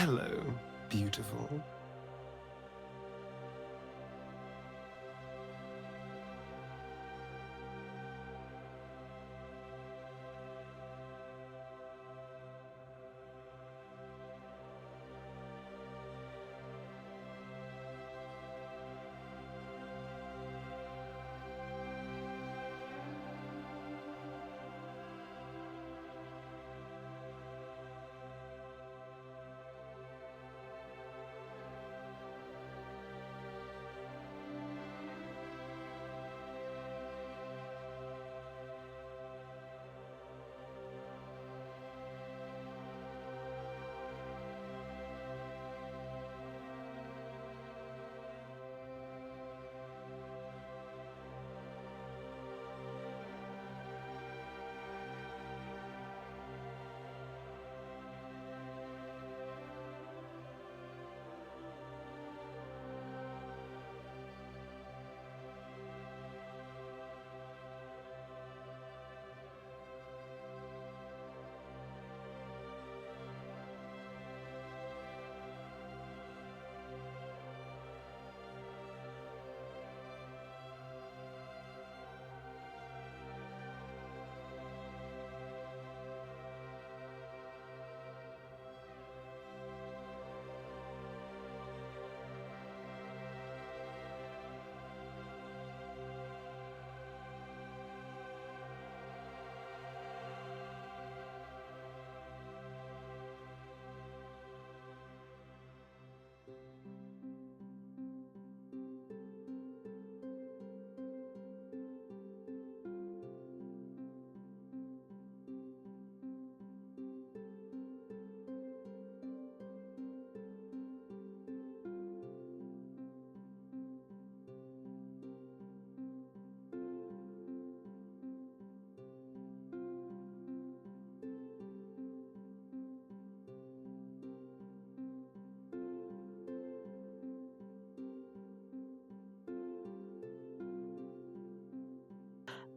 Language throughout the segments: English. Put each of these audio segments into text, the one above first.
Hello, beautiful.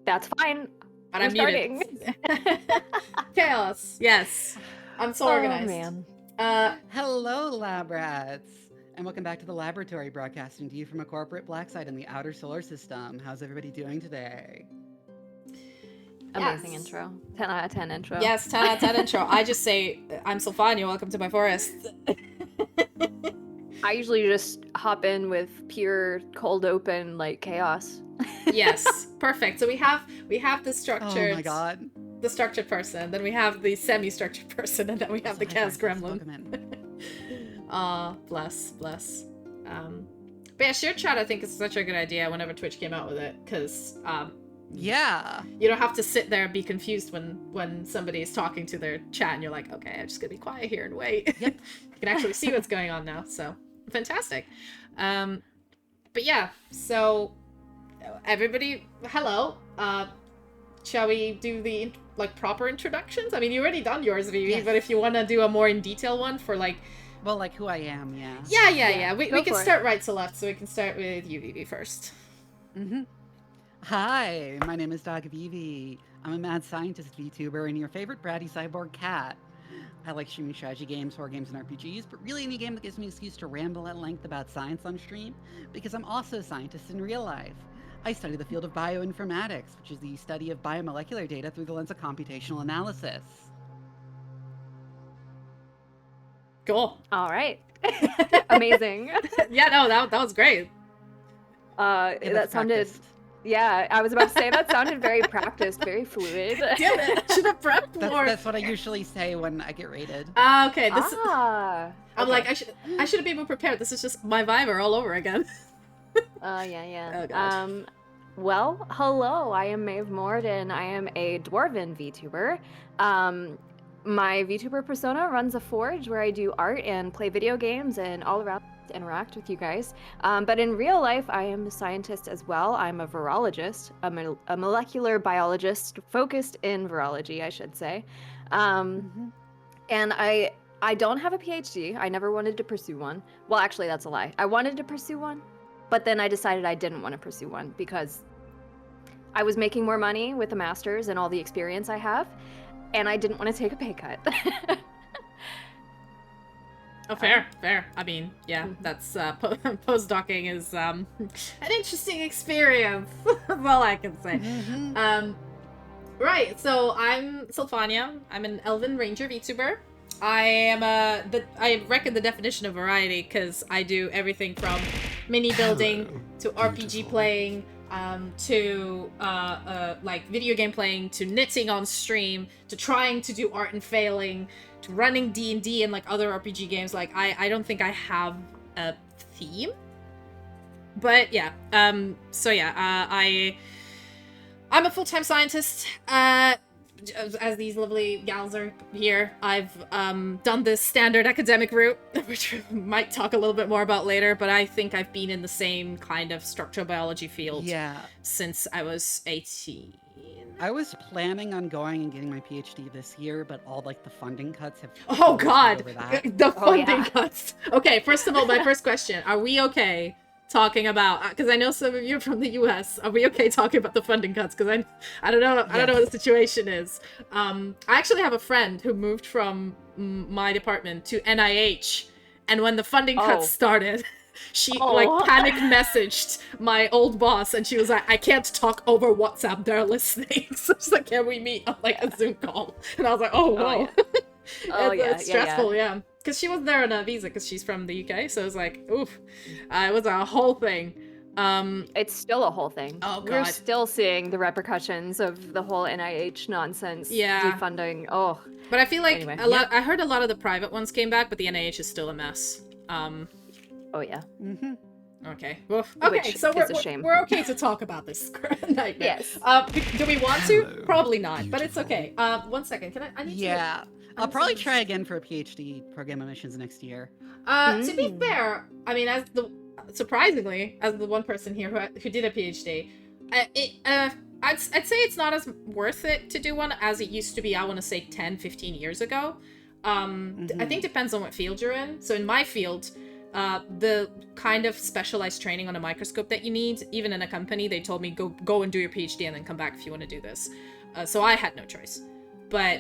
That's fine. But We're I'm starting. muted. Chaos. Yes. I'm so organized. Man. Hello, lab rats, and welcome back to the laboratory, broadcasting to you from a corporate black site in the outer solar system. How's everybody doing today? Amazing Yes. intro. 10 out of 10 intro. Yes, 10 out of 10 intro. I just say, I'm Sylfania, welcome to my forest. I usually just hop in with pure cold open like chaos. Yes, perfect. So we have the structured, Oh my god. the structured person, then we have the semi-structured person, and then we have the chaos gremlin. Bless. But yeah, shared chat I think is such a good idea whenever Twitch came out with it, because Yeah. you don't have to sit there and be confused when somebody is talking to their chat and you're like, okay, I'm just gonna be quiet here and wait. Yep. You can actually see what's going on now, so fantastic. But yeah, so everybody, hello. Shall we do the proper introductions? I mean, you already done yours, Vivi, Yes. but if you want to do a more in detail one for Well, like who I am, yeah. Yeah. We Go can for it. start right to left, so we can start with you, Vivi, first. Mm-hmm. Hi, my name is Dog Vivi. I'm a mad scientist VTuber and your favorite bratty cyborg cat. I like streaming strategy games, horror games, and RPGs, but really any game that gives me an excuse to ramble at length about science on stream, because I'm also a scientist in real life. I study the field of bioinformatics, which is the study of biomolecular data through the lens of computational analysis. Cool. All right. Amazing. Yeah, no, that was great. Yeah, that sounded... practiced. Yeah, I was about to say that sounded very practiced, very fluid. Damn it, I should have prepped more. That's what I usually say when I get rated. Okay, I'm okay. like, I should have been more prepared. This is just my Viber all over again. Yeah. Oh, God. Well, hello, I am Maeve Morden. I am a dwarven VTuber. My VTuber persona runs a forge where I do art and play video games and all around interact with you guys. But in real life, I am a scientist as well. I'm a virologist, a molecular biologist focused in virology, I should say. And I don't have a PhD. I never wanted to pursue one. Well, actually, that's a lie. I wanted to pursue one, but then I decided I didn't want to pursue one because I was making more money with a master's and all the experience I have, and I didn't want to take a pay cut. Oh, fair. I mean, yeah, that's postdocing is an interesting experience. That's all I can say. Right. So I'm Sylfania. I'm an Elven Ranger VTuber. I am I reckon the definition of variety because I do everything from mini building to RPG playing, to like video game playing, to knitting on stream, to trying to do art and failing, to running D&D and like other RPG games. Like I don't think I have a theme, but yeah. So yeah, I'm a full-time scientist. As these lovely gals are here, I've done this standard academic route, which we might talk a little bit more about later, but I think I've been in the same kind of structural biology field since I was 18. I was planning on going and getting my PhD this year, but all like the funding cuts have Oh god! over that. The funding cuts! Okay, first of all, my first question, are we okay talking about, because I know some of you are from the US, are we okay talking about the funding cuts? Because I don't know what the situation is. I actually have a friend who moved from my department to NIH, and when the funding cuts started, she like panic messaged my old boss, and she was like, I can't talk over WhatsApp, they're listening. So she's like, can we meet on like a Zoom call? And I was like, oh whoa. It's stressful, yeah. Because she wasn't there on a visa because she's from the UK, so it was like, oof. It was a whole thing. It's still a whole thing. Oh, God. We're still seeing the repercussions of the whole NIH nonsense. Yeah. Defunding. Oh. But I feel like Anyway. I heard a lot of the private ones came back, but the NIH is still a mess. Oh, yeah. Okay. Oof. Okay, Which so is a shame. we're okay to talk about this nightmare. Yes. Do we want to? Hello, Probably not, but it's beautiful. okay. 1 second. Can I need to... I'll probably try again for a PhD program admissions next year. To be fair, I mean, surprisingly, as the one person here who did a PhD, I'd say it's not as worth it to do one as it used to be, I want to say 10, 15 years ago. I think depends on what field you're in. So in my field, the kind of specialized training on a microscope that you need, even in a company, they told me go and do your PhD and then come back if you want to do this. So I had no choice. But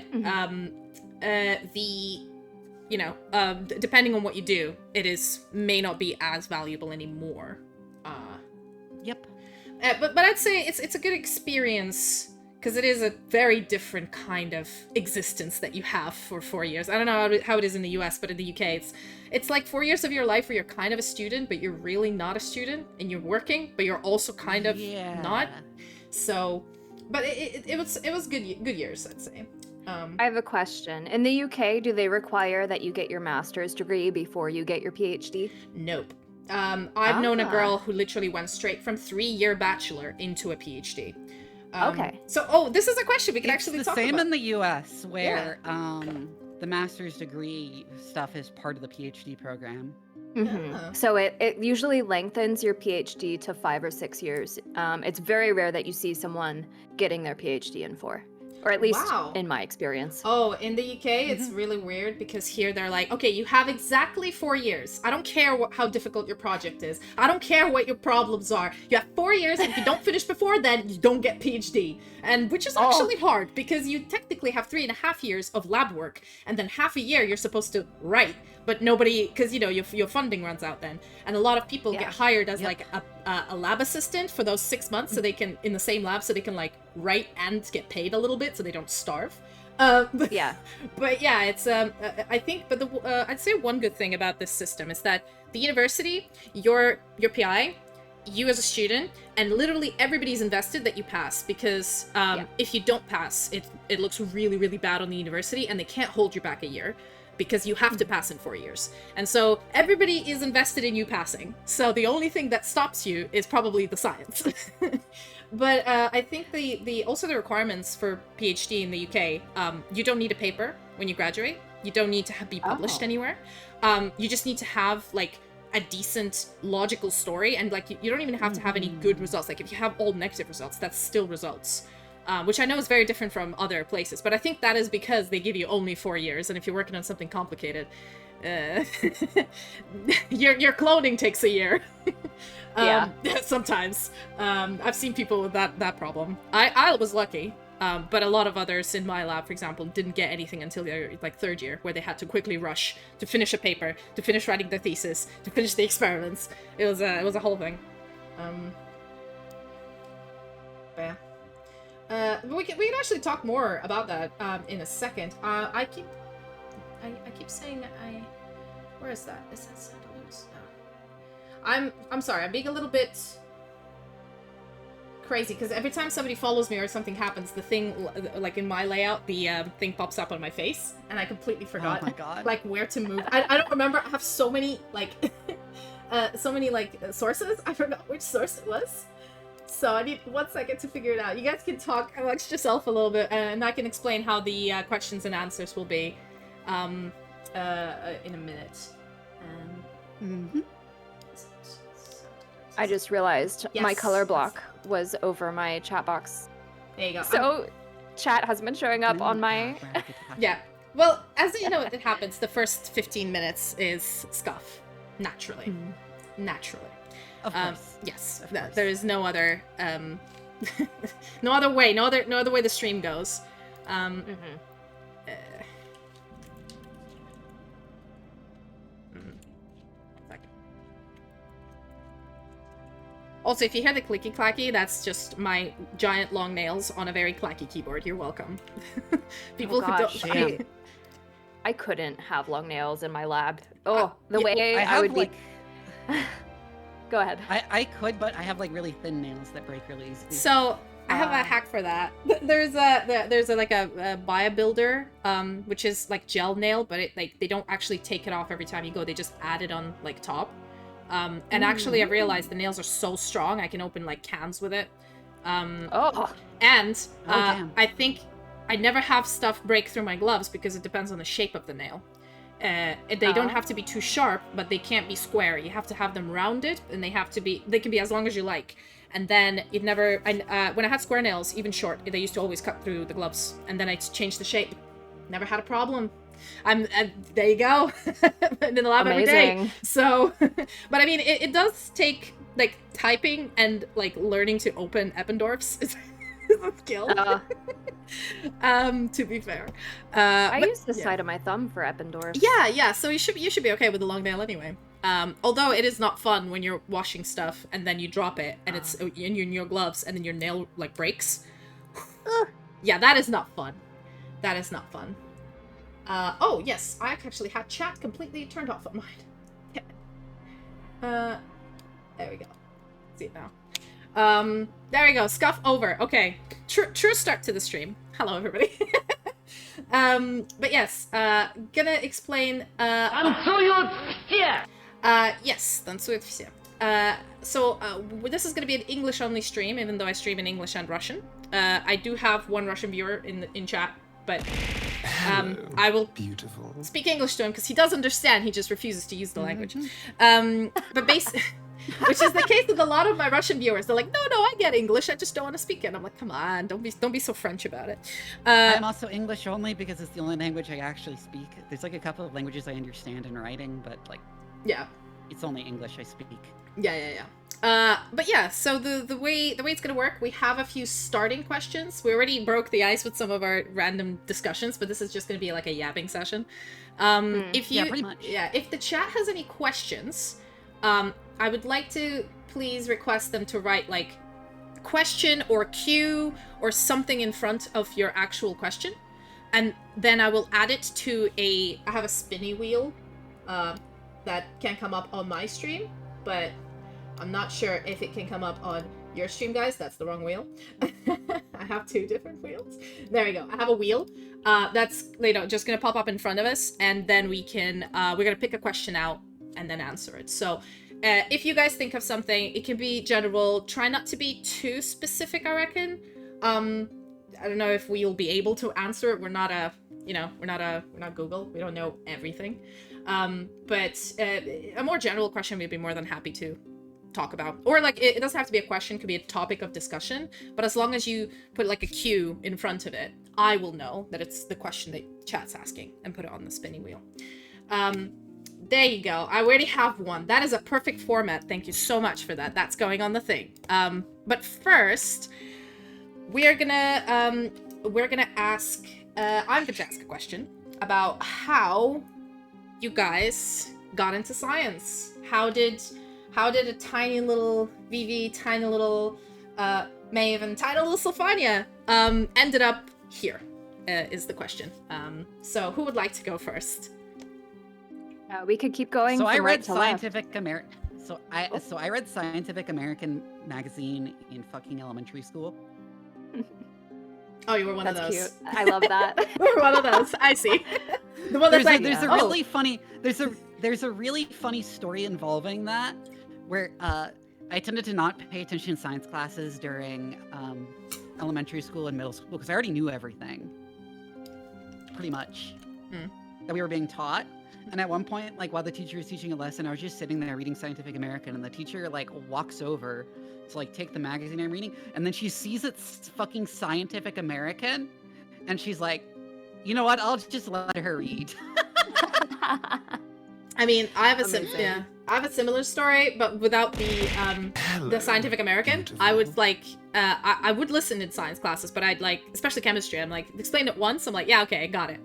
depending on what you do, it may not be as valuable anymore. Yep. But I'd say it's a good experience because it is a very different kind of existence that you have for 4 years. I don't know how it is in the US, but in the UK, it's like 4 years of your life where you're kind of a student, but you're really not a student, and you're working, but you're also kind of not. So, but it was good years, I'd say. I have a question. In the UK, do they require that you get your master's degree before you get your PhD? Nope. I've known a girl who literally went straight from 3-year bachelor into a PhD. Okay. So, this is a question we can actually talk about. It's the same in the US, where the master's degree stuff is part of the PhD program. So it usually lengthens your PhD to 5 or 6 years. It's very rare that you see someone getting their PhD in 4. Or at least in my experience. Oh, in the UK, it's really weird because here they're like, okay, you have exactly 4 years. I don't care how difficult your project is. I don't care what your problems are. You have 4 years, and if you don't finish before then, you don't get PhD. And which is actually hard because you technically have 3.5 years of lab work, and then half a year you're supposed to write. But nobody, because your funding runs out then, and a lot of people get hired as like a lab assistant for those 6 months, so they can in the same lab, so they can like write and get paid a little bit, so they don't starve. But yeah, it's I think, but I'd say one good thing about this system is that the university, your PI, you as a student, and literally everybody's invested that you pass because if you don't pass, it looks really, really bad on the university, and they can't hold you back a year. Because you have to pass in 4 years. And so everybody is invested in you passing. So the only thing that stops you is probably the science. But I think also the requirements for PhD in the UK, you don't need a paper when you graduate. You don't need to be published anywhere. You just need to have like a decent logical story, and like you don't even have to have any good results. Like if you have all negative results, that's still results. Which I know is very different from other places, but I think that is because they give you only 4 years, and if you're working on something complicated, your cloning takes a year. Sometimes. I've seen people with that problem. I was lucky. But a lot of others in my lab, for example, didn't get anything until their like 3rd year, where they had to quickly rush to finish a paper, to finish writing their thesis, to finish the experiments. It was a whole thing. Yeah. We can actually talk more about that in a second. I keep saying where is that? Is that Sandalwood? I'm sorry. I'm being a little bit crazy because every time somebody follows me or something happens, the thing like in my layout, the thing pops up on my face, and I completely forgot Oh my god. like where to move. I don't remember. I have so many like sources. I forgot which source it was. So I need 1 second to figure it out. You guys can talk amongst yourself a little bit, and I can explain how the questions and answers will be in a minute. I just realized my Yes. color block was over my chat box. There you go. So chat has been showing up on my... Yeah. Well, as you know, it happens. The first 15 minutes is scuff. Naturally. Naturally. Of course. Yes. Of course. There is no other no other way. No other way the stream goes. Also, if you hear the clicky clacky, that's just my giant long nails on a very clacky keyboard. You're welcome. People who gosh. don't. I couldn't have long nails in my lab. The yeah, way I would like, be... Go ahead. I could, but I have like really thin nails that break really easily. So I have a hack for that. There's a bio builder, which is like gel nail, but it like they don't actually take it off every time you go. They just add it on like top. And actually, I've realized the nails are so strong. I can open like cans with it. And damn. I think I never have stuff break through my gloves because it depends on the shape of the nail. They don't have to be too sharp, but they can't be square. You have to have them rounded, and they can be as long as you like. And then you'd never, when I had square nails, even short, they used to always cut through the gloves. And then I changed the shape. Never had a problem. There you go. I'm in the lab every day. So, but I mean, it does take like typing and like learning to open Eppendorfs is a skill. To be fair, I use the side of my thumb for Eppendorf. Yeah. So you should be okay with the long nail anyway. Although it is not fun when you're washing stuff and then you drop it and it's in your gloves and then your nail like breaks. Yeah, that is not fun. That is not fun. Oh yes, I actually had chat completely turned off on mine. There we go. See it now. There we go. Scuff over. Okay. True start to the stream. Hello, everybody. But yes, gonna explain. Yes, so this is gonna be an English-only stream, even though I stream in English and Russian. I do have one Russian viewer in chat, but I will Beautiful. speak English to him because he does understand. He just refuses to use the language. But which is the case with a lot of my Russian viewers. They're like, no, I get English. I just don't want to speak it. And I'm like, come on, don't be so French about it. I'm also English only because it's the only language I actually speak. There's like a couple of languages I understand in writing, but like, yeah, it's only English I speak. Yeah. But yeah, so the way it's gonna work, we have a few starting questions. We already broke the ice with some of our random discussions, but this is just gonna be like a yapping session. If you, yeah, pretty much. Yeah, if the chat has any questions, I would like to please request them to write like question or Q or something in front of your actual question, and then I will add it to I have a spinny wheel that can come up on my stream, but I'm not sure if it can come up on your stream, guys. That's the wrong wheel. I have two different wheels. There we go. I have a wheel that's just gonna pop up in front of us, and then we're gonna pick a question out and then answer it. So if you guys think of something, it can be general. Try not to be too specific, I reckon. I don't know if we'll be able to answer it. We're not Google. We don't know everything. But a more general question we'd be more than happy to talk about. Or like, it doesn't have to be a question, it could be a topic of discussion. But as long as you put like a Q in front of it, I will know that it's the question that chat's asking and put it on the spinning wheel. There you go. I already have one. That is a perfect format. Thank you so much for that. That's going on the thing. But first, we are gonna we're gonna ask, I'm gonna ask a question about how you guys got into science. How did a tiny little Vivi, tiny little Maeve, and tiny little Sylfania ended up here? Is the question. So who would like to go first? We could keep going. So I from read right to left. Scientific American. So I read Scientific American magazine in fucking elementary school. Oh, you were one That's of those. cute. I love that. We were one of those. I see. The one that's There's a oh. really funny there's a really funny story involving that, where I tended to not pay attention in science classes during elementary school and middle school because I already knew everything, pretty much, that we were being taught. And at one point, like while the teacher was teaching a lesson, I was just sitting there reading Scientific American, and the teacher like walks over to like take the magazine I'm reading, and then she sees it's fucking Scientific American, and she's like, you know what? I'll just let her read. I mean, I have Amazing. I have a similar story, but without the Scientific American. beautiful. I would like I would listen in science classes, but I'd like, especially chemistry, I'm like, explain it once, I'm like, yeah, okay, I got it.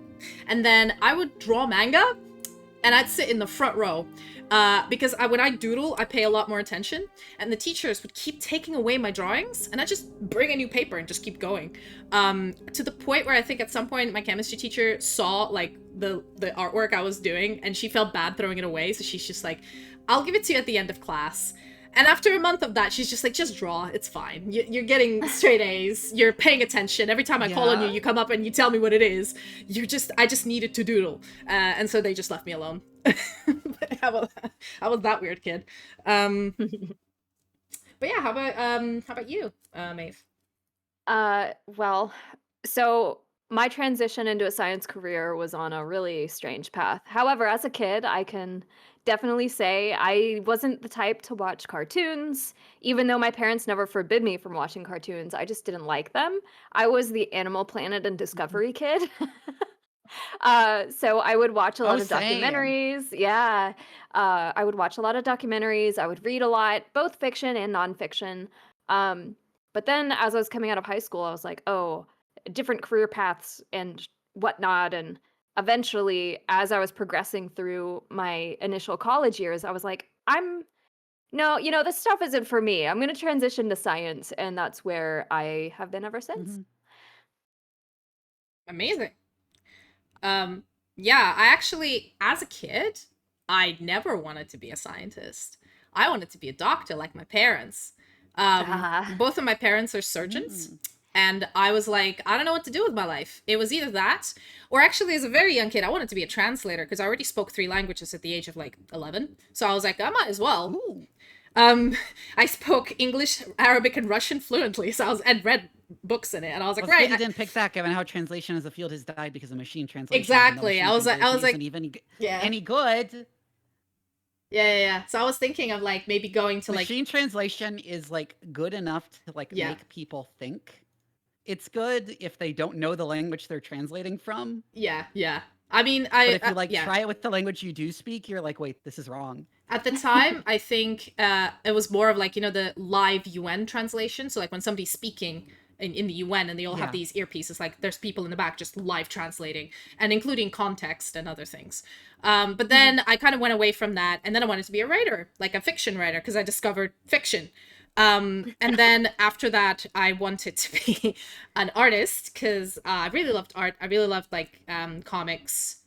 And then I would draw manga, and I'd sit in the front row. Because when I doodle, I pay a lot more attention, and the teachers would keep taking away my drawings, and I just bring a new paper and just keep going. To the point where I think at some point my chemistry teacher saw like the artwork I was doing, and she felt bad throwing it away, so she's just like, I'll give it to you at the end of class. And after a month of that, she's just like, just draw, it's fine. You're getting straight A's, you're paying attention. Every time I call on you, you come up and you tell me what it is. I just needed to doodle. And so they just left me alone. I was that weird kid. But yeah, how about you, Maeve? Well, so my transition into a science career was on a really strange path. However, as a kid, I can definitely say I wasn't the type to watch cartoons, even though my parents never forbid me from watching cartoons. I just didn't like them. I was the Animal Planet and Discovery kid. So I would watch a lot of same. documentaries. Yeah. I would watch a lot of documentaries. I would read a lot, both fiction and nonfiction. But then as I was coming out of high school, I was like, oh, different career paths and whatnot. And eventually, as I was progressing through my initial college years, I was like, no, this stuff isn't for me. I'm going to transition to science. And that's where I have been ever since. Amazing. Yeah, I actually, as a kid, I never wanted to be a scientist. I wanted to be a doctor like my parents. Both of my parents are surgeons. And I was like, I don't know what to do with my life. It was either that, or actually as a very young kid, I wanted to be a translator because I already spoke 3 languages at the age of like 11. So I was like, I might as well. Ooh. I spoke English, Arabic, and Russian fluently. So and read books in it, and I was like, right. You didn't pick that, given how translation as a field has died because of machine translation. Exactly. I was like, even yeah, any good. Yeah. So I was thinking of like maybe going to machine translation is like good enough to like make people think. It's good if they don't know the language they're translating from. Yeah. I mean, but if you try it with the language you do speak, you're like, wait, this is wrong. At the time, I think it was more of like, the live UN translation. So like when somebody's speaking in the UN and they all have these earpieces, like there's people in the back just live translating and including context and other things. But then I kind of went away from that, and then I wanted to be a writer, like a fiction writer, because I discovered fiction. And then after that, I wanted to be an artist because I really loved art. I really loved like comics.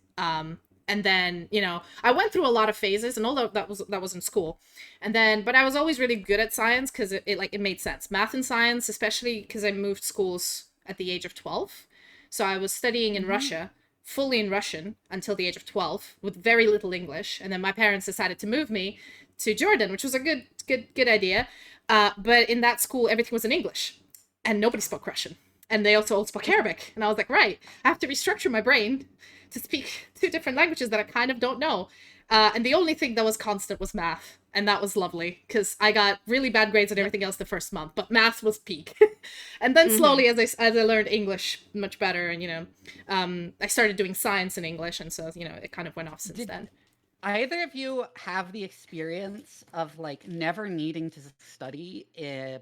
And then, I went through a lot of phases, and all that was in school. And then, but I was always really good at science because it made sense. Math and science, especially because I moved schools at the age of 12. So I was studying in Russia, fully in Russian until the age of 12 with very little English. And then my parents decided to move me to Jordan, which was a good idea. But in that school, everything was in English and nobody spoke Russian. And they also all spoke Arabic. And I was like, right, I have to restructure my brain to speak 2 different languages that I kind of don't know. And the only thing that was constant was math. And that was lovely because I got really bad grades and everything else the first month, but math was peak. And then slowly, as I learned English much better, and I started doing science in English, and so it kind of went off since then. either of you have the experience of like never needing to study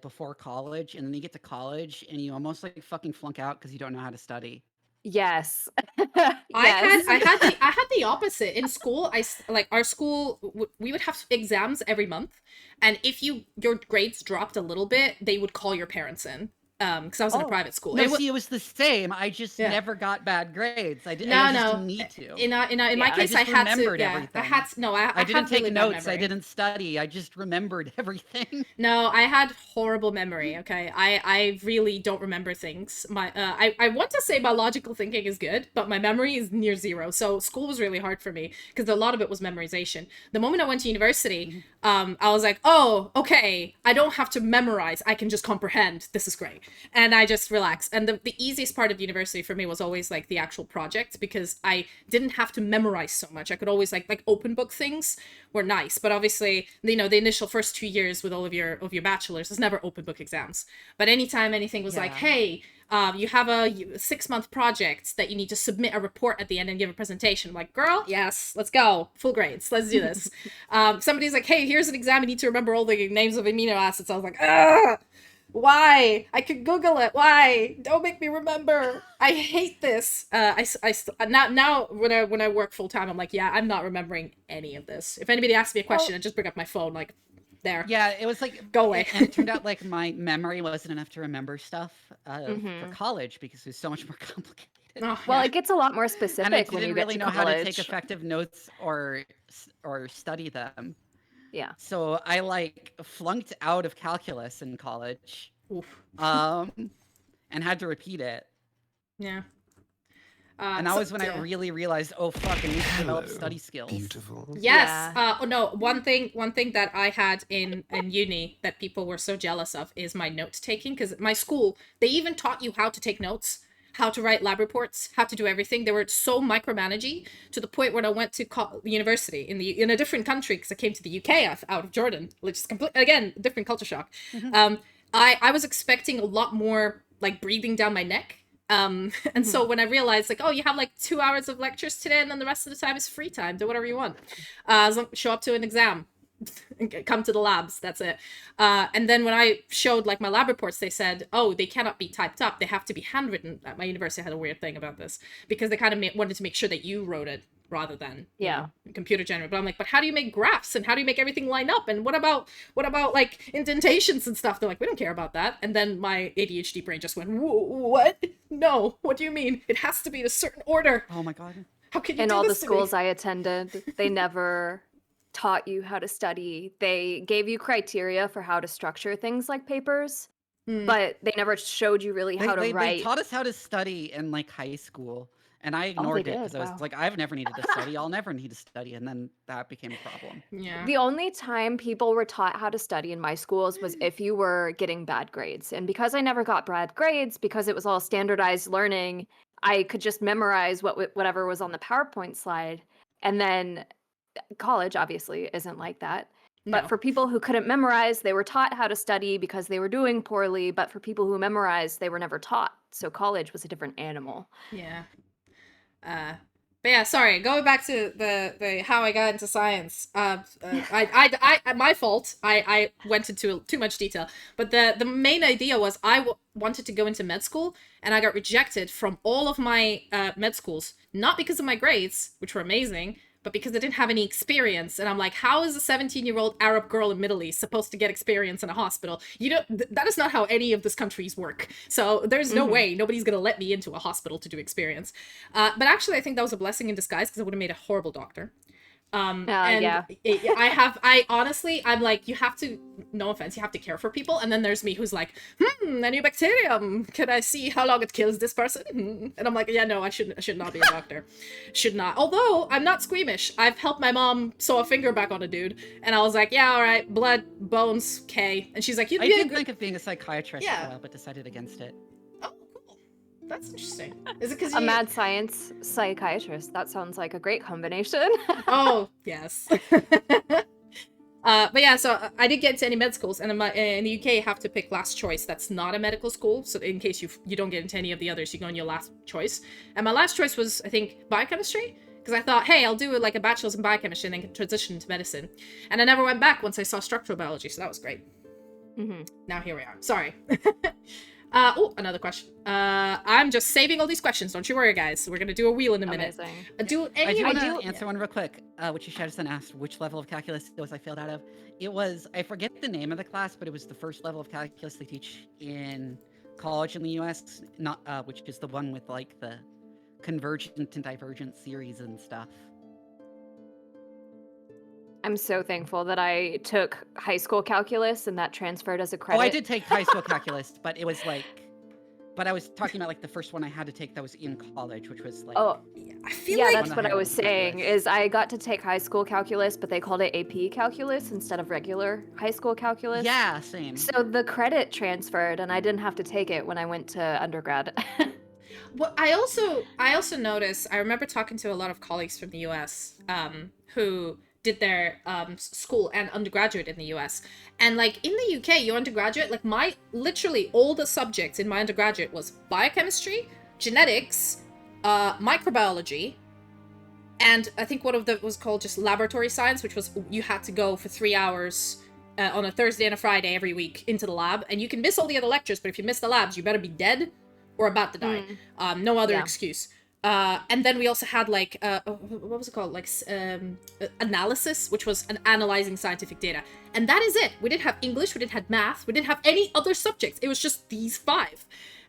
before college, and then you get to college and you almost like fucking flunk out because you don't know how to study? Yes. I Yes. had the opposite in school. Like our school, we would have exams every month, and if your grades dropped a little bit, they would call your parents in. Because I was in a Oh. private school. No, see, it was the same. I just Yeah. never got bad grades. I just No. didn't need to. In my Yeah. case, I just I had to. remembered Yeah, everything. I had to. No, I I didn't had take really bad notes. I memory. didn't study. I just remembered everything. No, I had horrible memory. Okay, I really don't remember things. I want to say my logical thinking is good, but my memory is near zero. So school was really hard for me because a lot of it was memorization. The moment I went to university, I was like, oh, okay, I don't have to memorize. I can just comprehend. This is great, and I just relaxed. And the easiest part of university for me was always like the actual project because I didn't have to memorize so much. I could always like open book things were nice, but obviously, you know, the initial first 2 years with all of your bachelors is never open book exams. But anytime anything was like, Yeah. hey, you have a 6-month project that you need to submit a report at the end and give a presentation. I'm like, girl, yes, let's go, full grades, let's do this. Somebody's like, hey, here's an exam, you need to remember all the names of amino acids. I was like, ugh. Why? I could Google it. Why? Don't make me remember. I hate this. Now when I work full time, I'm like, yeah, I'm not remembering any of this. If anybody asks me a question, I just bring up my phone, like, there. Yeah, it was like Go away. And it turned out like my memory wasn't enough to remember stuff for college because it was so much more complicated. Oh, Well, yeah. it gets a lot more And I specific when didn't you get really to know how to take college. effective notes or study them. Yeah. So I like flunked out of calculus in college, Oof. and had to repeat it. Yeah. And that was when yeah. I really realized, oh fuck, I need to develop Hello, study skills. beautiful. Yes. Yeah. Oh no. One thing that I had in uni that people were so jealous of is my note taking. Because my school, they even taught you how to take notes, how to write lab reports, how to do everything. They were so micromanaging to the point when I went to university in a different country because I came to the UK out of Jordan, which is again different culture shock. I was expecting a lot more like breathing down my neck. And so when I realized like, oh, you have like 2 hours of lectures today and then the rest of the time is free time, do whatever you want. As long show up to an exam, come to the labs, that's it. And then when I showed like my lab reports, they said, oh, they cannot be typed up, they have to be handwritten. My university had a weird thing about this because they kind of wanted to make sure that you wrote it rather than computer generated. But I'm like, but how do you make graphs and how do you make everything line up? And what about like indentations and stuff? They're like, we don't care about that. And then my ADHD brain just went, what? No, what do you mean? It has to be in a certain order. Oh my god. How can you In do all the this to me? schools I attended, they never taught you how to study. They gave you criteria for how to structure things like papers, but they never showed you really how to They write. taught us how to study in like high school, and I ignored it did? because I was Wow. like, I've never needed to study. I'll never need to study, and then that became a problem. Yeah. The only time people were taught how to study in my schools was if you were getting bad grades. And because I never got bad grades, because it was all standardized learning, I could just memorize whatever was on the PowerPoint slide. And then college obviously isn't like that. But No. for people who couldn't memorize, they were taught how to study because they were doing poorly. But for people who memorized, they were never taught. So college was a different animal. Yeah. But yeah, sorry. Going back to the how I got into science. I my fault. I went into too much detail. But the main idea was I wanted to go into med school, and I got rejected from all of my med schools, not because of my grades, which were amazing, but because I didn't have any experience. And I'm like, how is a 17-year-old Arab girl in Middle East supposed to get experience in a hospital? You know, that is not how any of these countries work. So there's no way nobody's going to let me into a hospital to do experience. But actually, I think that was a blessing in disguise because I would have made a horrible doctor. Yeah. I honestly, I'm like, you have to, no offense, you have to care for people. And then there's me who's like, a new bacterium. Can I see how long it kills this person? And I'm like, yeah, no, I should not be a doctor. Should not. Although I'm not squeamish. I've helped my mom sew a finger back on a dude. And I was like, yeah, all right, blood, bones, okay. And she's like, I did think of being a psychiatrist, Yeah. but decided against it. Oh, cool. That's interesting. Is it because A mad science psychiatrist. That sounds like a great combination. Oh, yes. But yeah, so I did get into any med schools, and in the UK, you have to pick last choice. That's not a medical school, so in case you don't get into any of the others, you go on your last choice. And my last choice was, I think, biochemistry, because I thought, hey, I'll do like a bachelor's in biochemistry and then transition into medicine. And I never went back once I saw structural biology, so that was great. Now here we are. Sorry. Oh, another question. I'm just saving all these questions. Don't you worry, guys. We're gonna do a wheel in a minute. Amazing. I do want to answer one real quick, which Shadowson asked which level of calculus it was I failed out of. It was, I forget the name of the class, but it was the first level of calculus they teach in college in the US, not which is the one with like the convergent and divergent series and stuff. I'm so thankful that I took high school calculus and that transferred as a credit. Oh, I did take high school calculus, but it was like, but I was talking about like the first one I had to take that was in college, which was like. Oh, I feel yeah, like that's what I was saying. Is I got to take high school calculus, but they called it AP calculus instead of regular high school calculus. Yeah, same. So the credit transferred, and I didn't have to take it when I went to undergrad. Well, I also noticed. I remember talking to a lot of colleagues from the U.S. Who did their school and undergraduate in the US. And like in the UK, your undergraduate, like my literally all the subjects in my undergraduate was biochemistry, genetics, microbiology, and I think one of them was called just laboratory science, which was you had to go for 3 hours on a Thursday and a Friday every week into the lab. And you can miss all the other lectures, but if you miss the labs, you better be dead or about to die. No other excuse. And then we also had like what was it called, like analysis, which was an analyzing scientific data, and that is it. We didn't have English, we didn't have math, we didn't have any other subjects. It was just these 5,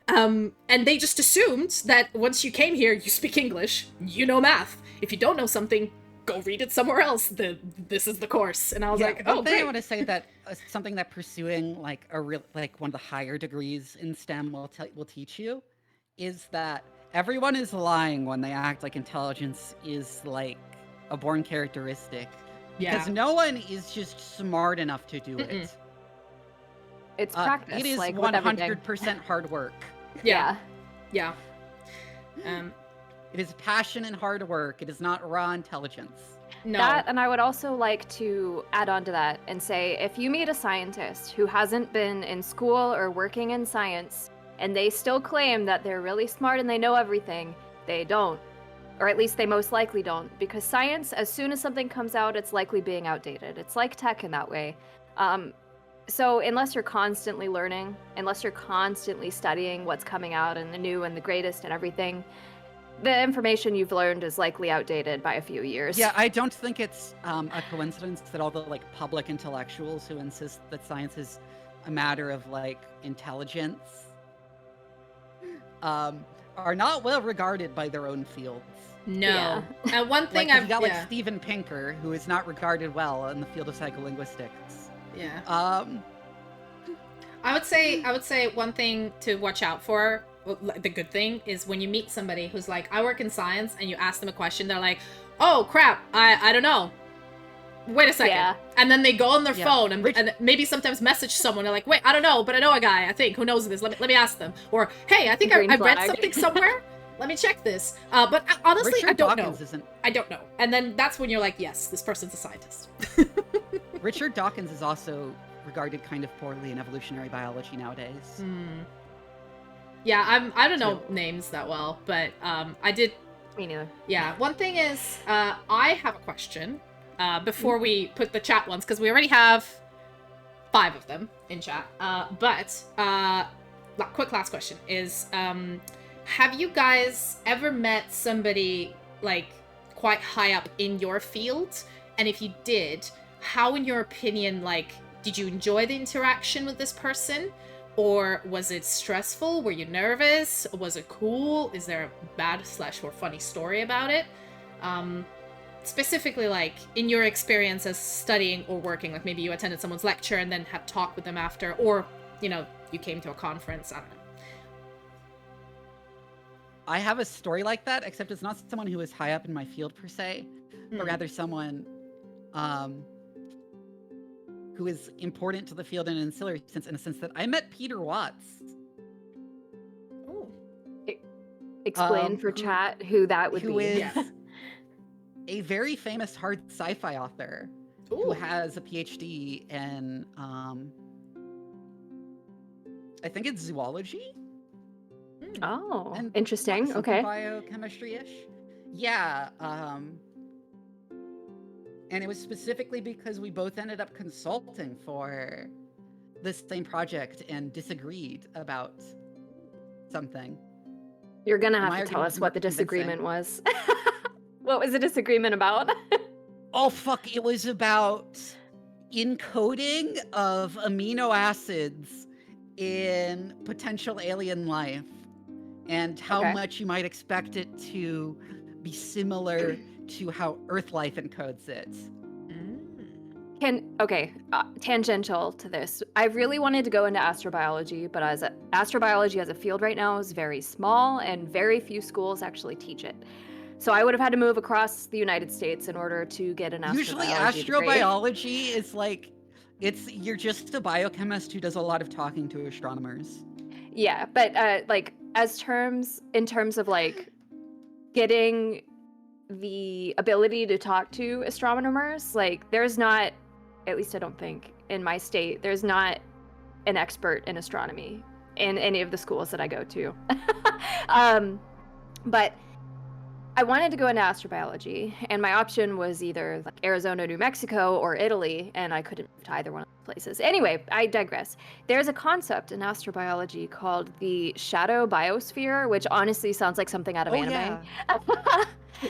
and they just assumed that once you came here, you speak English, you know math. If you don't know something, go read it somewhere else. This is the course. And I was like, oh, I want to say that something that pursuing like like one of the higher degrees in STEM will teach you is that everyone is lying when they act like intelligence is like a born characteristic. Because no one is just smart enough to do it. It's practice. It is like 100% hard work. Yeah. It is passion and hard work. It is not raw intelligence. No. That, and I would also like to add on to that and say, if you meet a scientist who hasn't been in school or working in science, and they still claim that they're really smart and they know everything, they don't. Or at least they most likely don't. Because science, as soon as something comes out, it's likely being outdated. It's like tech in that way. So unless you're constantly learning, unless you're constantly studying what's coming out and the new and the greatest and everything, the information you've learned is likely outdated by a few years. Yeah, I don't think it's a coincidence that all the like public intellectuals who insist that science is a matter of like intelligence are not well regarded by their own fields. No. Yeah. And one thing Like, you got like Steven Pinker, who is not regarded well in the field of psycholinguistics. Yeah. I would say one thing to watch out for, the good thing, is when you meet somebody who's like, I work in science, and you ask them a question, they're like, oh crap, I don't know. Wait a second. Yeah. And then they go on their phone and maybe sometimes message someone. They're like, wait, I don't know, but I know a guy, I think, who knows this. Let me ask them. Or, hey, I think I read something somewhere. Let me check this. But honestly, Richard I don't Dawkins know. I don't know. And then that's when you're like, yes, this person's a scientist. Richard Dawkins is also regarded kind of poorly in evolutionary biology nowadays. Yeah, I don't know names that well, but I did. Me neither. Yeah, one thing is, I have a question before we put the chat ones, because we already have 5 of them in chat. But quick last question is, have you guys ever met somebody like quite high up in your field? And if you did, how, in your opinion, like, did you enjoy the interaction with this person? Or was it stressful? Were you nervous? Was it cool? Is there a bad/or funny story about it? Specifically, like, in your experience as studying or working, like maybe you attended someone's lecture and then had talked with them after, or, you know, you came to a conference, I don't know. I have a story like that, except it's not someone who is high up in my field per se, but rather someone who is important to the field in an ancillary sense, in a sense that I met Peter Watts. Ooh. Explain for chat who that would who be. is a very famous hard sci-fi author who has a PhD in, I think it's zoology? Oh, And interesting. something Okay. biochemistry-ish. Yeah, and it was specifically because we both ended up consulting for this same project and disagreed about something. You're gonna have My to tell argument us was what the more convincing. disagreement was. What was the disagreement about? Oh, fuck, it was about encoding of amino acids in potential alien life and how Okay. much you might expect it to be similar to how Earth life encodes it. Tangential to this. I really wanted to go into astrobiology, but astrobiology as a field right now is very small and very few schools actually teach it. So I would have had to move across the United States in order to get an Usually astrobiology degree. astrobiology is like, you're just a biochemist who does a lot of talking to astronomers. Yeah, but like in terms of like getting the ability to talk to astronomers, like there's not, at least I don't think in my state, there's not an expert in astronomy in any of the schools that I go to. But I wanted to go into astrobiology, and my option was either like Arizona, New Mexico, or Italy, and I couldn't move to either one of those places. Anyway, I digress. There's a concept in astrobiology called the shadow biosphere, which honestly sounds like something out of anime. Yeah.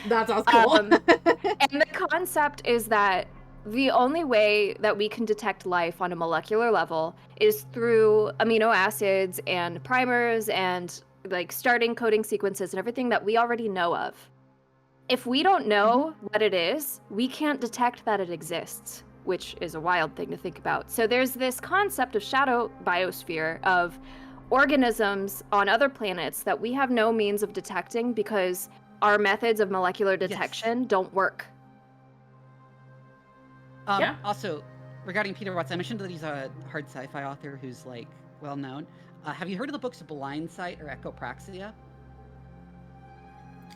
That sounds cool. And the concept is that the only way that we can detect life on a molecular level is through amino acids and primers and like starting coding sequences and everything that we already know of. If we don't know what it is, we can't detect that it exists, which is a wild thing to think about. So there's this concept of shadow biosphere of organisms on other planets that we have no means of detecting because our methods of molecular detection don't work. Yeah. Also, regarding Peter Watts, I mentioned that he's a hard sci-fi author who's like well known. Have you heard of the books Blind Sight or Echopraxia?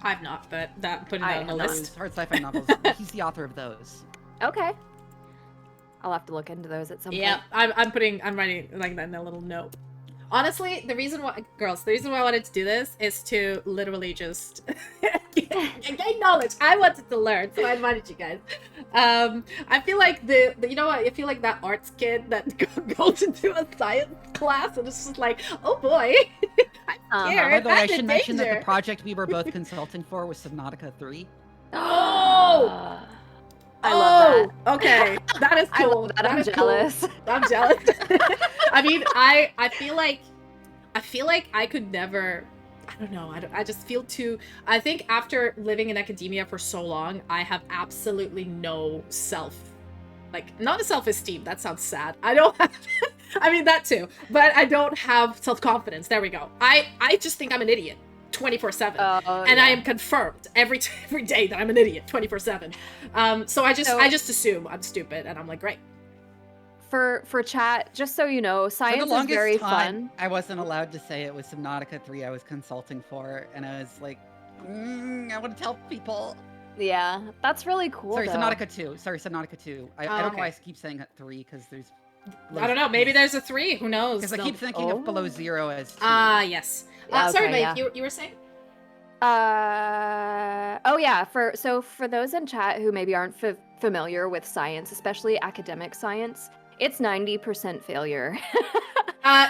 I've not, but putting I that on the have not. list. Hard sci-fi novels. He's the author of those. Okay. I'll have to look into those at some Yeah, point. I'm writing like that in a little note. Honestly, the reason why I wanted to do this is to literally just gain knowledge. I wanted to learn, so I invited you guys. I feel like you know what? I feel like that arts kid that goes into a science class and it's just like, oh boy, I'm scared. By the way, I I'm in should mention that the danger. project we were both consulting for was Subnautica 3. Oh! I love that. Okay, that is I cool. love that. I'm is cool. jealous. I'm jealous. I mean, I feel like I could never. I don't know. I just feel too. I think after living in academia for so long, I have absolutely no not a self-esteem. That sounds sad. I don't have. I mean that too, but I don't have self-confidence. There we go. I just think I'm an idiot. 24/7, and I am confirmed every day that I'm an idiot 24/7. So I just assume I'm stupid, and I'm like, great. For chat, just so you know, For the science is longest very time, fun. I wasn't allowed to say it was Subnautica 3 I was consulting for, and I was like, I want to tell people. Yeah, that's really cool. Sorry, though. Subnautica 2. Sorry, Subnautica 2. I don't know why I keep saying 3 because there's. I don't know. Maybe there's a 3. Who knows? Because I keep thinking of Below Zero as 2. Yes. Sorry, Maeve. yeah. You were saying? Oh yeah. For those in chat who maybe aren't familiar with science, especially academic science, it's 90% failure.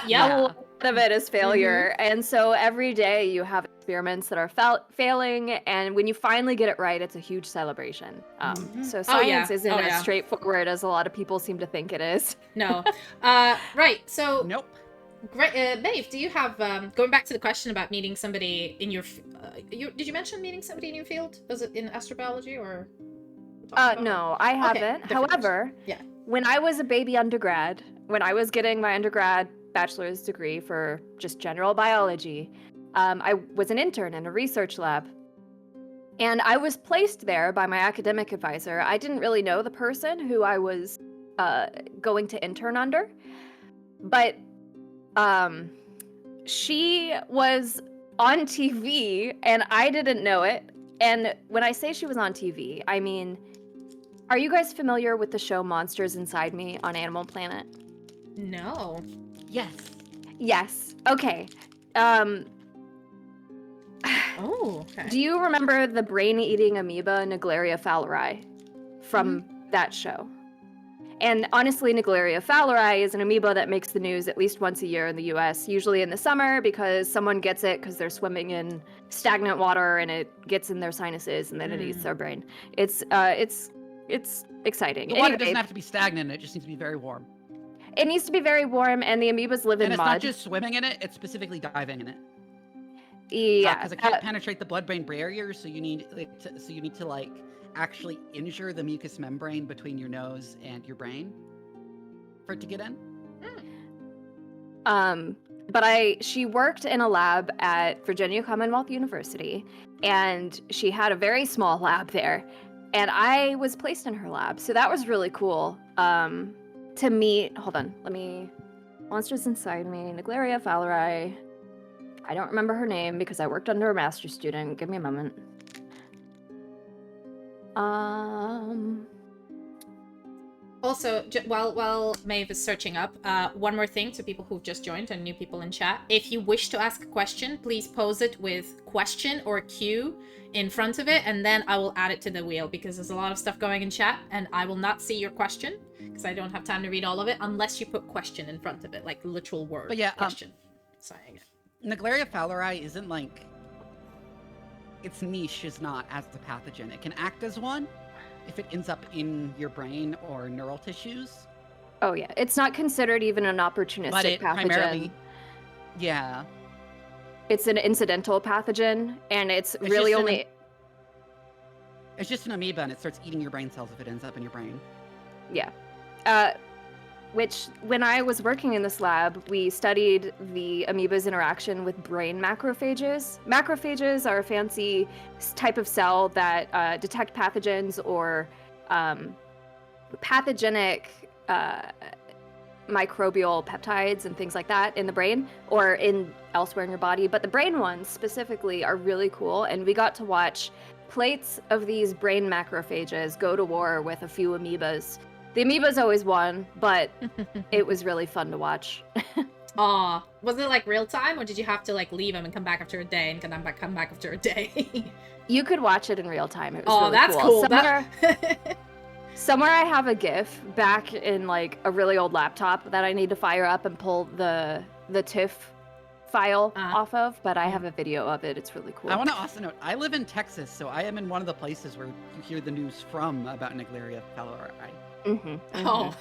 Yeah. A lot of it is failure, and so every day you have experiments that are failing, and when you finally get it right, it's a huge celebration. So science isn't as straightforward as a lot of people seem to think it is. No. Right. So. Nope. Great, Maeve, do you have going back to the question about meeting somebody in your? Did you mention meeting somebody in your field? Was it in astrobiology or? No, I haven't. Okay, However, yeah. When I was a baby undergrad, when I was getting my undergrad bachelor's degree for just general biology, I was an intern in a research lab. And I was placed there by my academic advisor. I didn't really know the person who I was going to intern under, but she was on TV and I didn't know it. And when I say she was on TV, I mean, are you guys familiar with the show Monsters Inside Me on Animal Planet? No. Yes. Yes. Okay. Oh, okay. Do you remember the brain-eating amoeba Naegleria fowleri from that show? And honestly, Naegleria fowleri is an amoeba that makes the news at least once a year in the US, usually in the summer because someone gets it because they're swimming in stagnant water and it gets in their sinuses and then it eats their brain. It's exciting. The water Anyway, doesn't have to be stagnant, it just needs to be very warm. it needs to be very warm, and the amoebas live in And it's mud. not just swimming in it, it's specifically diving in it. Yeah, Because it can't penetrate the blood-brain barrier, so you need to like actually injure the mucous membrane between your nose and your brain for it to get in. But she worked in a lab at Virginia Commonwealth University, and she had a very small lab there, and I was placed in her lab, so that was really cool. To meet, hold on, Monsters Inside Me, Naegleria fowleri. I don't remember her name because I worked under a master's student. Give me a moment. Also, while Maeve is searching up, one more thing to people who've just joined and new people in chat. If you wish to ask a question, please pose it with question or Q in front of it, and then I will add it to the wheel, because there's a lot of stuff going in chat, and I will not see your question, because I don't have time to read all of it, unless you put question in front of it, like literal word. But yeah, question. Sorry. Naegleria fowleri isn't like... Its niche is not as the pathogen. It can act as one if it ends up in your brain or neural tissues. Oh yeah, it's not considered even an opportunistic But it pathogen. primarily... Yeah. It's an incidental pathogen, and it's It's really just only... It's just an amoeba, and it starts eating your brain cells if it ends up in your brain. Yeah. Which, when I was working in this lab, we studied the amoeba's interaction with brain macrophages. Macrophages are a fancy type of cell that detect pathogens or pathogenic microbial peptides and things like that in the brain or in elsewhere in your body. But the brain ones specifically are really cool, and we got to watch plates of these brain macrophages go to war with a few amoebas. The amoebas always won, but it was really fun to watch. Aw, was it like real time, or did you have to like leave them and come back after a day and come back after a day? You could watch it in real time. It was really that's cool. Somewhere I have a GIF back in like a really old laptop that I need to fire up and pull the TIFF file off of, but I have a video of it. It's really cool. I want to also note, I live in Texas, so I am in one of the places where you hear the news from about Naegleria fowleri. Oh,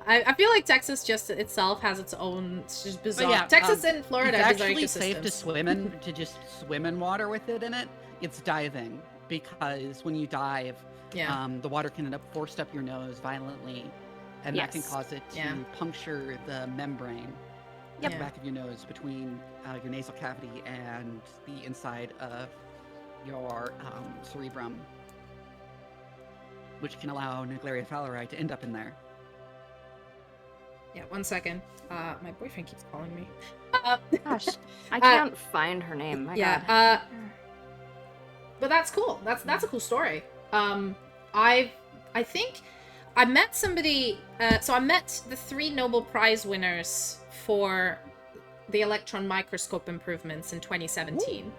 I feel like Texas just itself has its own just bizarre. Yeah, Texas and Florida it's bizarre actually ecosystems. safe to swim in, to just swim in water with it in it. It's diving, because when you dive, the water can end up forced up your nose violently, and that can cause it to puncture the membrane at the back of your nose between your nasal cavity and the inside of your cerebrum, which can allow Naegleria fowleri to end up in there. Yeah, 1 second. My boyfriend keeps calling me. Gosh, I can't find her name. My God. But that's cool. That's a cool story. I think I met somebody. So I met the 3 Nobel Prize winners for the electron microscope improvements in 2017. Ooh.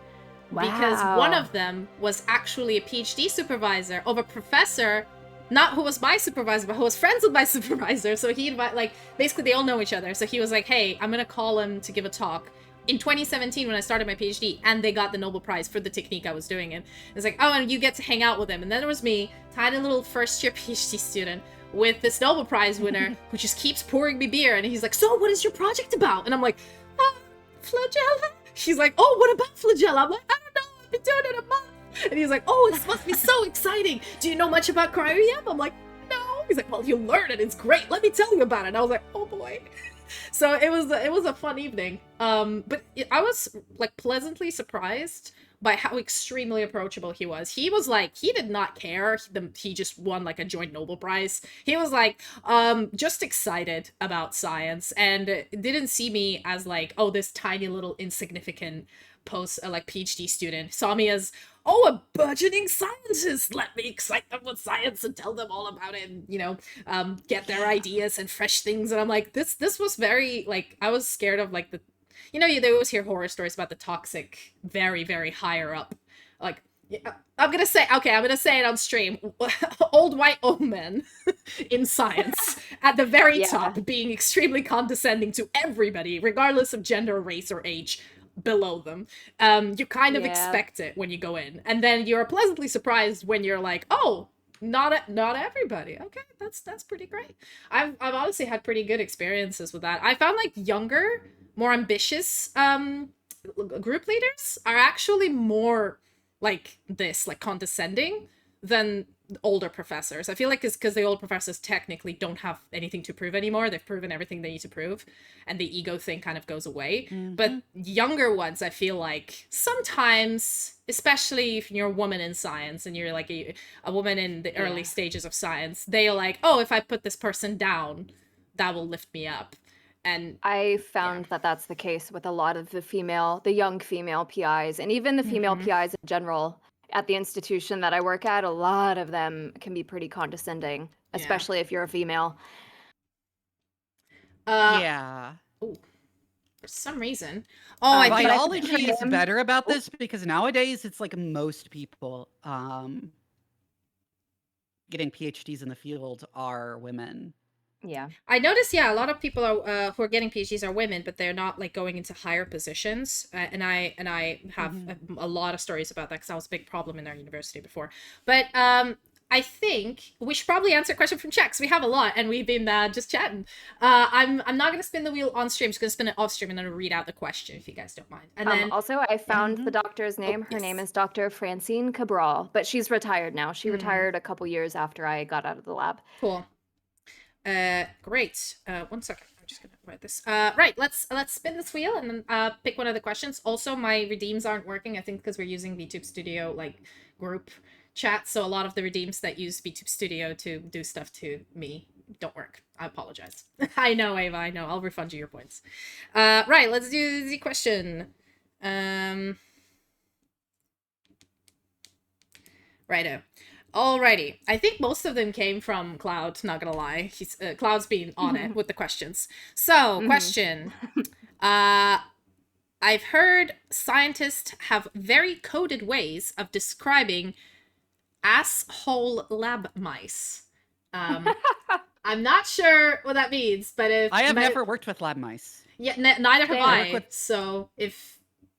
Wow. Because one of them was actually a PhD supervisor of a professor, not who was my supervisor, but who was friends with my supervisor. So he basically they all know each other. So he was like, hey, I'm going to call him to give a talk. In 2017, when I started my PhD, and they got the Nobel Prize for the technique I was doing in. It's like, oh, and you get to hang out with him. And then there was me, tiny little first-year PhD student, with this Nobel Prize winner who just keeps pouring me beer. And he's like, so what is your project about? And I'm like, flagella. She's like, oh, what about flagella? I'm like, I don't know, I've been doing it a month. And he's like, oh, this must be so exciting. Do you know much about cryo-EM? I'm like, no. He's like, well, you'll learn it. It's great. Let me tell you about it. And I was like, oh boy. So it was a fun evening. But I was like pleasantly surprised by how extremely approachable he was. He was like, he did not care. He just won like a joint Nobel Prize. He was like, just excited about science, and didn't see me as like, oh, this tiny little insignificant PhD student. Saw me as, oh, a burgeoning scientist. Let me excite them with science and tell them all about it, and get their ideas and fresh things. And I'm like, this was very like, I was scared of like you know, they always hear horror stories about the toxic, very, very higher up, like, I'm gonna say it on stream. Old white men in science at the very Yeah. top, being extremely condescending to everybody, regardless of gender, race, or age below them. You kind of Yeah. expect it when you go in, and then you're pleasantly surprised when you're like, oh, not everybody. Okay, that's pretty great. I've honestly had pretty good experiences with that. I found like younger, more ambitious group leaders are actually more like this, like condescending, than older professors. I feel like it's because the old professors technically don't have anything to prove anymore. They've proven everything they need to prove, and the ego thing kind of goes away. But younger ones, I feel like sometimes, especially if you're a woman in science and you're like a woman in the early stages of science, they're like, oh, if I put this person down, that will lift me up. And I found that that's the case with a lot of the young female PIs, and even the female PIs in general at the institution that I work at. A lot of them can be pretty condescending, especially if you're a female. Yeah. For some reason. Biology is better about this because nowadays it's like most people getting PhDs in the field are women. Yeah. I noticed, a lot of people are who are getting PhDs are women, but they're not like going into higher positions. And I have a lot of stories about that because that was a big problem in our university before. But I think we should probably answer a question from chat because we have a lot and we've been just chatting. I'm not going to spin the wheel on stream. I'm just going to spin it off stream and then read out the question if you guys don't mind. And then also, I found the doctor's name. Her name is Dr. Francine Cabral, but she's retired now. She retired a couple years after I got out of the lab. Cool. Great. 1 second. I'm just gonna write this. Right. Let's spin this wheel and then pick one of the questions. Also, my redeems aren't working. I think because we're using VTube Studio like group chat, so a lot of the redeems that use VTube Studio to do stuff to me don't work. I apologize. I know, Ava. I know. I'll refund you your points. Right. Let's do the question. Righto. Alrighty. I think most of them came from Cloud, not gonna lie. He's Cloud's been on it with the questions. So, question. I've heard scientists have very coded ways of describing asshole lab mice. I'm not sure what that means, but if I have never worked with lab mice. Yeah, neither have I. So if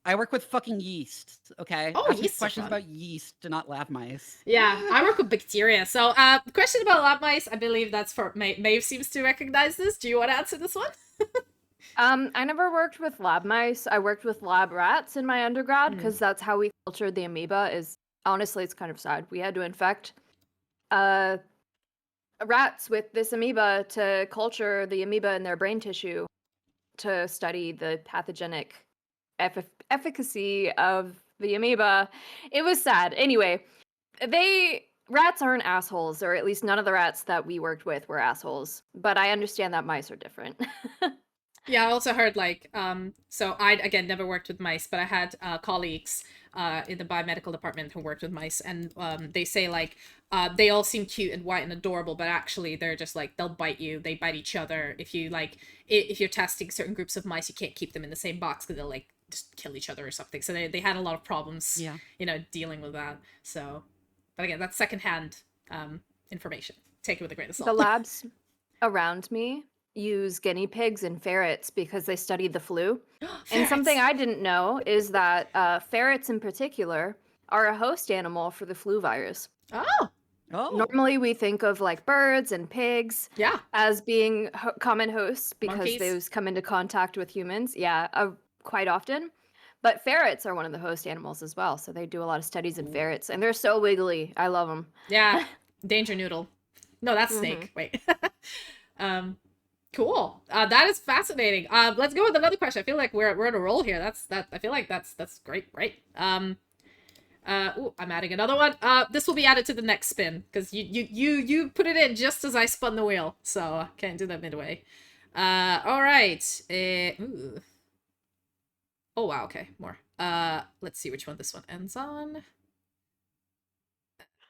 I work with fucking yeast, okay? Oh, Ask me yeast questions about yeast, not lab mice. Yeah, I work with bacteria. So, question about lab mice, I believe that's for Maeve seems to recognize this. Do you want to answer this one? I never worked with lab mice. I worked with lab rats in my undergrad because that's how we cultured the amoeba. Honestly, it's kind of sad. We had to infect rats with this amoeba to culture the amoeba in their brain tissue to study the pathogenic efficacy of the amoeba. It was sad. Anyway, rats aren't assholes, or at least none of the rats that we worked with were assholes. But I understand that mice are different. Yeah, I also heard like so I again never worked with mice, but I had colleagues in the biomedical department who worked with mice, and they say like they all seem cute and white and adorable, but actually they're just like they'll bite you, they bite each other. If you like if you're testing certain groups of mice, you can't keep them in the same box because they'll like just kill each other or something. So they had a lot of problems, dealing with that. So, but again, that's secondhand information. Take it with a grain of salt. The labs around me use guinea pigs and ferrets because they studied the flu. And something I didn't know is that ferrets in particular are a host animal for the flu virus. Oh. Normally we think of like birds and pigs as being common hosts because Monkeys. those come into contact with humans. Quite often. But ferrets are one of the host animals as well. So they do a lot of studies in ferrets and they're so wiggly. I love them. Yeah. Danger noodle. No, that's snake. Wait. Cool. That is fascinating. Let's go with another question. I feel like we're on a roll here. I feel like that's great. Great. I'm adding another one. This will be added to the next spin because you put it in just as I spun the wheel, so can't do that midway. All right. Ooh. Oh wow. Okay, more. Let's see which one this one ends on.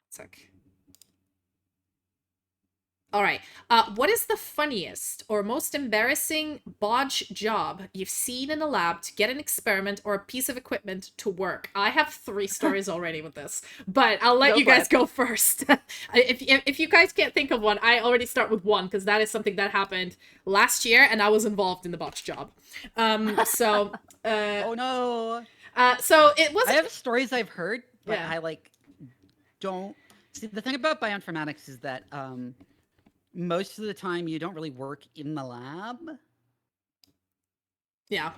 Sec. All right. What is the funniest or most embarrassing bodge job you've seen in a lab to get an experiment or a piece of equipment to work? I have 3 stories already with this, but I'll let Go you for guys it. go first. If you guys can't think of one, I already start with one because that is something that happened last year, and I was involved in the botch job. So, Oh no. so it I wasn't. have stories I've heard, but Yeah. I like don't see the thing about bioinformatics is that most of the time you don't really work in the lab. Yeah.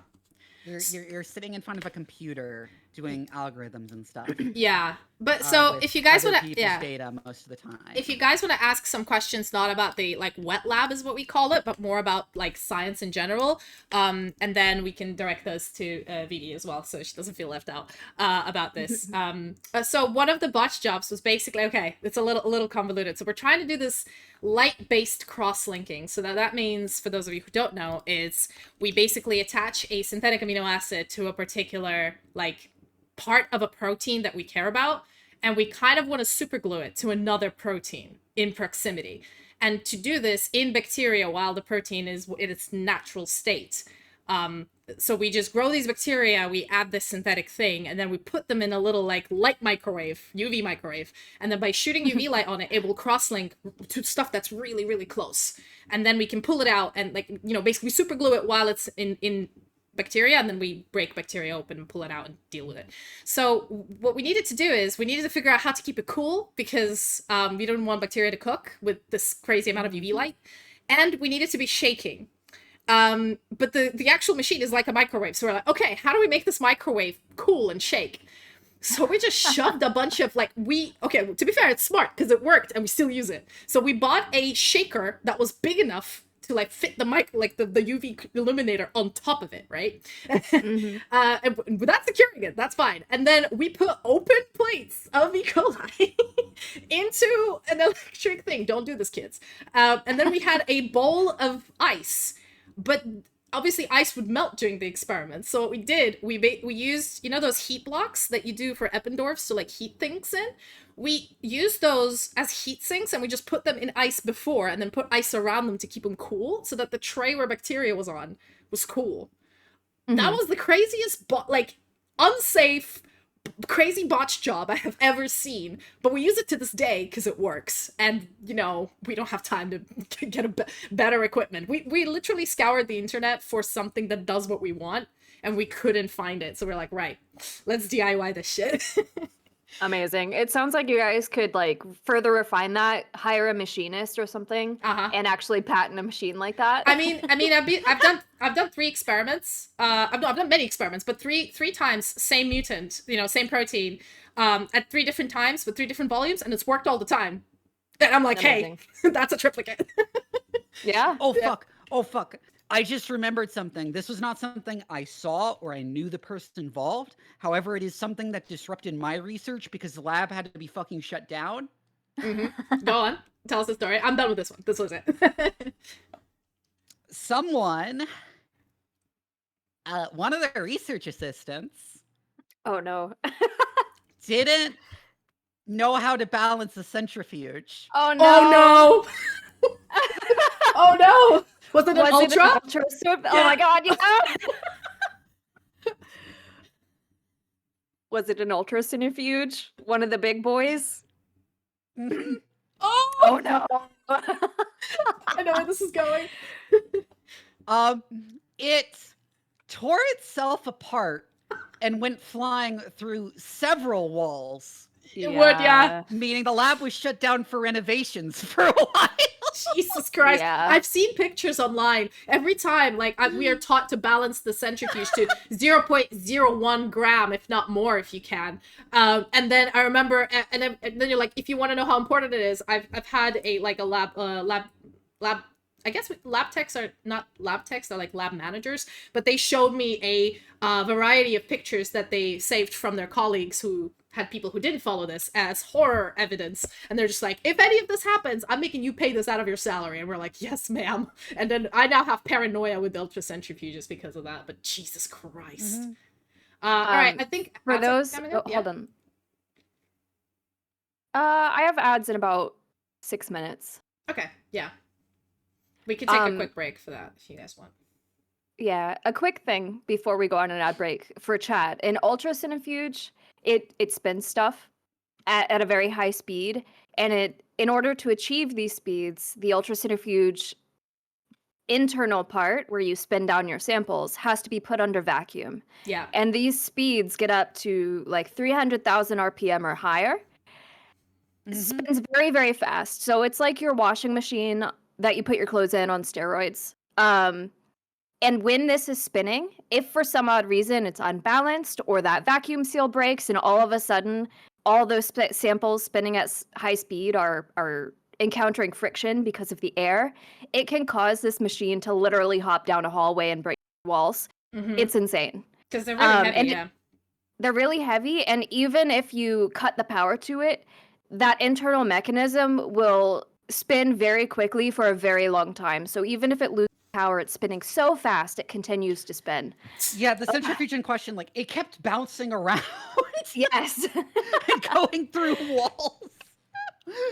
You're sitting in front of a computer doing algorithms and stuff Yeah. But so with if you guys other want to, people's yeah. data most of the time. If you guys want to ask some questions, not about the like wet lab is what we call it, but more about like science in general, and then we can direct those to Vivi as well, so she doesn't feel left out about this. So one of the botch jobs was basically, okay, it's a little convoluted. So we're trying to do this light-based cross-linking. So that means, for those of you who don't know, is we basically attach a synthetic amino acid to a particular like part of a protein that we care about, and we kind of want to superglue it to another protein in proximity. And to do this in bacteria while the protein is in its natural state. So we just grow these bacteria, we add this synthetic thing, and then we put them in a little like light microwave, UV microwave. And then by shooting UV light on it, it will cross-link to stuff that's really, really close. And then we can pull it out and like, you know, basically superglue it while it's in bacteria, and then we break bacteria open and pull it out and deal with it. So what we needed to do is we needed to figure out how to keep it cool because we didn't want bacteria to cook with this crazy amount of UV light, and we needed to be shaking. But the actual machine is like a microwave, so we're like, okay, how do we make this microwave cool and shake? So we just shoved a bunch of like okay, to be fair, it's smart because it worked and we still use it. So we bought a shaker that was big enough to like fit the mic, like the UV illuminator on top of it, right? And without securing it, that's fine. And then we put open plates of E. coli into an electric thing. Don't do this, kids. And then we had a bowl of ice, but obviously ice would melt during the experiment. So what we did, we used, you know, those heat blocks that you do for Eppendorfs to like heat things in. We used those as heat sinks, and we just put them in ice before and then put ice around them to keep them cool so that the tray where bacteria was on was cool. That was the craziest like unsafe crazy botch job I have ever seen, but we use it to this day because it works, and you know we don't have time to get a better equipment. We literally scoured the internet for something that does what we want, and we couldn't find it, so we're like, right, let's DIY this shit. Amazing. It sounds like you guys could like further refine that, hire a machinist or something, and actually patent a machine like that. I mean, I've done 3 experiments. I've done many experiments, but three times same mutant, you know, same protein, at 3 different times with 3 different volumes, and it's worked all the time. And I'm like, Amazing. hey, that's a triplicate. Yeah. Oh fuck. Oh fuck. I just remembered something. This was not something I saw or I knew the person involved. However, it is something that disrupted my research because the lab had to be fucking shut down. Go on. Tell us the story. I'm done with this one. This was it. Someone, one of their research assistants, Oh no. didn't know how to balance the centrifuge. Oh no. Oh no. Oh no. Was it an Was it ultra? an ultra? Oh my god, yeah. Was it an ultra centrifuge? One of the big boys? Oh! Oh no. I know where this is going. It tore itself apart and went flying through several walls. It would, yeah. Meaning the lab was shut down for renovations for a while. Jesus Christ. Yeah. I've seen pictures online. Every time, like, we are taught to balance the centrifuge to 0.01 gram, if not more, if you can. And then I remember, and then you're like, if you want to know how important it is, I've had a lab, I guess lab techs are not lab techs, they're like lab managers, but they showed me a variety of pictures that they saved from their colleagues who had people who didn't follow this as horror evidence, and they're just like, if any of this happens, I'm making you pay this out of your salary. And we're like, yes ma'am. And then I now have paranoia with ultra centrifuges because of that, but Jesus Christ. All right, I think for those hold on. I have ads in about 6 minutes. Okay, yeah. We could take a Um, quick break for that if you guys want. Yeah, a quick thing before we go on an ad break for chat. An ultracentrifuge, it spins stuff at a very high speed, and in order to achieve these speeds, the ultracentrifuge internal part where you spin down your samples has to be put under vacuum. Yeah. And these speeds get up to like 300,000 RPM or higher. Spins very, very fast. So it's like your washing machine that you put your clothes in on steroids. And when this is spinning, if for some odd reason it's unbalanced or that vacuum seal breaks and all of a sudden all those samples spinning at high speed are encountering friction because of the air, it can cause this machine to literally hop down a hallway and break walls. It's insane. Because they're really heavy, and yeah. they're really heavy, and even if you cut the power to it, that internal mechanism will spin very quickly for a very long time. So even if it loses power, it's spinning so fast it continues to spin. Yeah, the centrifuge in question, like, it kept bouncing around. Yes. And going through walls.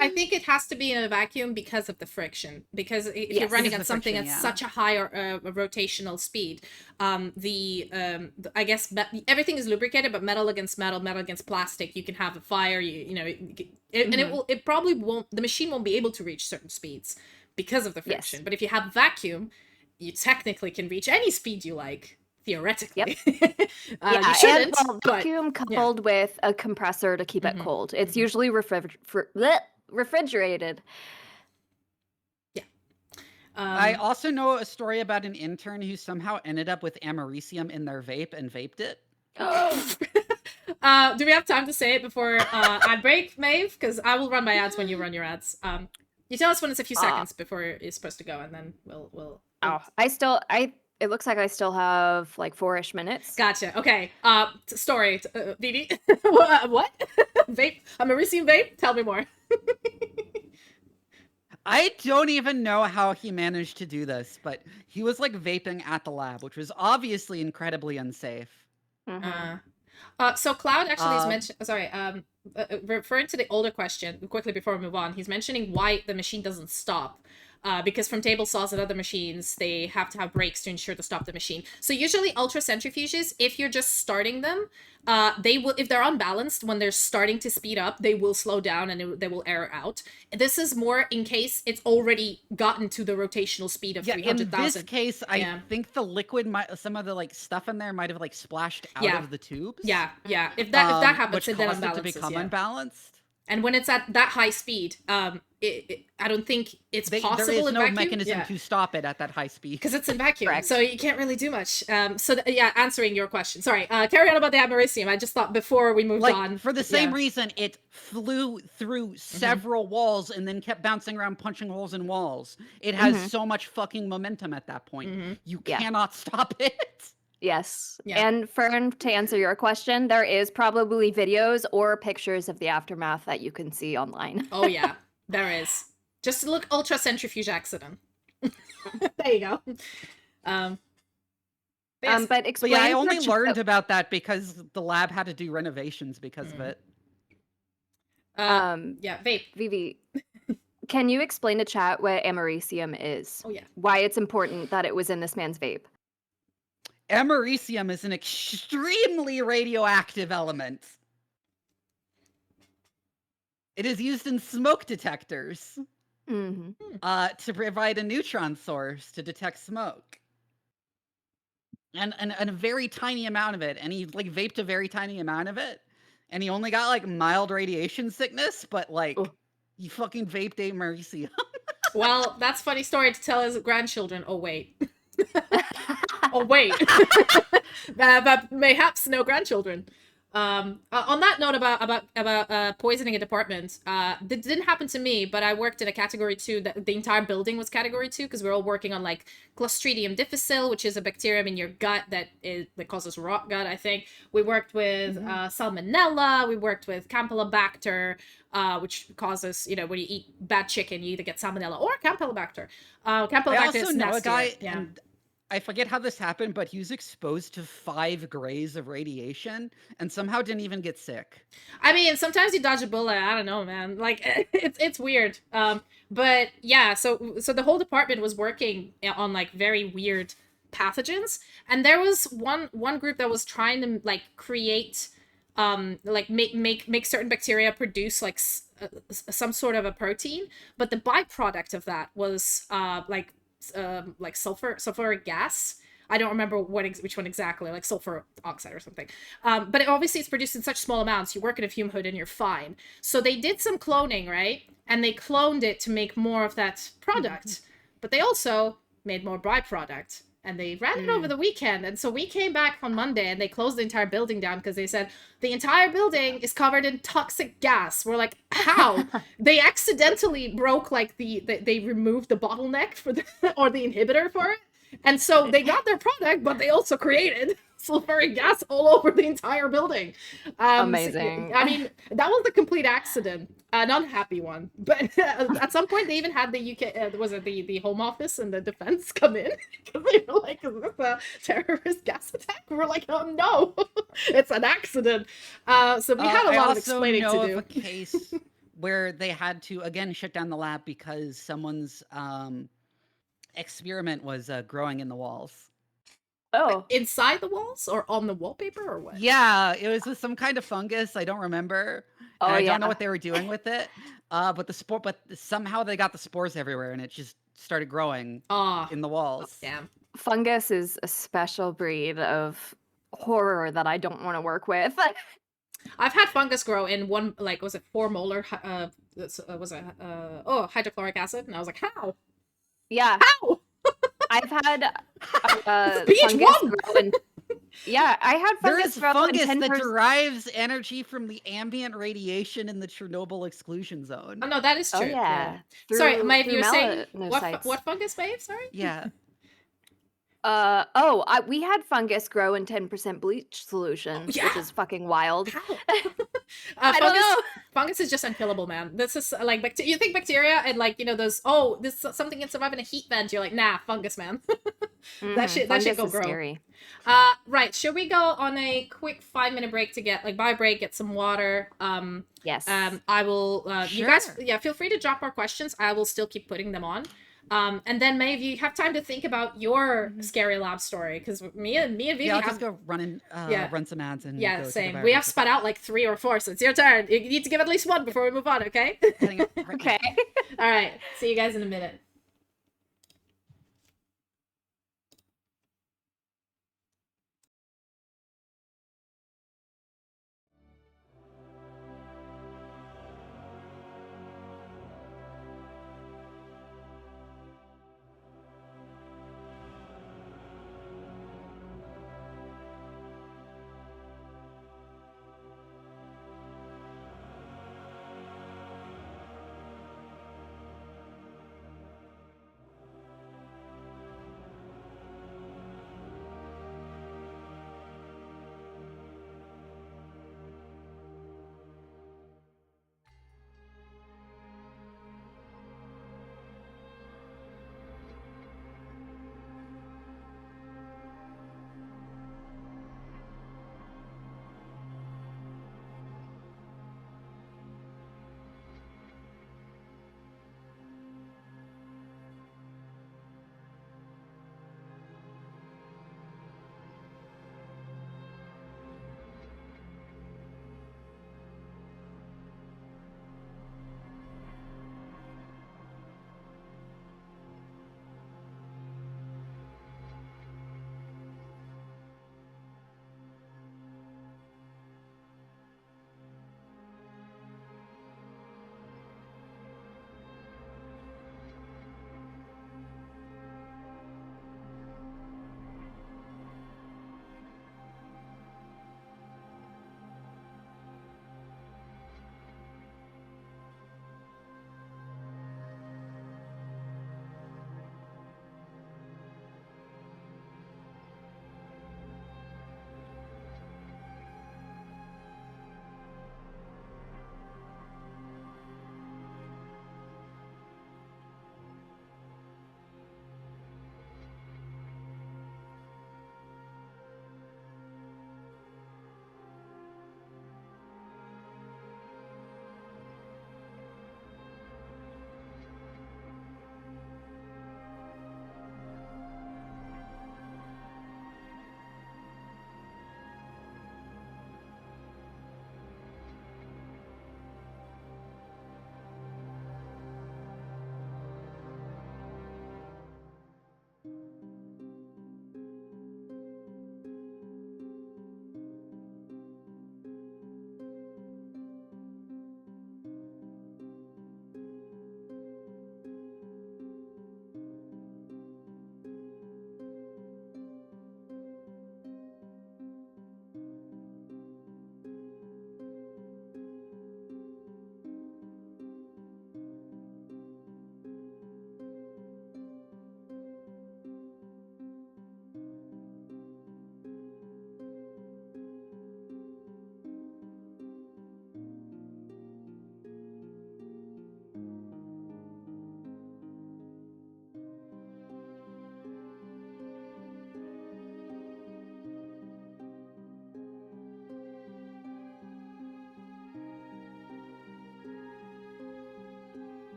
I think it has to be in a vacuum because of the friction. Because if you're Yes. running It is at the something friction, at yeah. such a high rotational speed, I guess everything is lubricated, but metal against metal, metal against plastic, you can have a fire. And it probably won't. The machine won't be able to reach certain speeds because of the friction. Yes. But if you have vacuum, you technically can reach any speed you like. Theoretically. Yeah, You shouldn't, and well, but vacuum coupled with a compressor to keep it cold. It's usually refrigerated. yeah. I also know a story about an intern who somehow ended up with americium in their vape and vaped it. Do we have time to say it before ad break, Maeve? Because I will run my ads when you run your ads. You tell us when it's a few seconds before it's supposed to go, and then we'll. Oh, it looks like I still have like 4-ish minutes. Gotcha. Okay. Story. Vivi. What? Vape. Americium vape. Tell me more. I don't even know how he managed to do this, but he was like vaping at the lab, which was obviously incredibly unsafe. So Cloud actually is mentioned. Sorry. Referring to the older question quickly before we move on, he's mentioning why the machine doesn't stop. Because from table saws and other machines, they have to have brakes to ensure to stop the machine. So usually ultracentrifuges, if you're just starting them, they will, if they're unbalanced, when they're starting to speed up, they will slow down and they will air out. This is more in case it's already gotten to the rotational speed of 300,000. In this case, I think the liquid some of the like stuff in there might have like splashed out of the tubes. Yeah. If that happens, which it then caused it to unbalances, become unbalanced. And when it's at that high speed, I don't think it's possible there is in no vacuum. mechanism to stop it at that high speed. Because it's in vacuum, so you can't really do much. Answering your question. Sorry, carry on about the americium. I just thought before we moved on. For the same reason, it flew through several walls and then kept bouncing around, punching holes in walls. It has so much fucking momentum at that point. You cannot stop it. Yes. Yeah. And Fern, to answer your question, there is probably videos or pictures of the aftermath that you can see online. Oh yeah, there is. Just look ultracentrifuge accident. There you go. But explain. I only learned about that because the lab had to do renovations because of it. Vape. Vivi, can you explain to chat what americium is? Oh yeah. Why it's important that it was in this man's vape? Americium is an extremely radioactive element. It is used in smoke detectors to provide a neutron source to detect smoke. And a very tiny amount of it. And he like vaped a very tiny amount of it. And he only got like mild radiation sickness, but like he fucking vaped americium. Well, that's a funny story to tell his grandchildren. Oh wait. Oh wait. But mayhaps no grandchildren. On that note about poisoning a department, that didn't happen to me, but I worked in a category 2. The entire building was category 2 because we're all working on like Clostridium difficile, which is a bacterium in your gut that causes rot gut. I think we worked with Salmonella. We worked with Campylobacter, which causes, when you eat bad chicken, you either get Salmonella or Campylobacter. Campylobacter I also is know a nastier. guy. Yeah. And I forget how this happened, but he was exposed to 5 grays of radiation and somehow didn't even get sick. I mean, sometimes you dodge a bullet. I don't know, man. Like it's weird. But yeah, so the whole department was working on like very weird pathogens, and there was one group that was trying to like create, like make certain bacteria produce like some sort of a protein, but the byproduct of that was like sulfuric gas. I don't remember which one exactly, like sulfur oxide or something. But obviously it's produced in such small amounts. You work at a fume hood and you're fine. So they did some cloning, right? And they cloned it to make more of that product. But they also made more byproduct. And they ran it over the weekend. And so we came back on Monday and they closed the entire building down because they said the entire building is covered in toxic gas. We're like, how? They accidentally broke like they removed the bottleneck for the or the inhibitor for it. And so they got their product, but they also created sulfuric gas all over the entire building. Amazing. So, I mean, that was a complete accident, an unhappy one. But at some point, they even had the UK, was it the Home Office and the Defense come in because they were like, "Is this a terrorist gas attack?" We're like, "Oh no, it's an accident." So we had a lot of explaining to do. I also know of a case where they had to again shut down the lab because someone's experiment was growing in the walls. Oh. Inside the walls or on the wallpaper or what? Yeah, it was with some kind of fungus. I don't remember. And I don't know what they were doing with it. But somehow they got the spores everywhere and it just started growing in the walls. Damn. Fungus is a special breed of horror that I don't want to work with. I've had fungus grow in one, like, was it 4 molar, hydrochloric acid? And I was like, how? Yeah. How? I've had pH fungus 1! grow in... Yeah, I had There fungus is grow fungus in 10%. that derives energy from the ambient radiation in the Chernobyl exclusion zone. Oh, no, that is true. Oh, yeah. Sorry, Maeve, you were saying, melanocytes. what fungus, Maeve? Sorry? Yeah. We had fungus grow in 10% bleach solution, which is fucking wild. How? I don't know. Fungus is just unkillable, man. This is like you think bacteria and like those. This something can survive in a heat vent. You're like, nah, fungus, man. That shit go grow. Scary. Right. Should we go on a quick 5-minute break to get by break, get some water? Yes. I will. You Sure. guys, feel free to drop more questions. I will still keep putting them on. And then Maeve, you have time to think about your scary lab story because me and Vivi I'll just go run some ads and go same. to the We have spat out like 3 or 4, so it's your turn. You need to give at least one before we move on, okay? Okay. All right. See you guys in a minute.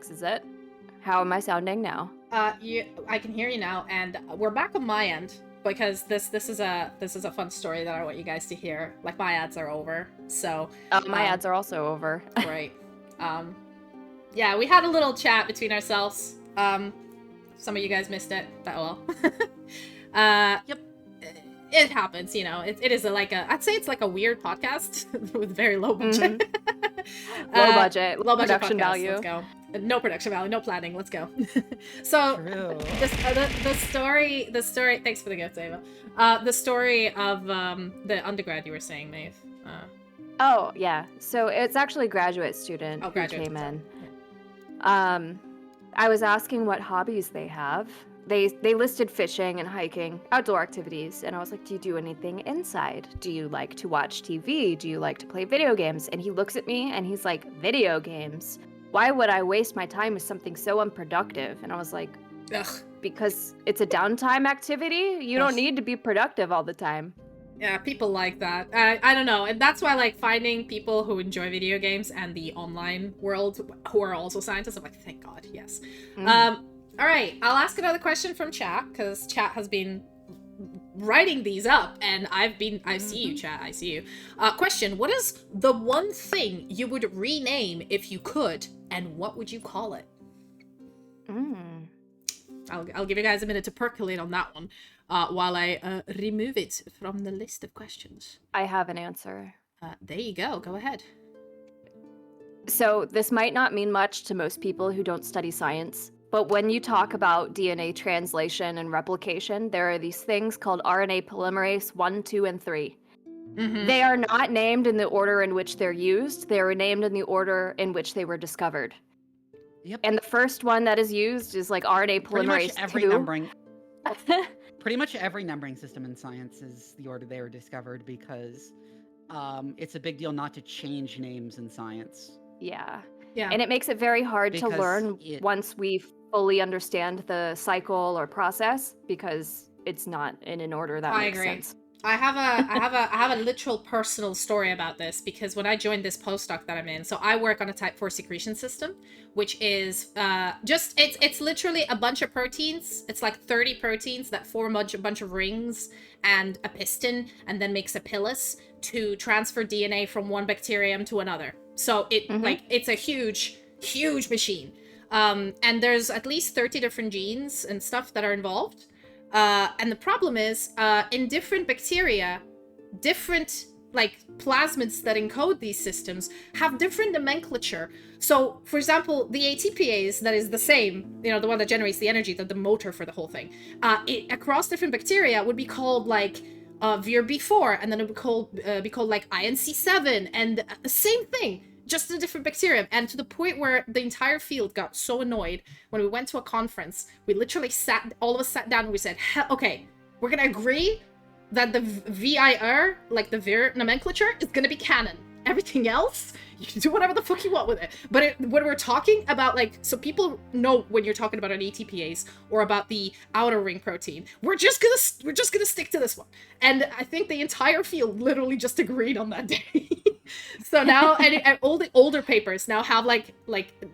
fixes it. How am I sounding now? I can hear you now, and we're back on my end because this is a fun story that I want you guys to hear. Like, my ads are over, so My ads are also over. right. Yeah, we had a little chat between ourselves. Some of you guys missed it. Oh well. Yep. It happens, you know. It is I'd say it's like a weird podcast with very low budget. Low budget, low budget production podcast. value. Let's go. No production value, no planning. Let's go. So True. the story. Thanks for the gift, Ava. The story of the undergrad you were saying, Maeve. Oh yeah, so it's actually a graduate student who graduate, came sorry. in. I was asking what hobbies they have. They listed fishing and hiking, outdoor activities, and I was like, do you do anything inside? Do you like to watch TV? Do you like to play video games? And he looks at me and he's like, video games? Why would I waste my time with something so unproductive? And I was like, Ugh. because it's a downtime activity. You don't Ugh. need to be productive all the time. Yeah, people like that. I don't know, and that's why like finding people who enjoy video games and the online world who are also scientists. I'm like, thank God, yes. All right, I'll ask another question from chat because chat has been writing these up, and I see you, chat. I see you. Question: what is the one thing you would rename if you could, and what would you call it? I'll give you guys a minute to percolate on that one while I remove it from the list of questions. I have an answer. There you go. Go ahead. So this might not mean much to most people who don't study science, but when you talk about DNA translation and replication, there are these things called RNA polymerase 1, 2, and 3. Mm-hmm. They are not named in the order in which they're used. They were named in the order in which they were discovered. Yep. And the first one that is used is like RNA polymerase 2. Pretty much every numbering system in science is the order they were discovered because it's a big deal not to change names in science. Yeah. Yeah. And it makes it very hard to Because learn once we fully understand the cycle or process, because it's not in an order that makes sense. I have a literal personal story about this because when I joined this postdoc that I'm in, so I work on a type 4 secretion system, which is it's literally a bunch of proteins. It's like 30 proteins that form a bunch of rings and a piston and then makes a pilus to transfer DNA from one bacterium to another. So it's a huge machine. And there's at least 30 different genes and stuff that are involved. And the problem is, in different bacteria, different like plasmids that encode these systems have different nomenclature. So, for example, the ATPase that is the same, you know, the one that generates the energy, the motor for the whole thing, across different bacteria would be called like VIR-B4, and then it would be called like INC7, and the same thing, just in a different bacterium. And to the point where the entire field got so annoyed when we went to a conference, we literally all of us sat down and we said, okay, we're gonna agree that the VIR, like the VIR nomenclature, is gonna be canon. Everything else, you can do whatever the fuck you want with it. But when we're talking about like, so people know when you're talking about an ATPase or about the outer ring protein, we're just gonna stick to this one. And I think the entire field literally just agreed on that day. So now, and all the older papers now have like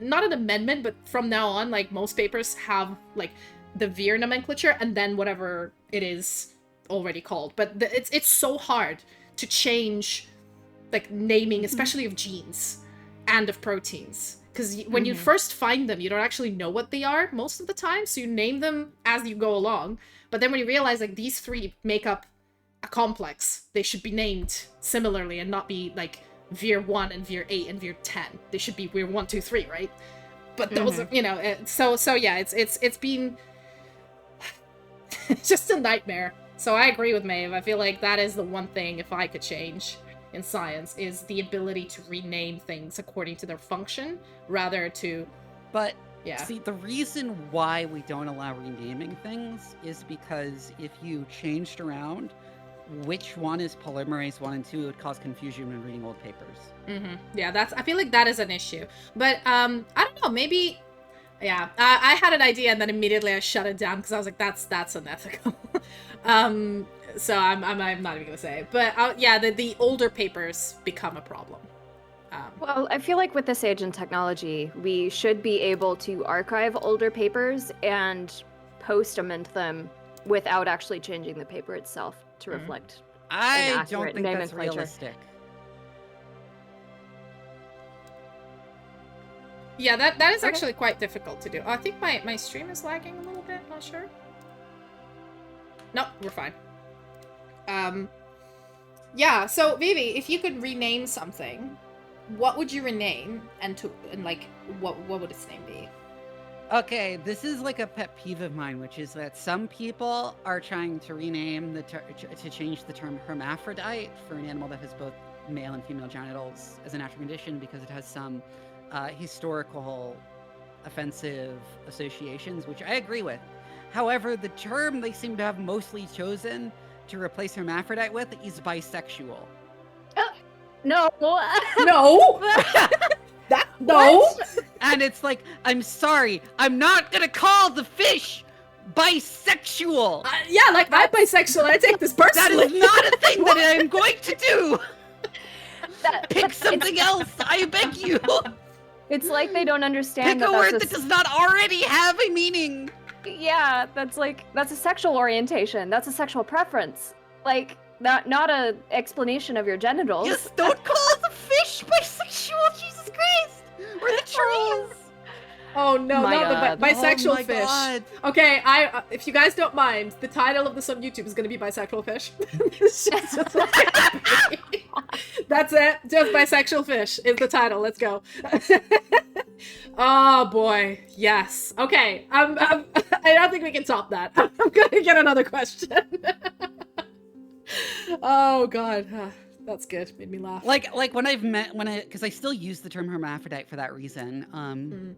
not an amendment, but from now on, like most papers have like the VIR nomenclature and then whatever it is already called. But it's so hard to change like naming, especially of genes and of proteins, because when you first find them, you don't actually know what they are most of the time, so you name them as you go along. But then when you realize like these three make up a complex, they should be named similarly and not be like VIR-1 and VIR-8 and VIR-10. They should be VIR-1, 2, 3, right? But those are, you know, so yeah, it's been just a nightmare. So I agree with Maeve. I feel like that is the one thing, if I could change in science, is the ability to rename things according to their function rather to See, the reason why we don't allow renaming things is because if you changed around which one is polymerase 1 and 2, it would cause confusion when reading old papers. Yeah, I feel like that is an issue. But I don't know, maybe I had an idea and then immediately I shut it down because I was like, that's unethical. So I'm not even gonna say it. But the older papers become a problem. Well, I feel like with this age in technology, we should be able to archive older papers and post-amend them without actually changing the paper itself to reflect I don't accurate think that's nomenclature. realistic. Yeah, that is Okay. actually quite difficult to do. I think my stream is lagging a little bit, not sure. No, we're fine. Yeah, so Vivi, if you could rename something, what would you rename and like what would its name be? Okay, this is like a pet peeve of mine, which is that some people are trying to rename to change the term hermaphrodite for an animal that has both male and female genitals as a natural condition because it has some historical offensive associations, which I agree with. However, the term they seem to have mostly chosen to replace hermaphrodite with is bisexual. No. No! No! And it's like, I'm sorry, I'm not gonna call the fish bisexual. Yeah, like I'm bisexual. I take this That personally. is not a thing that I'm going to do. Pick But something else, I beg you. It's like they don't understand Pick a that word that's that does not already have a meaning. Yeah, that's a sexual orientation. That's a sexual preference. Like, not a explanation of your genitals. Yes, don't call the fish bisexual, Jesus Christ! Or the trees. Oh no, My not God. the bisexual Oh my fish. God. Okay, if you guys don't mind, the title of this on YouTube is gonna be bisexual fish. It's just like- That's it. Just bisexual fish is the title. Let's go. Oh boy, yes. Okay, I don't think we can top that. I'm gonna get another question. Oh god, that's good. Made me laugh. Like because I still use the term hermaphrodite for that reason.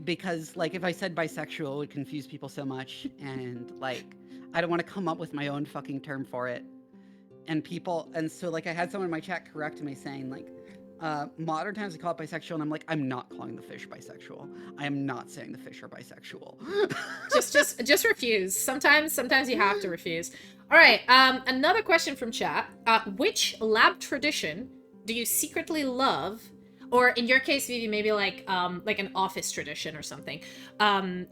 Because like if I said bisexual, it would confuse people so much, and like I don't want to come up with my own fucking term for it. And so like I had someone in my chat correct me saying like, modern times we call it bisexual, and I'm like, I'm not calling the fish bisexual. I am not saying the fish are bisexual. just refuse. Sometimes you have to refuse. All right. Another question from chat. Which lab tradition do you secretly love? Or in your case, Vivi, maybe like an office tradition or something. Even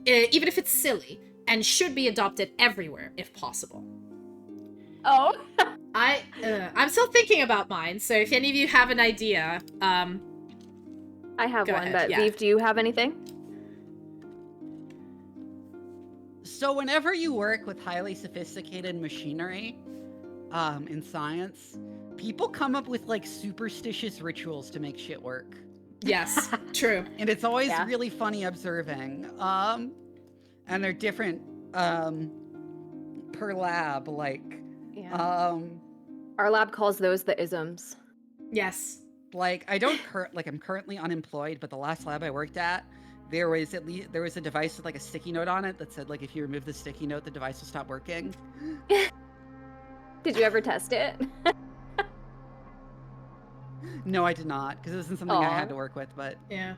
if it's silly and should be adopted everywhere if possible. Oh. I'm still thinking about mine. So if any of you have an idea, I have Go one, ahead, but yeah. Viv, do you have anything? So whenever you work with highly sophisticated machinery, in science, people come up with like superstitious rituals to make shit work. yes, true. And it's always Yeah. really funny observing. And they're different per lab, like Yeah. Our lab calls those the isms. Yes. like I'm currently unemployed, but the last lab I worked at, there was a device with like a sticky note on it that said like if you remove the sticky note, the device will stop working. Did you ever test it? No, I did not, because it wasn't something I Aw. had to work with, but Yeah.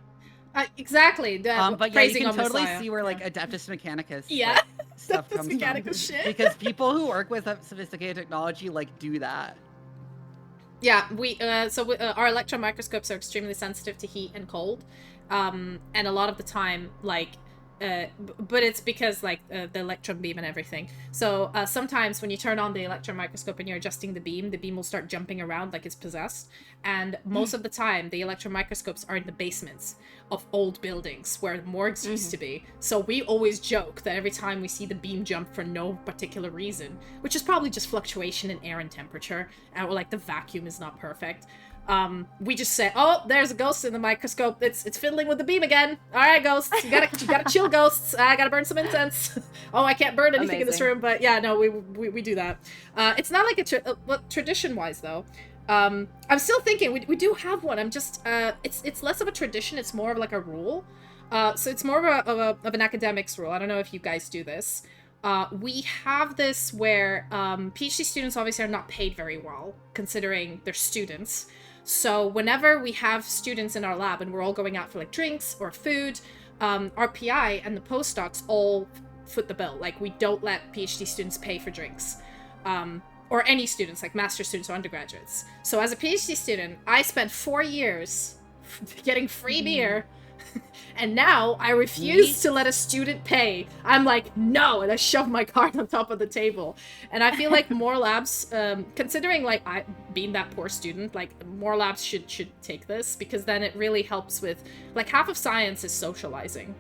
Exactly. but yeah, you praising can on totally Messiah. see where like Adeptus Mechanicus Yeah. like, stuff Adeptus comes Mechanicus from. shit. Because people who work with sophisticated technology like do that. Yeah, our electron microscopes are extremely sensitive to heat and cold, and a lot of the time, like, but it's because like the electron beam and everything. So sometimes when you turn on the electron microscope and you're adjusting the beam will start jumping around like it's possessed. And most of the time, the electron microscopes are in the basements of old buildings where the morgues used to be. So we always joke that every time we see the beam jump for no particular reason, which is probably just fluctuation in air and temperature, or like the vacuum is not perfect. We just say, "Oh, there's a ghost in the microscope. It's fiddling with the beam again. All right, ghosts, you gotta chill, ghosts. I gotta burn some incense. Oh, I can't burn anything in this Amazing. room, but yeah, no, we do that. It's not like tradition-wise though. I'm still thinking we do have one. I'm just it's less of a tradition. It's more of like a rule. So it's more of an academics rule. I don't know if you guys do this. We have this where PhD students obviously are not paid very well considering they're students. So whenever we have students in our lab and we're all going out for like drinks or food, our PI and the postdocs all foot the bill. Like we don't let PhD students pay for drinks. or any students, like master students or undergraduates. So as a PhD student, I spent 4 years getting free beer, and now I refuse to let a student pay. I'm like, no, and I shove my card on top of the table. And I feel like more labs, considering like I being that poor student, like more labs should take this, because then it really helps with, like, half of science is socializing.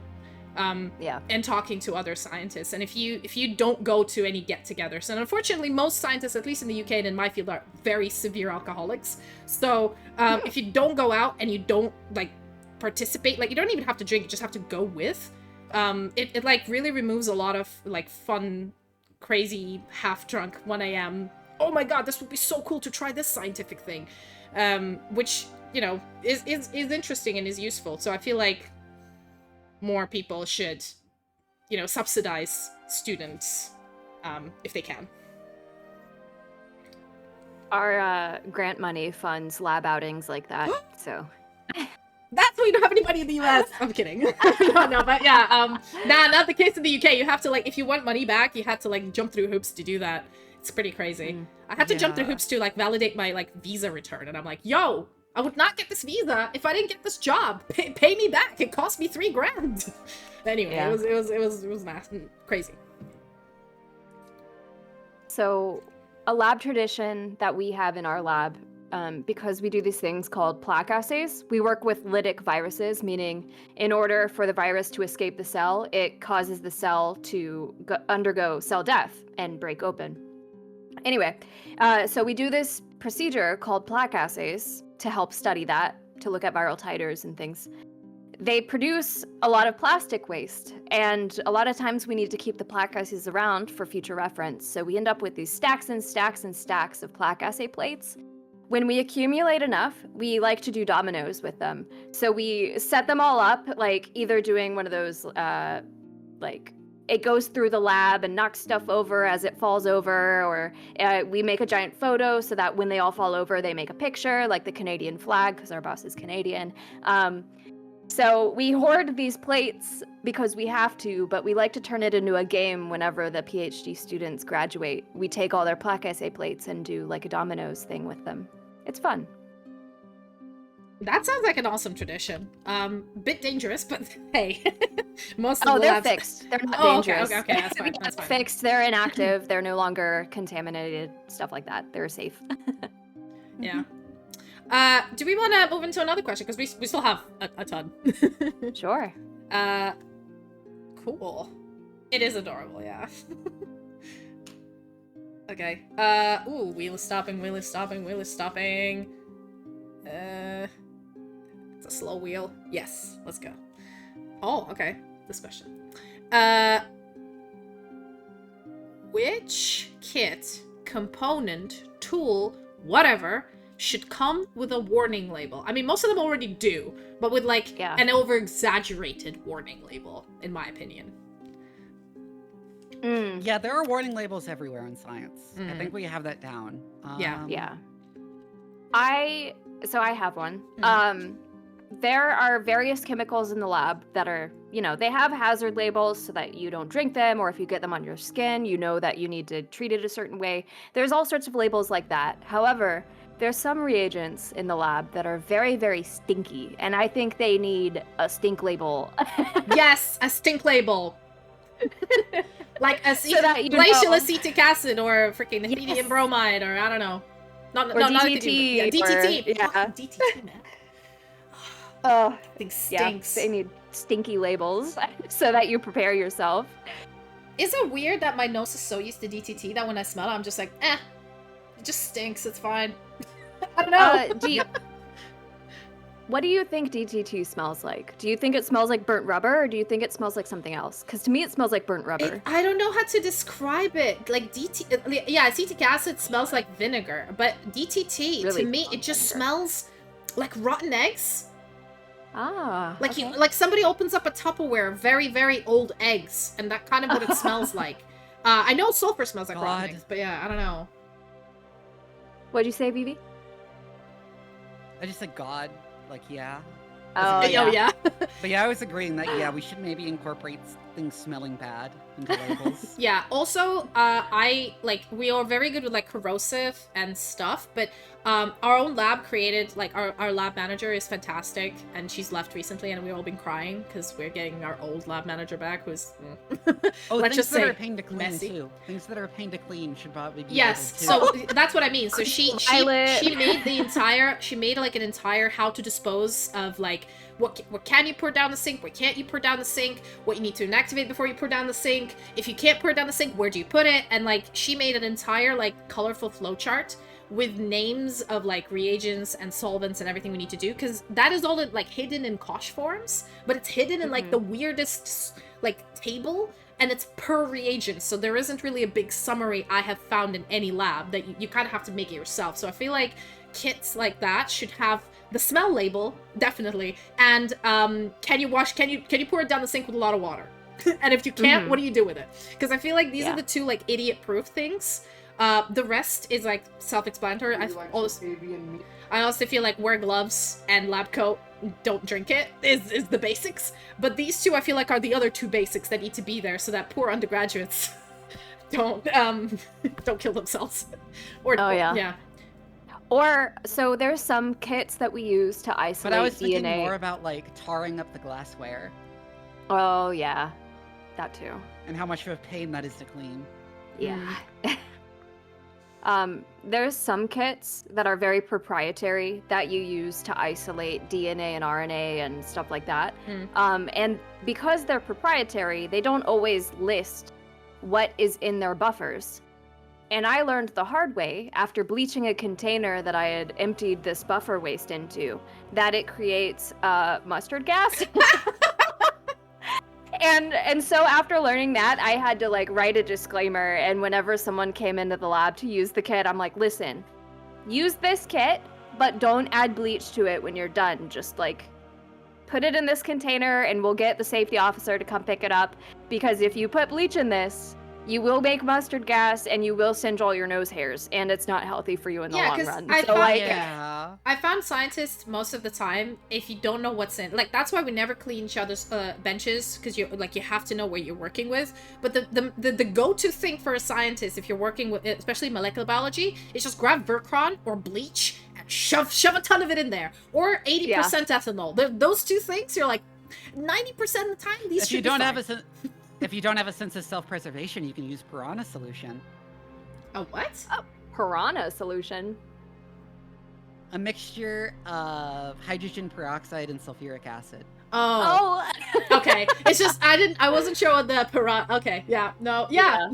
And talking to other scientists. And if you don't go to any get-togethers, and unfortunately most scientists, at least in the UK and in my field, are very severe alcoholics. So if you don't go out and you don't like participate, like you don't even have to drink, you just have to go with, it like really removes a lot of like fun, crazy, half-drunk 1 a.m. oh my god, this would be so cool to try this scientific thing, which, you know, is interesting and is useful. So I feel like more people should, you know, subsidize students if they can. Our grant money funds lab outings like that, so. That's why we don't have any money in the US. I'm kidding. no, but yeah, not the case in the UK. You have to, like, if you want money back, you had to, like, jump through hoops to do that. It's pretty crazy. I had to jump through hoops to, like, validate my, like, visa return, and I'm like, yo, I would not get this visa if I didn't get this job. Pay me back. It cost me $3,000. Anyway, it was crazy. So, a lab tradition that we have in our lab, because we do these things called plaque assays, we work with lytic viruses, meaning in order for the virus to escape the cell, it causes the cell to undergo cell death and break open. Anyway, so we do this procedure called plaque assays to help study that, to look at viral titers and things. They produce a lot of plastic waste, and a lot of times we need to keep the plaque assays around for future reference. So we end up with these stacks and stacks and stacks of plaque assay plates. When we accumulate enough, we like to do dominoes with them. So we set them all up, like either doing one of those, like, it goes through the lab and knocks stuff over as it falls over, or we make a giant photo so that when they all fall over, they make a picture, like the Canadian flag, because our boss is Canadian. So we hoard these plates because we have to, but we like to turn it into a game whenever the PhD students graduate. We take all their plaque essay plates and do like a dominoes thing with them. It's fun. That sounds like an awesome tradition. Bit dangerous, but hey. Most of the they're labs... fixed. They're not dangerous. Okay, that's fine. That's fine. Fixed. They're inactive. They're no longer contaminated. Stuff like that. They're safe. Yeah. Do we want to move into another question? Because we still have a ton. Sure. Cool. It is adorable, yeah. Okay. Ooh, wheel is stopping, wheel is stopping, wheel is stopping. It's a slow wheel. Yes, let's go. Oh, okay. This question. Which kit, component, tool, whatever, should come with a warning label? I mean, most of them already do, but with like an over-exaggerated warning label, in my opinion. Yeah, there are warning labels everywhere in science. I think we have that down. Yeah. I have one. There are various chemicals in the lab that are, you know, they have hazard labels so that you don't drink them, or if you get them on your skin, you know that you need to treat it a certain way. There's all sorts of labels like that. However, there's some reagents in the lab that are very, very stinky, and I think they need a stink label. Yes, a stink label. Like glacial acetic acid, or freaking ethidium bromide, or I don't know. Not DTT. Yeah, DTT. Yeah. DTT, man. Thing stinks. Yeah, they need stinky labels so that you prepare yourself. Is it weird that my nose is so used to DTT that when I smell it, I'm just like, it just stinks, it's fine. I don't know. What do you think DTT smells like? Do you think it smells like burnt rubber, or do you think it smells like something else? Because to me, it smells like burnt rubber. I don't know how to describe it. Like acetic acid smells like vinegar, but DTT, really, to me, it just smells like rotten eggs. Like somebody opens up a Tupperware, very, very old eggs, and that kind of what it smells like. I know sulfur smells like rotten eggs, but yeah, I don't know. What'd you say, Vivi? I just said God. Like, yeah. Oh, yeah. But yeah, I was agreeing that, we should maybe incorporate things smelling bad into labels. Yeah, also, we are very good with, like, corrosive and stuff, but, our own lab created, like, our lab manager is fantastic, and she's left recently, and we've all been crying, because we're getting our old lab manager back, who's, Oh, let's things just that say, are a pain to clean, messy. too. Things that are a pain to clean should probably be Yes, labeled, so too. that's what I mean. So she Violet. made like an entire how to dispose of, like, what can you pour down the sink, what can't you pour down the sink, what you need to inactivate before you pour down the sink, if you can't pour down the sink, where do you put it? And, like, she made an entire, like, colorful flowchart with names of, like, reagents and solvents and everything we need to do, because that is all, like, hidden in Kosh forms, but it's hidden in, like, the weirdest, like, table, and it's per reagent, so there isn't really a big summary I have found in any lab that you kind of have to make it yourself. So I feel like kits like that should have the smell label, definitely, and can you pour it down the sink with a lot of water? And if you can't, what do you do with it? Because I feel like these are the two, like, idiot-proof things. The rest is, like, self-explanatory. I also feel like wear gloves and lab coat, don't drink it, is the basics. But these two, I feel like, are the other two basics that need to be there so that poor undergraduates don't kill themselves. Or, yeah. Or, so there's some kits that we use to isolate But I was DNA. thinking more about, like, tarring up the glassware. Oh, yeah. That too. And how much of a pain that is to clean. Yeah. There's some kits that are very proprietary that you use to isolate DNA and RNA and stuff like that. And because they're proprietary, they don't always list what is in their buffers. And I learned the hard way after bleaching a container that I had emptied this buffer waste into, that it creates mustard gas. And so after learning that, I had to, like, write a disclaimer, and whenever someone came into the lab to use the kit, I'm like, listen, use this kit, but don't add bleach to it when you're done. Just, like, put it in this container and we'll get the safety officer to come pick it up, because if you put bleach in this, you will make mustard gas and you will singe all your nose hairs, and it's not healthy for you in the long run. I found scientists most of the time, if you don't know what's in, like, that's why we never clean each other's benches, because you have to know what you're working with. But the go-to thing for a scientist, if you're working with, especially molecular biology, is just grab Vercron or bleach and shove a ton of it in there, or 80% ethanol. Those two things, you're like, 90% of the time these should be fine. If you don't have a sense of self-preservation, you can use piranha solution. A what? Oh, piranha solution. A mixture of hydrogen peroxide and sulfuric acid. Oh. Okay. It's just I wasn't sure what the piranha. Okay. Yeah. No. Yeah.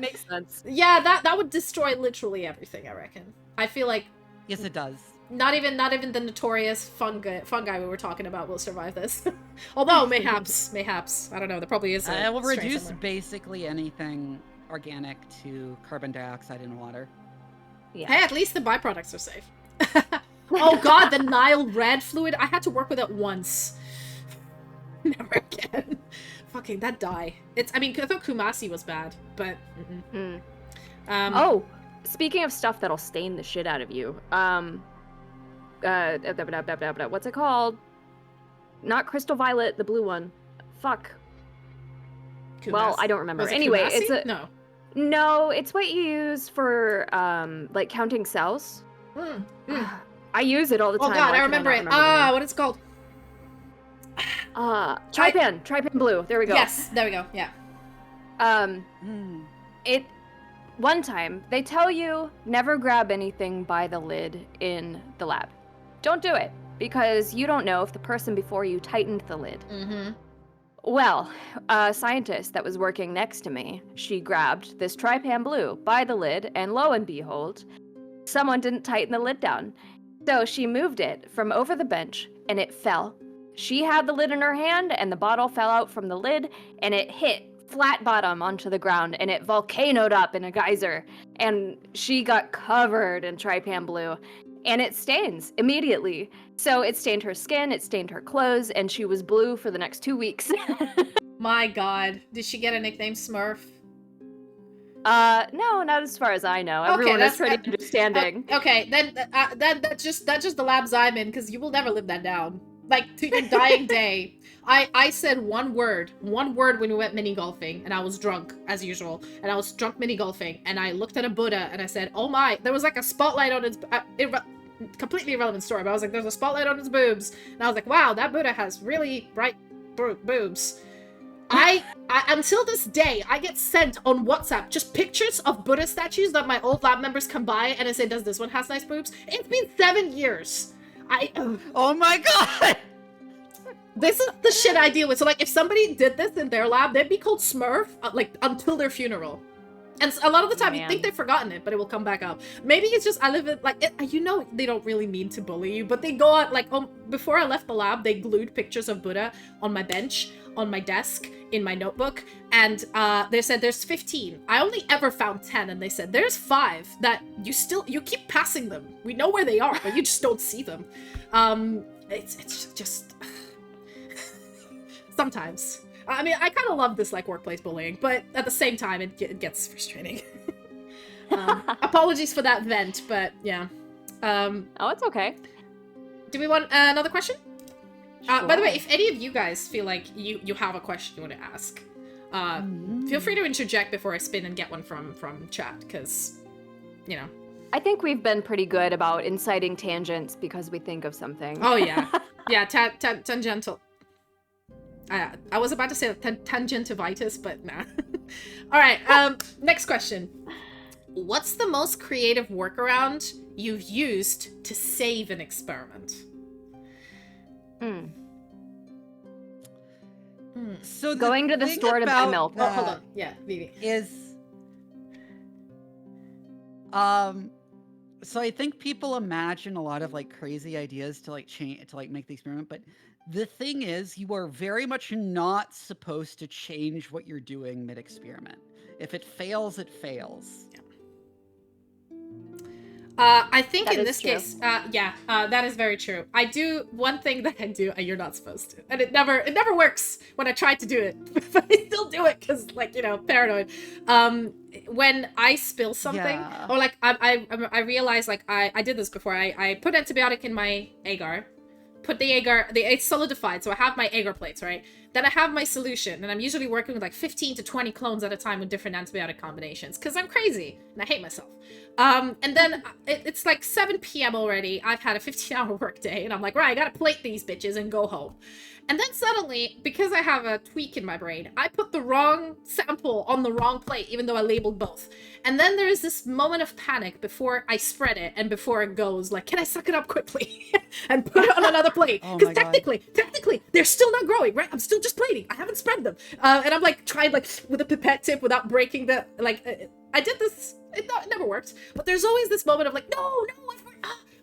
Makes sense. Yeah. That would destroy literally everything, I reckon. I feel like. Yes, it does. Not even the notorious fungi we were talking about will survive this. Although mayhaps, I don't know. There probably is. It will reduce basically anything organic to carbon dioxide in water. Yeah. Hey, at least the byproducts are safe. Oh God, the Nile red fluid. I had to work with it once. Never again. Fucking that dye. I thought Kumasi was bad, but. Oh, speaking of stuff that'll stain the shit out of you. What's it called? Not crystal violet, the blue one. Fuck. Well, I don't remember. Anyway, Kumasi? it's a no. It's what you use for like counting cells. I use it all the time. Oh God, I remember it. What it's called? Trypan blue. There we go. Yes, there we go. Yeah. It. One time, they tell you never grab anything by the lid in the lab. Don't do it, because you don't know if the person before you tightened the lid. Well, a scientist that was working next to me, she grabbed this Trypan Blue by the lid, and lo and behold, someone didn't tighten the lid down. So she moved it from over the bench, and it fell. She had the lid in her hand, and the bottle fell out from the lid, and it hit flat bottom onto the ground, and it volcanoed up in a geyser, and she got covered in Trypan Blue, and it stains immediately. So it stained her skin, it stained her clothes, and she was blue for the next 2 weeks. My God, did she get a nickname Smurf? No, not as far as I know. Everyone is pretty understanding. Okay, then that's just the labs I'm in, because you will never live that down. like to your dying day. I said one word when we went mini golfing, and I was drunk as usual, and I was drunk mini golfing, and I looked at a Buddha and I said, "Oh my!" There was like a spotlight on its completely irrelevant story, but I was like, "There's a spotlight on its boobs," and I was like, "Wow, that Buddha has really bright boobs." I until this day, I get sent on WhatsApp just pictures of Buddha statues that my old lab members come by, and I say, "Does this one has nice boobs?" It's been 7 years. Oh my god! This is the shit I deal with. So, like, if somebody did this in their lab, they'd be called Smurf, like, until their funeral. And a lot of the time, you think they've forgotten it, but it will come back up. Maybe it's just, I live in, like, you know, they don't really mean to bully you, but they go out, like, before I left the lab, they glued pictures of Buddha on my bench, on my desk, in my notebook, and they said there's 15. I only ever found 10, and they said there's 5 that you keep passing them. We know where they are, but you just don't see them. It's just... Sometimes. I mean, I kind of love this, like, workplace bullying, but at the same time, it gets frustrating. Apologies for that vent, but yeah. Oh, it's okay. Do we want another question? Sure. By the way, if any of you guys feel like you have a question you want to ask, feel free to interject before I spin and get one from chat, because, you know. I think we've been pretty good about inciting tangents because we think of something. Oh, yeah. Yeah, tangential. I was about to say tangentivitis, but nah. All right, next question. What's the most creative workaround you've used to save an experiment? So going to the store to buy milk. Oh, hold on. Yeah, Vivi. So I think people imagine a lot of like crazy ideas to like change to like make the experiment, but the thing is, you are very much not supposed to change what you're doing mid-experiment. If it fails, it fails. I think that in this true. case, that is very true. I do one thing that I do, and you're not supposed to, and it never works when I try to do it, but I still do it because, like, you know, paranoid. When I spill something, or like I realize, like, I did this before. I put antibiotic in my agar. Put the agar, it's solidified, so I have my agar plates, right? Then I have my solution, and I'm usually working with like 15 to 20 clones at a time with different antibiotic combinations, because I'm crazy, and I hate myself. And then it's like 7 p.m. already, I've had a 15-hour work day, and I'm like, right, I gotta plate these bitches and go home. And then suddenly, because I have a tweak in my brain, I put the wrong sample on the wrong plate, even though I labeled both. And then there's this moment of panic before I spread it and before it goes, like, can I suck it up quickly and put it on another plate? Because technically, they're still not growing, right? I'm still just plating. I haven't spread them. And I'm like trying like with a pipette tip without breaking the, like, I did this. It never worked. But there's always this moment of like, no,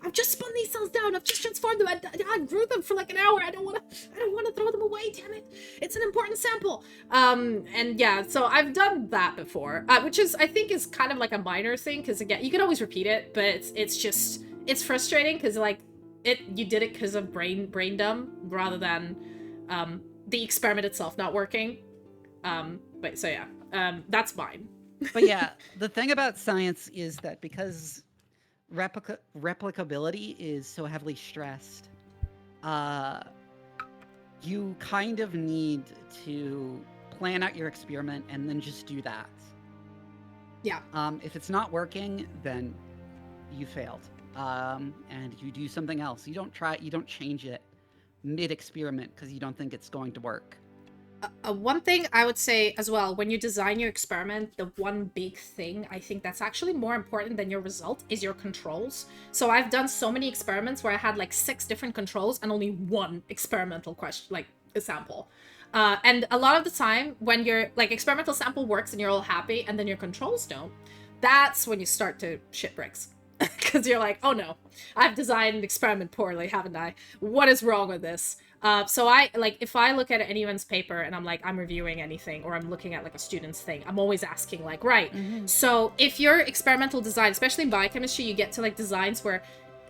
I've just spun these cells down. I've just transformed them. I grew them for like an hour. I don't want to throw them away. Damn it! It's an important sample. And yeah, so I've done that before, which is, I think, is kind of like a minor thing, because again, you can always repeat it, but it's frustrating because like you did it because of brain dumb rather than the experiment itself not working. But so yeah, that's mine. But yeah, the thing about science is that because replicability is so heavily stressed, you kind of need to plan out your experiment and then just do that. Yeah. If it's not working, then you failed. And you do something else. You don't change it mid-experiment because you don't think it's going to work. One thing I would say as well, when you design your experiment, the one big thing I think that's actually more important than your result is your controls. So I've done so many experiments where I had like 6 different controls and only one experimental question, like a sample. And a lot of the time when your like experimental sample works and you're all happy and then your controls don't, that's when you start to shit bricks. Because you're like, oh no, I've designed an experiment poorly, haven't I? What is wrong with this? So I, like, if I look at anyone's paper and I'm like, I'm reviewing anything, or I'm looking at like a student's thing, I'm always asking like, right, so if your experimental design, especially in biochemistry, you get to like designs where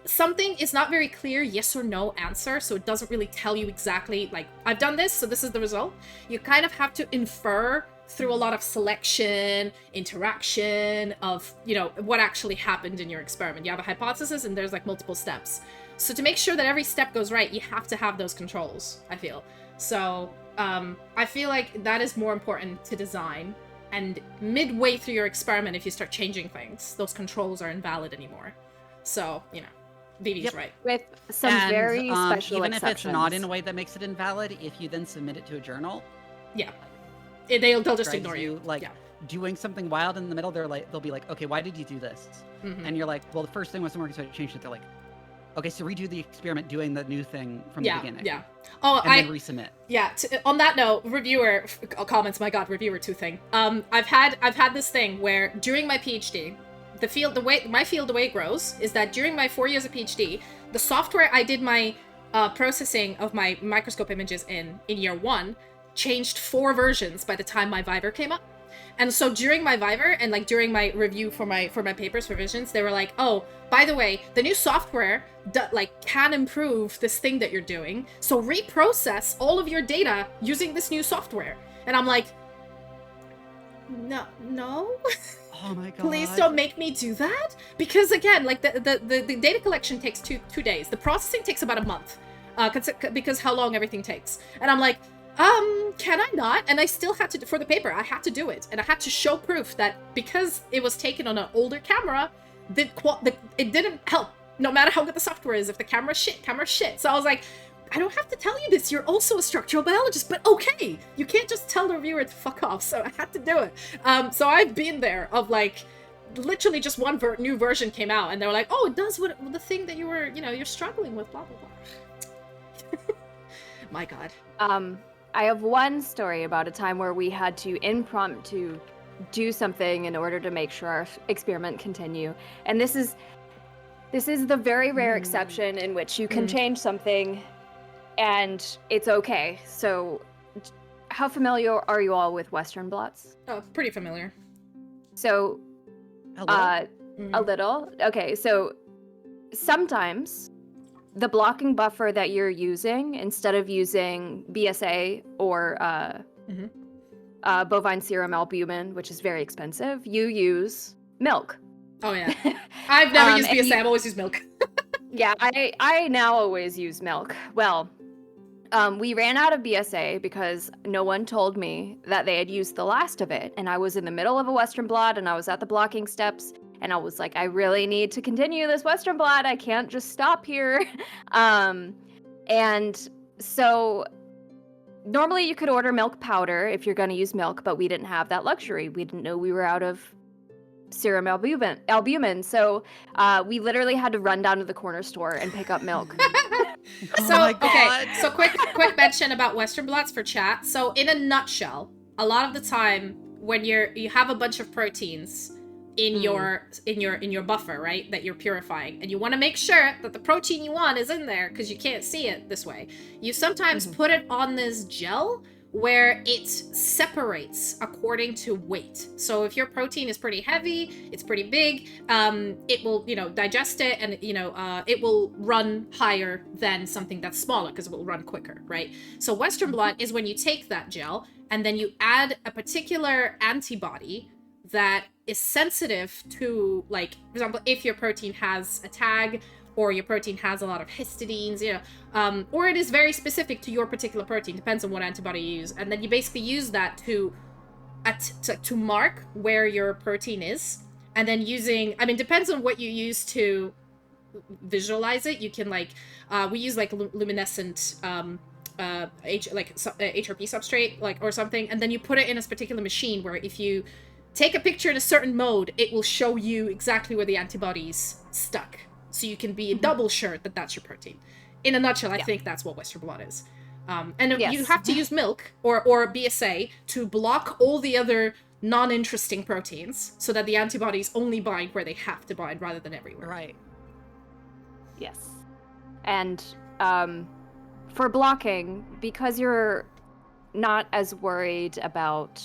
something is not very clear yes or no answer, so it doesn't really tell you exactly, like, I've done this, so this is the result. You kind of have to infer through a lot of selection, interaction of, what actually happened in your experiment. You have a hypothesis and there's like multiple steps. So to make sure that every step goes right, you have to have those controls, I feel. So I feel like that is more important to design. And midway through your experiment, if you start changing things, those controls are invalid anymore. So, Vivi's right. With some very special even exceptions. if it's not in a way that makes it invalid, if you then submit it to a journal, Yeah. They'll just ignore you. Doing something wild in the middle, they'll be like, okay, why did you do this? Mm-hmm. And you're like, well, the first thing wasn't working, so I changed it. They're like, okay, so redo the experiment doing the new thing from the beginning. Yeah. Oh, and then resubmit. Yeah. On that note, reviewer comments. My God, reviewer 2 thing. I've had this thing where during my PhD, the way it grows is that during my 4 years of PhD, the software I did my processing of my microscope images in year 1 changed 4 versions by the time my Viver came up. And so during my Viver and like during my review for my papers revisions, they were like, oh, by the way, the new software can improve this thing that you're doing. So reprocess all of your data using this new software. And I'm like, no. Oh my God. Please don't make me do that. Because again, like the data collection takes two days. The processing takes about a month. Because how long everything takes. And I'm like, can I not? And I still had to, for the paper, I had to do it. And I had to show proof that because it was taken on an older camera, it didn't help. No matter how good the software is, if the camera's shit. So I was like, I don't have to tell you this. You're also a structural biologist, but okay. You can't just tell the reviewer to fuck off. So I had to do it. So I've been there of like, literally just one new version came out and they were like, oh, it does what the thing that you were, you're struggling with, blah, blah, blah. My God. I have one story about a time where we had to impromptu do something in order to make sure our experiment continue. And this is the very rare exception in which you can change something and it's okay. So how familiar are you all with Western blots? Oh, pretty familiar. So a little. Okay, so sometimes the blocking buffer that you're using, instead of using BSA or bovine serum albumin, which is very expensive, you use milk. Oh yeah. I've never used BSA, I've always used milk. Yeah, I now always use milk. Well, we ran out of BSA because no one told me that they had used the last of it. And I was in the middle of a Western blot and I was at the blocking steps. And I was like, I really need to continue this Western blot. I can't just stop here. And so normally you could order milk powder if you're going to use milk, but we didn't have that luxury. We didn't know we were out of serum albumin. So we literally had to run down to the corner store and pick up milk. Okay, so quick mention about Western blots for chat. So in a nutshell, a lot of the time when you have a bunch of proteins in your buffer, right, that you're purifying, and you want to make sure that the protein you want is in there because you can't see it this way, you sometimes put it on this gel where it separates according to weight. So if your protein is pretty heavy, it's pretty big, it will, digest it, and it will run higher than something that's smaller because it will run quicker, right? So Western blot is when you take that gel and then you add a particular antibody that is sensitive to, like, for example, if your protein has a tag or your protein has a lot of histidines, or it is very specific to your particular protein, depends on what antibody you use, and then you basically use that to mark where your protein is, and then depends on what you use to visualize it. You can we use luminescent HRP substrate, or something, and then you put it in a particular machine where if you take a picture in a certain mode, it will show you exactly where the antibody's stuck. So you can be double sure that that's your protein. In a nutshell, I think that's what Western blot is. You have to use milk or BSA to block all the other non-interesting proteins so that the antibodies only bind where they have to bind rather than everywhere. Right. Yes. And for blocking, because you're not as worried about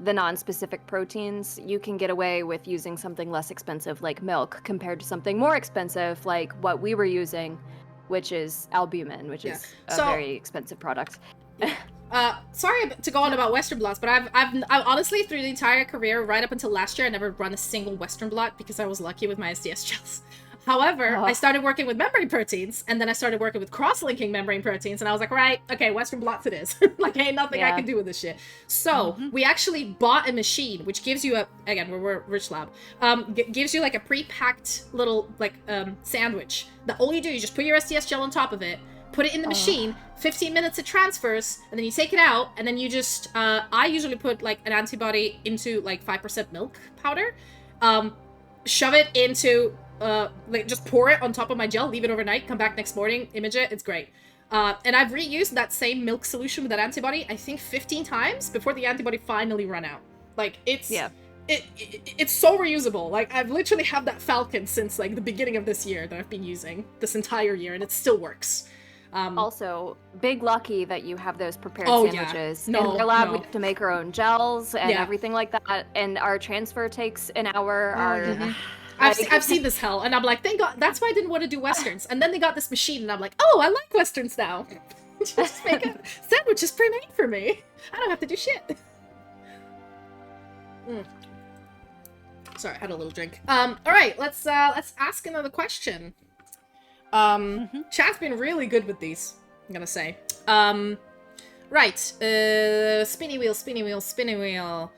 the non-specific proteins, you can get away with using something less expensive like milk compared to something more expensive like what we were using, which is albumin, which is a very expensive product. sorry to go on about Western blots, but I've honestly, through the entire career, right up until last year, I never run a single Western blot because I was lucky with my SDS gels. However, I started working with membrane proteins, and then I started working with cross-linking membrane proteins, and I was like, right, okay, Western blots it is. Like, ain't nothing I can do with this shit. So, we actually bought a machine, which gives you again, we're Rich Lab, gives you like a pre-packed little, like, sandwich, that all you do, you just put your SDS gel on top of it, put it in the machine, 15 minutes it transfers, and then you take it out, and then you just, I usually put, like, an antibody into, like, 5% milk powder, shove it into... like just pour it on top of my gel, leave it overnight, come back next morning, image it, it's great. And I've reused that same milk solution with that antibody, I think 15 times before the antibody finally run out. Like, it's it's so reusable. Like, I've literally had that Falcon since like the beginning of this year that I've been using this entire year, and it still works. Also, big lucky that you have those prepared sandwiches. No, in our lab, we have to make our own gels and everything like that, and our transfer takes an hour. I've seen this hell, and I'm like, thank God. That's why I didn't want to do Westerns. And then they got this machine, and I'm like, oh, I like Westerns now. Just make a sandwich is pre-made for me. I don't have to do shit. Sorry, I had a little drink. All right, let's ask another question. Chat's been really good with these, I'm gonna say. Right, spinny wheel, spinny wheel, spinny wheel.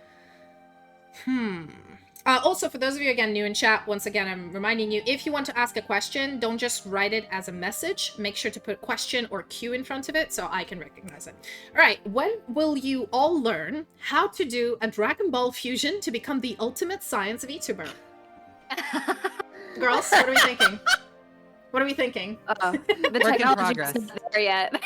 Also, for those of you, again, new in chat, once again, I'm reminding you, if you want to ask a question, don't just write it as a message. Make sure to put question or Q in front of it so I can recognize it. All right, when will you all learn how to do a Dragon Ball fusion to become the ultimate science VTuber? Girls, what are we thinking? What are we thinking? The technology isn't there yet.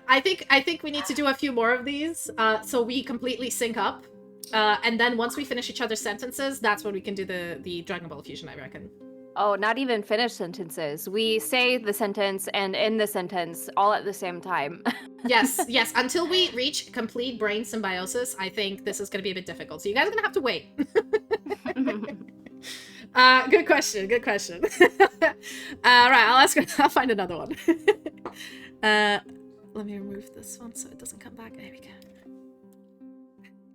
I think we need to do a few more of these so we completely sync up. And then once we finish each other's sentences, that's when we can do the Dragon Ball fusion, I reckon. Oh, not even finished sentences. We say the sentence and end the sentence all at the same time. Yes. Until we reach complete brain symbiosis, I think this is going to be a bit difficult. So you guys are going to have to wait. Good question. Right, I'll find another one. Let me remove this one so it doesn't come back. There we go.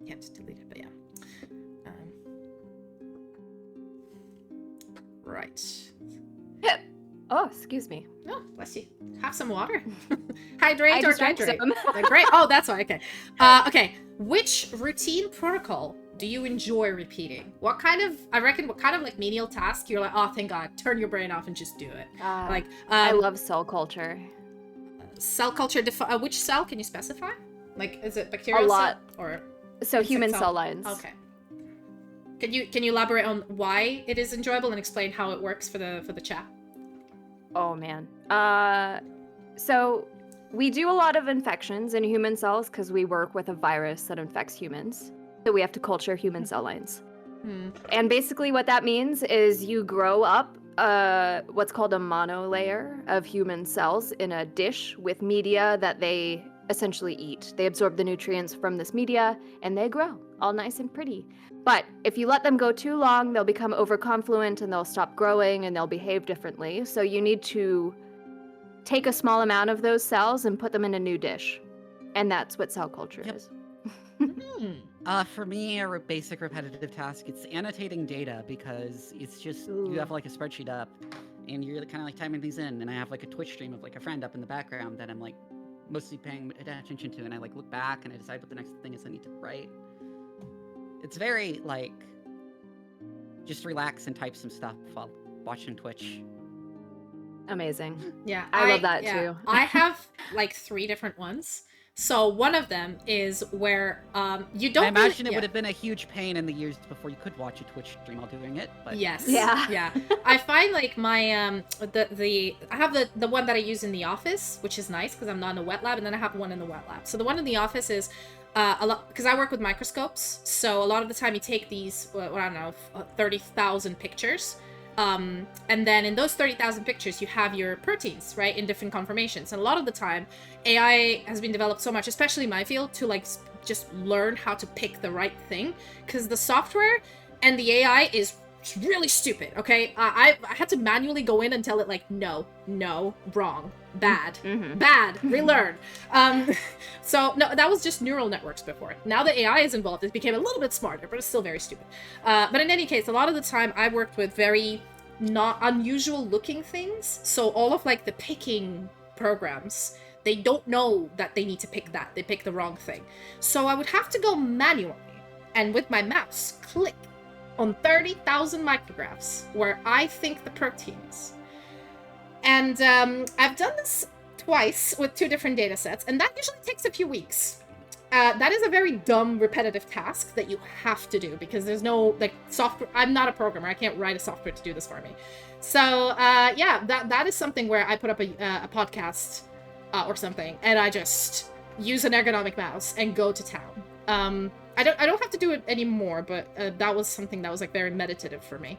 Can't delete it, but yeah. Right. Oh, excuse me. Oh, bless you. Have some water. Hydrate or hydrate. Some. Great. Oh, that's why. Okay. Okay. Which routine protocol do you enjoy repeating? What kind of like menial task you're like, oh, thank God, turn your brain off and just do it. I love cell culture. Cell culture. Which cell can you specify? Like, is it bacterial? A lot. Cell or so human cell lines. Okay. Can you elaborate on why it is enjoyable and explain how it works for the chat? Oh man. So we do a lot of infections in human cells because we work with a virus that infects humans. So we have to culture human cell lines. And basically what that means is you grow up what's called a monolayer of human cells in a dish with media that they essentially eat. They absorb the nutrients from this media and they grow all nice and pretty. But if you let them go too long, they'll become overconfluent and they'll stop growing and they'll behave differently. So you need to take a small amount of those cells and put them in a new dish. And that's what cell culture is. For me, a basic repetitive task, it's annotating data because it's just, you have like a spreadsheet up and you're kind of like typing things in, and I have like a Twitch stream of like a friend up in the background that I'm like mostly paying attention to, and I like look back and I decide what the next thing is I need to write. It's very like, just relax and type some stuff while watching Twitch. Amazing. Yeah, I love that too. I have like 3 different ones. So one of them is where you don't. I imagine it would have been a huge pain in the years before you could watch a Twitch stream while doing it. But yes, yeah. I find like my I have the one that I use in the office, which is nice because I'm not in a wet lab, and then I have one in the wet lab. So the one in the office is a lot because I work with microscopes. So a lot of the time you take these, I don't know, 30,000 pictures. And then in those 30,000 pictures, you have your proteins, right, in different conformations. And a lot of the time, AI has been developed so much, especially in my field, to like just learn how to pick the right thing. Because the software and the AI is It's really stupid, okay? I had to manually go in and tell it, like, no, wrong, bad, bad, relearn. So, no, that was just neural networks before. Now that AI is involved, it became a little bit smarter, but it's still very stupid. But in any case, a lot of the time, I worked with very not unusual looking things. So all of, like, the picking programs, they don't know that they need to pick that. They pick the wrong thing. So I would have to go manually, and with my mouse, click on 30,000 micrographs where I think the protein is. And I've done this twice with 2 different data sets, and that usually takes a few weeks. That is a very dumb, repetitive task that you have to do, because there's no, like, software. I'm not a programmer. I can't write a software to do this for me. So, yeah, that is something where I put up a podcast or something, and I just use an ergonomic mouse and go to town. I don't have to do it anymore, but that was something that was, like, very meditative for me.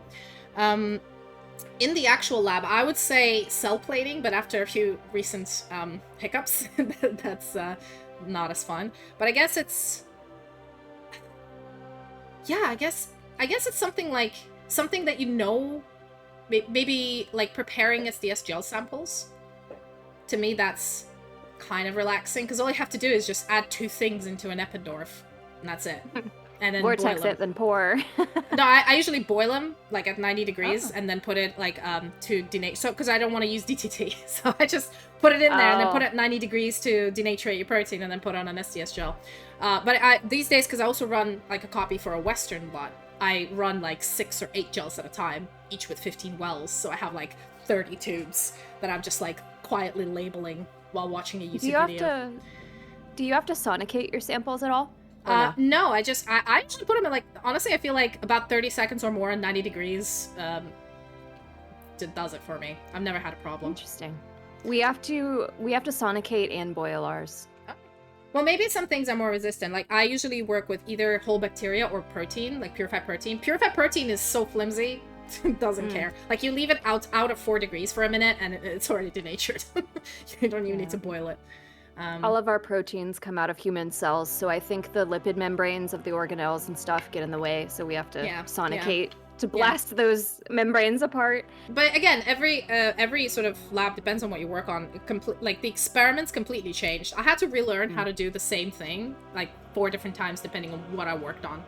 In the actual lab, I would say cell plating, but after a few recent hiccups, that's not as fun. But I guess it's... Yeah, I guess it's something like... Something that you know... Maybe, like, preparing SDS gel samples. To me, that's kind of relaxing, because all you have to do is just add 2 things into an Eppendorf. And that's it. And then Vortex it, then pour. No, I usually boil them, like, at 90 degrees, and then put it, like, to denature. So, because I don't want to use DTT. So I just put it in there, and then put it at 90 degrees to denaturate your protein, and then put on an SDS gel. But these days, because I also run, like, a copy for a Western lot, I run, like, 6 or 8 gels at a time, each with 15 wells. So I have, like, 30 tubes that I'm just, like, quietly labeling while watching a YouTube video. Do you have to sonicate your samples at all? No, I actually put them in, like, honestly, I feel like about 30 seconds or more and 90 degrees, it does it for me. I've never had a problem. Interesting. We have to sonicate and boil ours. Okay. Well, maybe some things are more resistant. Like, I usually work with either whole bacteria or protein, like purified protein. Purified protein is so flimsy, it doesn't care. Like, you leave it out at 4 degrees for a minute, and it's already denatured. You don't even need to boil it. All of our proteins come out of human cells, so I think the lipid membranes of the organelles and stuff get in the way, so we have to sonicate to blast those membranes apart. But again, every sort of lab depends on what you work on. Like, the experiments completely changed. I had to relearn how to do the same thing, like, 4 different times depending on what I worked on.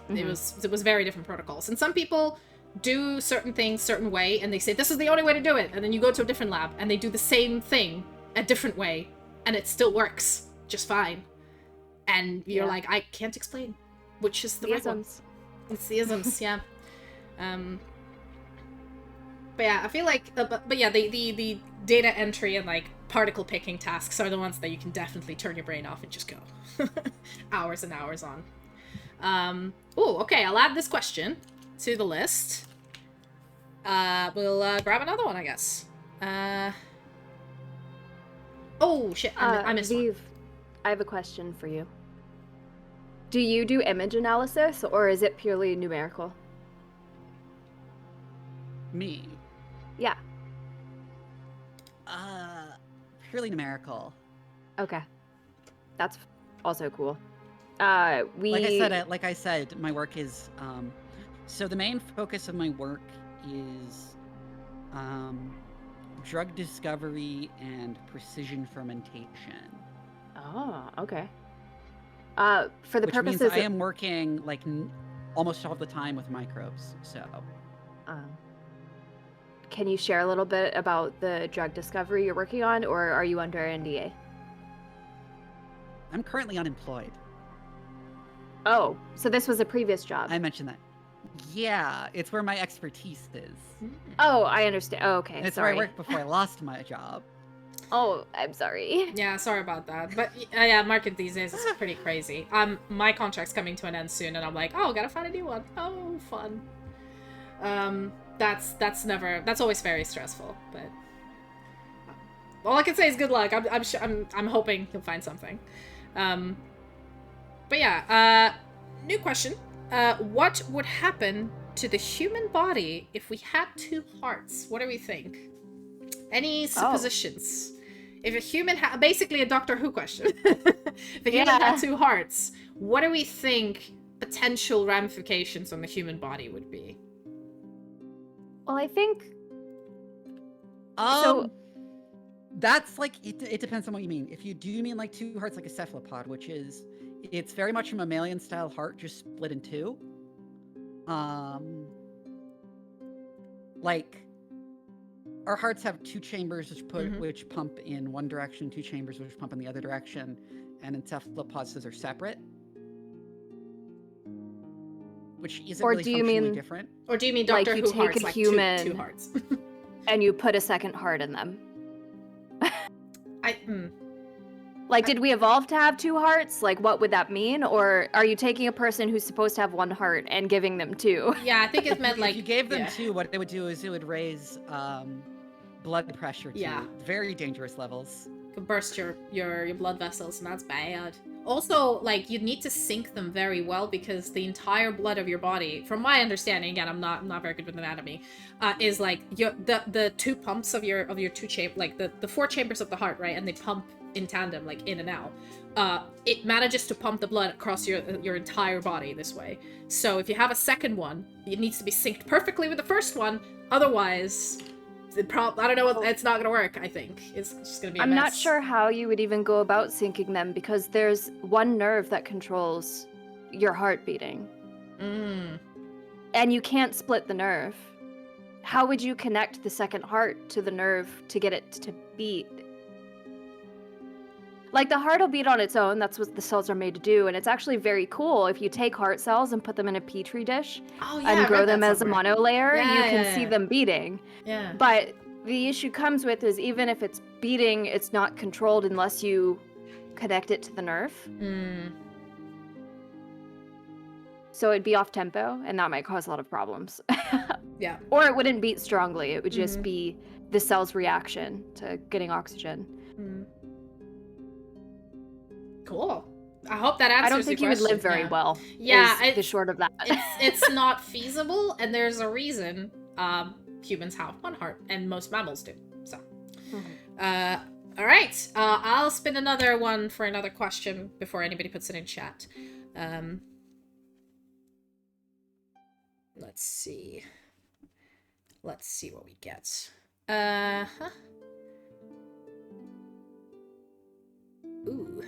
It was very different protocols. And some people do certain things certain way, and they say, this is the only way to do it. And then you go to a different lab, and they do the same thing a different way. And it still works just fine. And you're like, I can't explain which is the right one. It's the isms, yeah. But yeah, I feel like, but yeah, the data entry and, like, particle picking tasks are the ones that you can definitely turn your brain off and just go hours and hours on. Oh, okay, I'll add this question to the list. We'll grab another one, I guess. Oh, shit, I missed one. I have a question for you. Do you do image analysis, or is it purely numerical? Me? Yeah. Purely numerical. Okay. That's also cool. Like I said, my work is, so the main focus of my work is, drug discovery and precision fermentation. Oh, okay. For the Which purposes means I am working, like, almost all the time with microbes, so. Can you share a little bit about the drug discovery you're working on, or are you under NDA? I'm currently unemployed. Oh, so this was a previous job. I mentioned that. Yeah, it's where my expertise is. Oh, I understand. Oh, okay, It's sorry. where I worked before I lost my job. Oh, I'm sorry. Yeah, sorry about that. But yeah, market these days is pretty crazy. My contract's coming to an end soon, and I'm like, oh, gotta find a new one. Oh, fun. That's always very stressful. But all I can say is good luck. I'm hoping you'll find something. But yeah, new question. What would happen to the human body if we had 2 hearts? What do we think? Any suppositions? If a human basically a Doctor Who question. If a human had 2 hearts, what do we think potential ramifications on the human body would be? Well, I think So that's like it depends on what you mean. If you do mean like two hearts like a cephalopod, which is it's very much a mammalian style heart just split in two. Like our hearts have two chambers which pump in one direction, two chambers which pump in the other direction, and in cephalopods those are separate. Which isn't Or really do you functionally mean- different. Or do you mean Like Doctor you Who take hearts, a like human- two hearts? and you put a second heart in them. I Did we evolve to have two hearts? Like, what would that mean? Or are you taking a person who's supposed to have one heart and giving them two? Yeah, I think it meant like if you gave them yeah. two, what it would do is it would raise blood pressure to Yeah. very dangerous levels. Could burst your blood vessels, and that's bad. Also, like, you'd need to sync them very well because the entire blood of your body, from my understanding, again, I'm not very good with anatomy, is like the two pumps of your two chamber, like the four chambers of the heart, right? And they pump in tandem, like in and out. It manages to pump the blood across your entire body this way. So if you have a second one, it needs to be synced perfectly with the first one. Otherwise, I don't know. It's not gonna work. I think it's just gonna be. I'm not sure how you would even go about syncing them because there's one nerve that controls your heart beating. And you can't split the nerve. How would you connect the second heart to the nerve to get it to beat? Like, the heart will beat on its own. That's what the cells are made to do. And it's actually very cool if you take heart cells and put them in a petri dish and grow them as a monolayer, you can see them beating. Yeah. But the issue comes with is even if it's beating, it's not controlled unless you connect it to the nerve. So it'd be off tempo, and that might cause a lot of problems. Yeah. Or it wouldn't beat strongly. It would just be the cell's reaction to getting oxygen. Cool. I hope that answers. I don't think you your would live question. very well. Yeah, is the short of that. it's not feasible, and there's a reason. Humans have one heart, and most mammals do. So, all right. I'll spin another one for another question before anybody puts it in chat. Let's see. Let's see what we get. Ooh.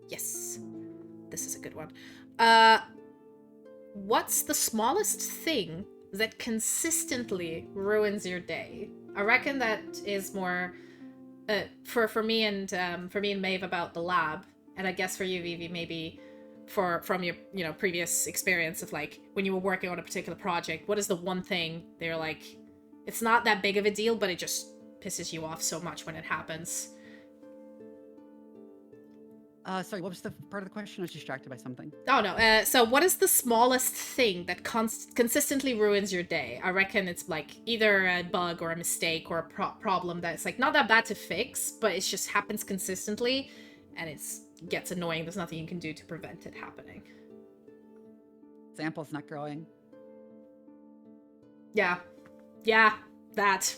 Yes. This is a good one. What's the smallest thing that consistently ruins your day? I reckon that is more for me and Maeve about the lab, and I guess for you, Vivi, maybe from your previous experience of like when you were working on a particular project. What is the one thing they're like, it's not that big of a deal, but it just pisses you off so much when it happens? Sorry, what was the part of the question? I was distracted by something. Oh, no. So what is the smallest thing that consistently ruins your day? I reckon it's like either a bug or a mistake or a problem that's like not that bad to fix, but it just happens consistently and it gets annoying. There's nothing you can do to prevent it happening. Sample's not growing. Yeah. Yeah, that.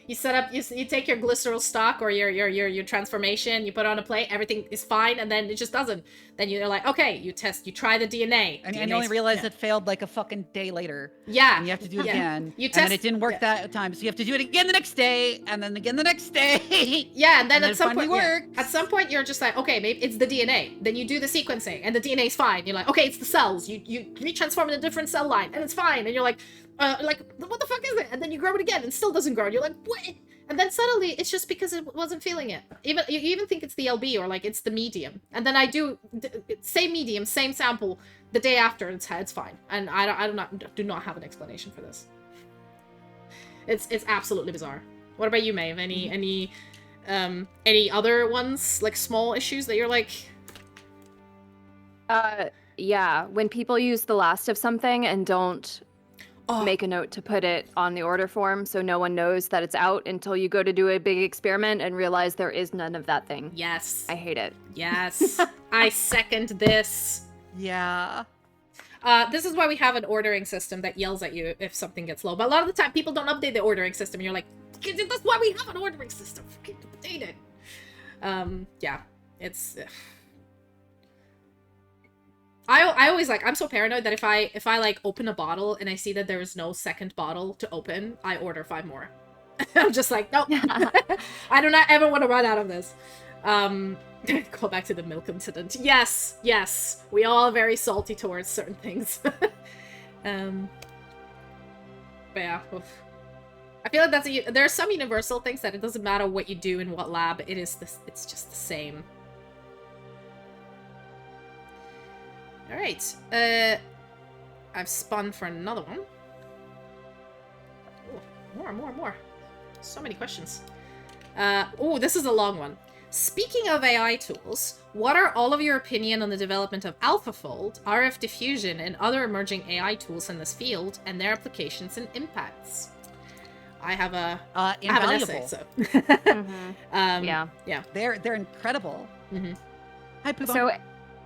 You set up, you take your glycerol stock or your transformation, you put it on a plate, everything is fine, and then it just doesn't. Then you're like, okay, you try the DNA. And you only realize it failed like a fucking day later. Yeah. And you have to do it again. You and then it didn't work that time, so you have to do it again the next day, and then again the next day. Yeah, and then at some point, at some point you're just like, okay, maybe it's the DNA. Then you do the sequencing, and the DNA's fine. You're like, okay, it's the cells. You retransform in a different cell line, and it's fine. And you're like, what the fuck is it? And then you grow it again, and it still doesn't grow. And you're like, what? And then suddenly it's just because it wasn't feeling it. You even think it's the LB or like it's the medium. And then I do same medium, same sample the day after, and it's fine. And I do not have an explanation for this. It's absolutely bizarre. What about you, Maeve? Any other ones, like small issues that you're like? Yeah, when people use the last of something and don't make a note to put it on the order form so no one knows that it's out until you go to do a big experiment and realize there is none of that thing. Yes. I hate it. Yes. I second this. Yeah. This is why we have an ordering system that yells at you if something gets low. But a lot of the time, people don't update the ordering system, and you're like, that's why we have an ordering system. Fucking update it. Yeah. It's... I always like, I'm so paranoid that if I like open a bottle and I see that there is no second bottle to open, I order 5 more. I'm just like, nope. I do not ever want to run out of this. Go back to the milk incident. Yes, yes. We all are very salty towards certain things. But yeah. Oof. I feel like there are some universal things that it doesn't matter what you do in what lab, it's just the same. Alright, I've spun for another one. Ooh, more. So many questions. Oh, this is a long one. Speaking of AI tools, what are all of your opinion on the development of AlphaFold, RF diffusion, and other emerging AI tools in this field, and their applications and impacts? I have a invaluable. I have an essay, so. Yeah. They're incredible. Hi, Poobah. So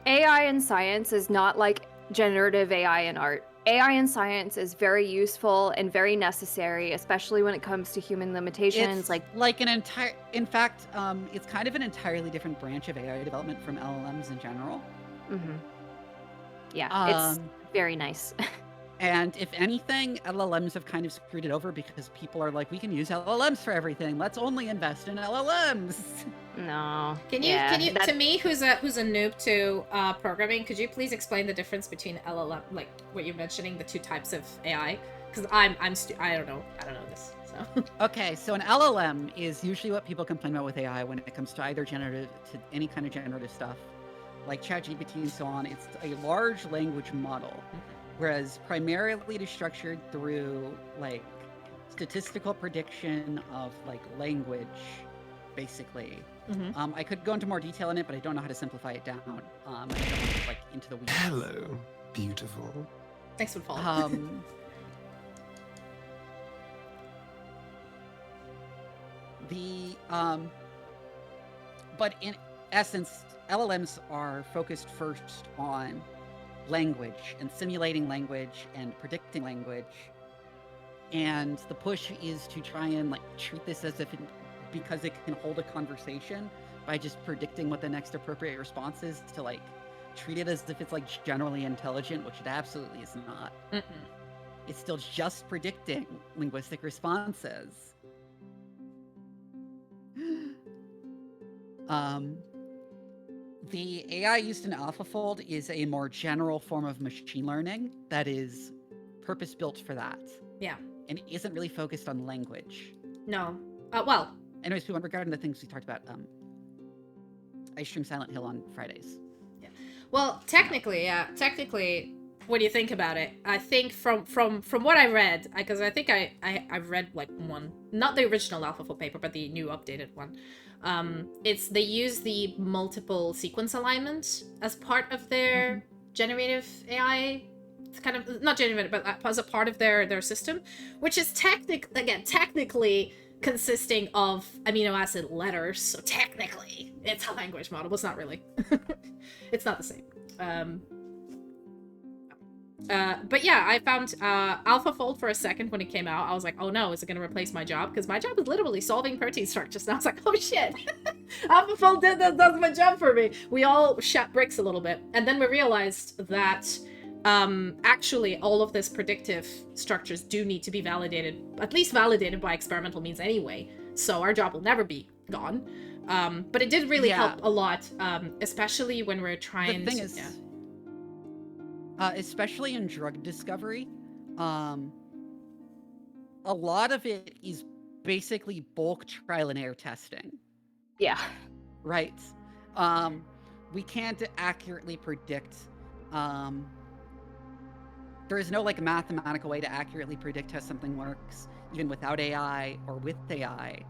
AI in science is not like generative AI in art. AI in science is very useful and very necessary, especially when it comes to human limitations. It's like an entire, in fact, it's kind of an entirely different branch of AI development from LLMs in general. Yeah, it's very nice. And if anything, LLMs have kind of screwed it over because people are like, we can use LLMs for everything. Let's only invest in LLMs. No. Can you to me, who's a noob to programming, could you please explain the difference between LLM, like what you're mentioning, the 2 types of AI? Because I don't know this. So. Okay, so an LLM is usually what people complain about with AI when it comes to either generative, to any kind of generative stuff, like ChatGPT and so on. It's a large language model. Whereas primarily it is structured through like statistical prediction of like language, basically. I could go into more detail in it, but I don't know how to simplify it down. I don't want to get like into the weeds. Hello, beautiful. Thanks for following. But in essence, LLMs are focused first on language and simulating language and predicting language, and the push is to try and like treat this as if because it can hold a conversation by just predicting what the next appropriate response is, to like treat it as if it's like generally intelligent, which it absolutely is not. It's still just predicting linguistic responses. The AI used in AlphaFold is a more general form of machine learning that is purpose-built for that. Yeah. And it isn't really focused on language. No. Well. Anyways, regarding the things we talked about, I stream Silent Hill on Fridays. Yeah. Well, technically, what do you think about it? I think from what I read, because I think I've read like one, not the original AlphaFold paper, but the new updated one. They use the multiple sequence alignment as part of their generative AI. It's kind of not generative, but as a part of their system, which is technically consisting of amino acid letters. So technically, it's a language model, but it's not really. It's not the same. But yeah, I found AlphaFold for a second when it came out. I was like, oh no, is it going to replace my job? Because my job is literally solving protein structures. And I was like, oh shit, AlphaFold does my job for me. We all shot bricks a little bit. And then we realized that actually all of this predictive structures do need to be validated, at least validated by experimental means anyway. So our job will never be gone. But it did really help a lot, especially when we're trying the thing is, especially in drug discovery, a lot of it is basically bulk trial and error testing. Yeah. Right. We can't accurately predict. There is no like mathematical way to accurately predict how something works, even without AI or with AI.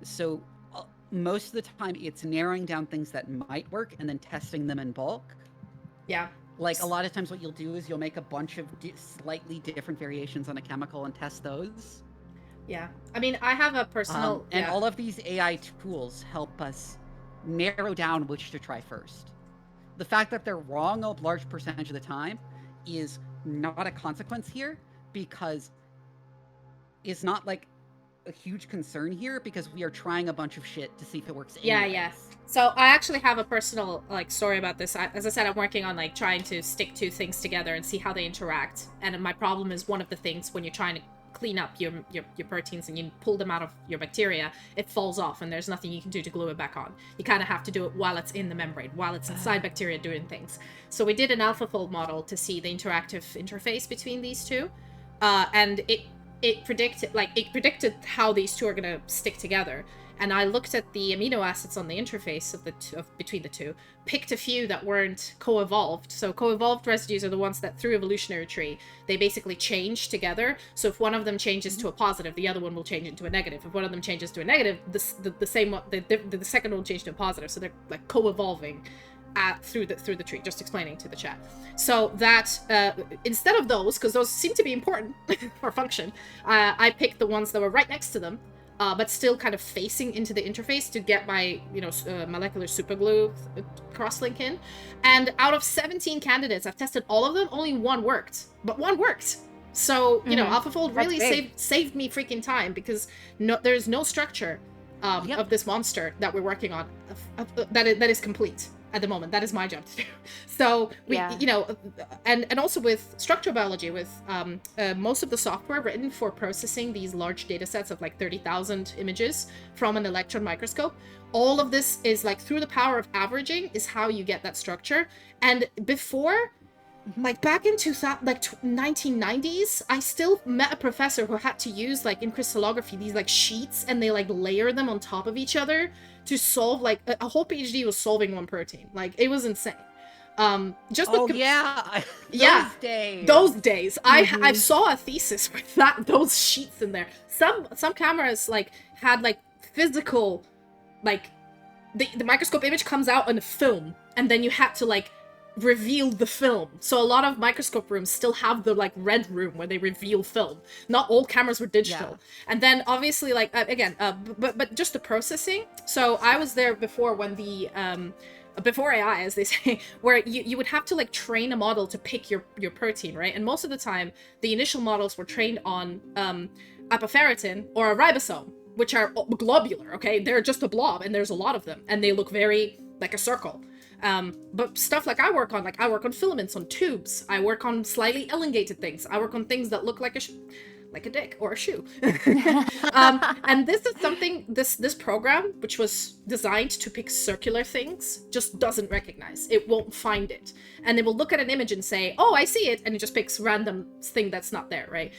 So most of the time, it's narrowing down things that might work and then testing them in bulk. Yeah. Like a lot of times what you'll do is you'll make a bunch of slightly different variations on a chemical and test those. Yeah. I mean, I have a personal... and all of these AI tools help us narrow down which to try first. The fact that they're wrong a large percentage of the time is not a consequence here, because it's not like a huge concern here because we are trying a bunch of shit to see if it works. Yeah, anyways. yeah. So I actually have a personal like story about this. As I said, I'm working on like trying to stick two things together and see how they interact. And my problem is one of the things when you're trying to clean up your proteins and you pull them out of your bacteria, it falls off and there's nothing you can do to glue it back on. You kind of have to do it while it's in the membrane, while it's inside bacteria doing things. So we did an AlphaFold model to see the interactive interface between these two, and it predicted how these two are going to stick together. And I looked at the amino acids on the interface between the two, picked a few that weren't co-evolved. So co-evolved residues are the ones that through evolutionary tree, they basically change together. So if one of them changes to a positive, the other one will change into a negative. If one of them changes to a negative, the same one, the second one will change to a positive. So they're like co-evolving through the tree, just explaining to the chat. So that instead of those, because those seem to be important for function, I picked the ones that were right next to them, but still kind of facing into the interface to get my, molecular superglue cross-link in. And out of 17 candidates, I've tested all of them, only one worked. But one worked! So, AlphaFold really saved me freaking time, because there's no structure of this monster that we're working on that is complete at the moment. That is my job to do. So we, and also with structural biology, with most of the software written for processing these large data sets of like 30,000 images from an electron microscope, all of this is like through the power of averaging is how you get that structure. And before, like back in 1990s, I still met a professor who had to use like in crystallography these like sheets, and they like layer them on top of each other to solve like a whole PhD was solving one protein. Like it was insane. Those days. I saw a thesis with those sheets in there. Some cameras like had like physical, like the microscope image comes out in a film, and then you had to like reveal the film. So a lot of microscope rooms still have the like red room where they reveal film. Not all cameras were digital. And then obviously like but just the processing. So I was there before when the before AI, as they say, where you would have to like train a model to pick your protein, right? And most of the time the initial models were trained on apoferritin or a ribosome, which are globular, okay? They're just a blob, and there's a lot of them, and they look very like a circle. But stuff like I work on filaments, on tubes. I work on slightly elongated things. I work on things that look like a dick or a shoe. And this is something, this program, which was designed to pick circular things, just doesn't recognize. It won't find it. And it will look at an image and say, oh, I see it. And it just picks random thing that's not there, right?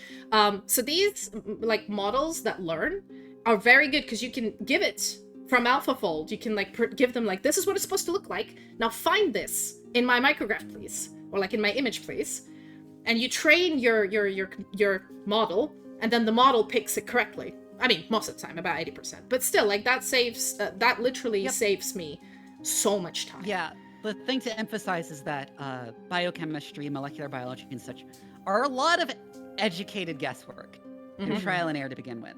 So these like models that learn are very good because you can give it from AlphaFold, you can like give them like, this is what it's supposed to look like. Now find this in my micrograph, please, or like in my image, please. And you train your model, and then the model picks it correctly. I mean, most of the time, about 80%. But still, like that saves, that literally saves me so much time. Yeah, the thing to emphasize is that biochemistry, molecular biology, and such are a lot of educated guesswork and trial and error to begin with.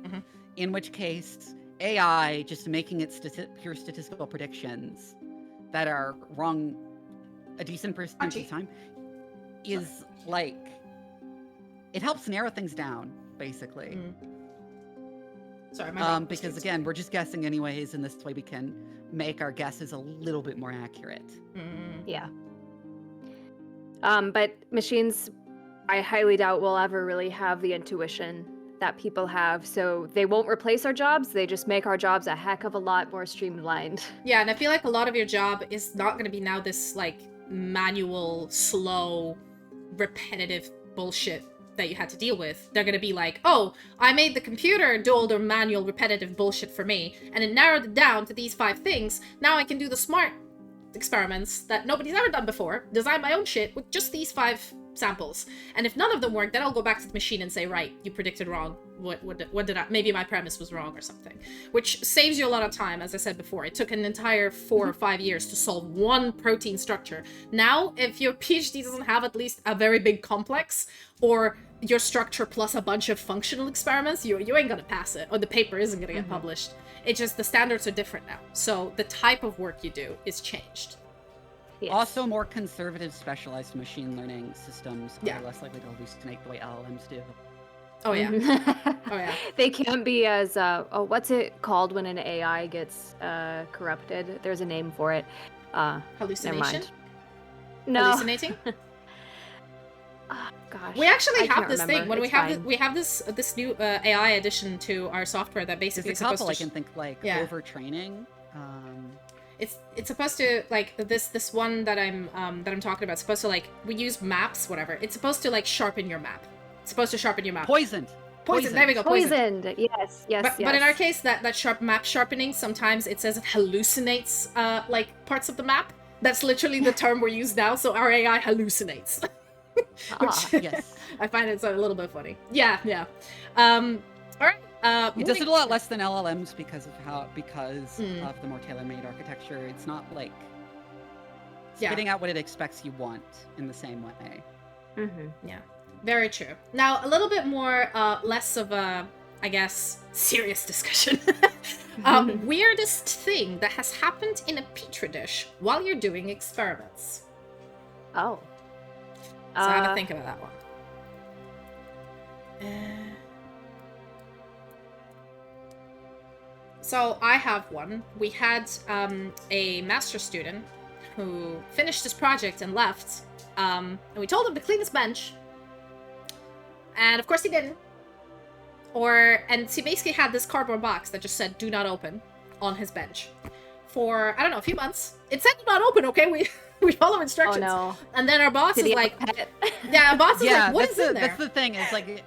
In which case, AI just making its pure statistical predictions that are wrong a decent percentage of the time is like, it helps narrow things down, basically. Sorry, my because again, we're just guessing anyways, and this way we can make our guesses a little bit more accurate. Yeah. But machines, I highly doubt will ever really have the intuition that people have, so they won't replace our jobs, they just make our jobs a heck of a lot more streamlined. Yeah, and I feel like a lot of your job is not going to be now this like manual, slow, repetitive bullshit that you had to deal with. They're going to be like, oh, I made the computer do all the manual, repetitive bullshit for me, and it narrowed it down to these 5 things. Now I can do the smart experiments that nobody's ever done before, design my own shit with just these 5 samples. And if none of them work, then I'll go back to the machine and say, right, you predicted wrong. What did I, maybe my premise was wrong or something, which saves you a lot of time. As I said before, it took an entire 4 or 5 years to solve one protein structure. Now, if your PhD doesn't have at least a very big complex, or your structure plus a bunch of functional experiments, you ain't gonna pass it, or the paper isn't gonna get published. It's just the standards are different now. So the type of work you do is changed. Yes. Also, more conservative, specialized machine learning systems are less likely to hallucinate the way LLMs do. Oh yeah. Mhm. Oh yeah. They can't be as what's it called when an AI gets corrupted? There's a name for it. Never Hallucination? mind. No. Hallucinating? Ah, gosh. We actually I have can't this remember. thing when It's we fine. have this new AI addition to our software that There's basically a is supposed couple to I can think like yeah. overtraining. It's supposed to like this one that I'm talking about. It's supposed to like we use maps, whatever. It's supposed to like sharpen your map. It's supposed to sharpen your map. Poisoned. Poison. There we go. Poison. Poisoned. Yes, yes, But yes. but in our case, that sharp map sharpening sometimes it says it hallucinates like parts of the map. That's literally the term we're used now. So our AI hallucinates. Ah. Yes. I find it a little bit funny. Yeah, yeah. All right. It does it moving- a lot less than LLMs because of Mm. of the more tailor-made architecture. It's not like Yeah. spitting out what it expects you want in the same way. Mm-hmm. Yeah, very true. Now, a little bit more, less of a, I guess, serious discussion. Weirdest thing that has happened in a petri dish while you're doing experiments. Oh. So have a think about that one. So I have one. We had a master student who finished his project and left, and we told him to clean his bench, and of course he didn't. And he basically had this cardboard box that just said "Do not open" on his bench for I don't know a few months. It said "Do not open." Okay, we follow Oh instructions. no. And then our boss Did is he like, have a pet? yeah, our boss is Yeah, like, what is in there? that's the thing.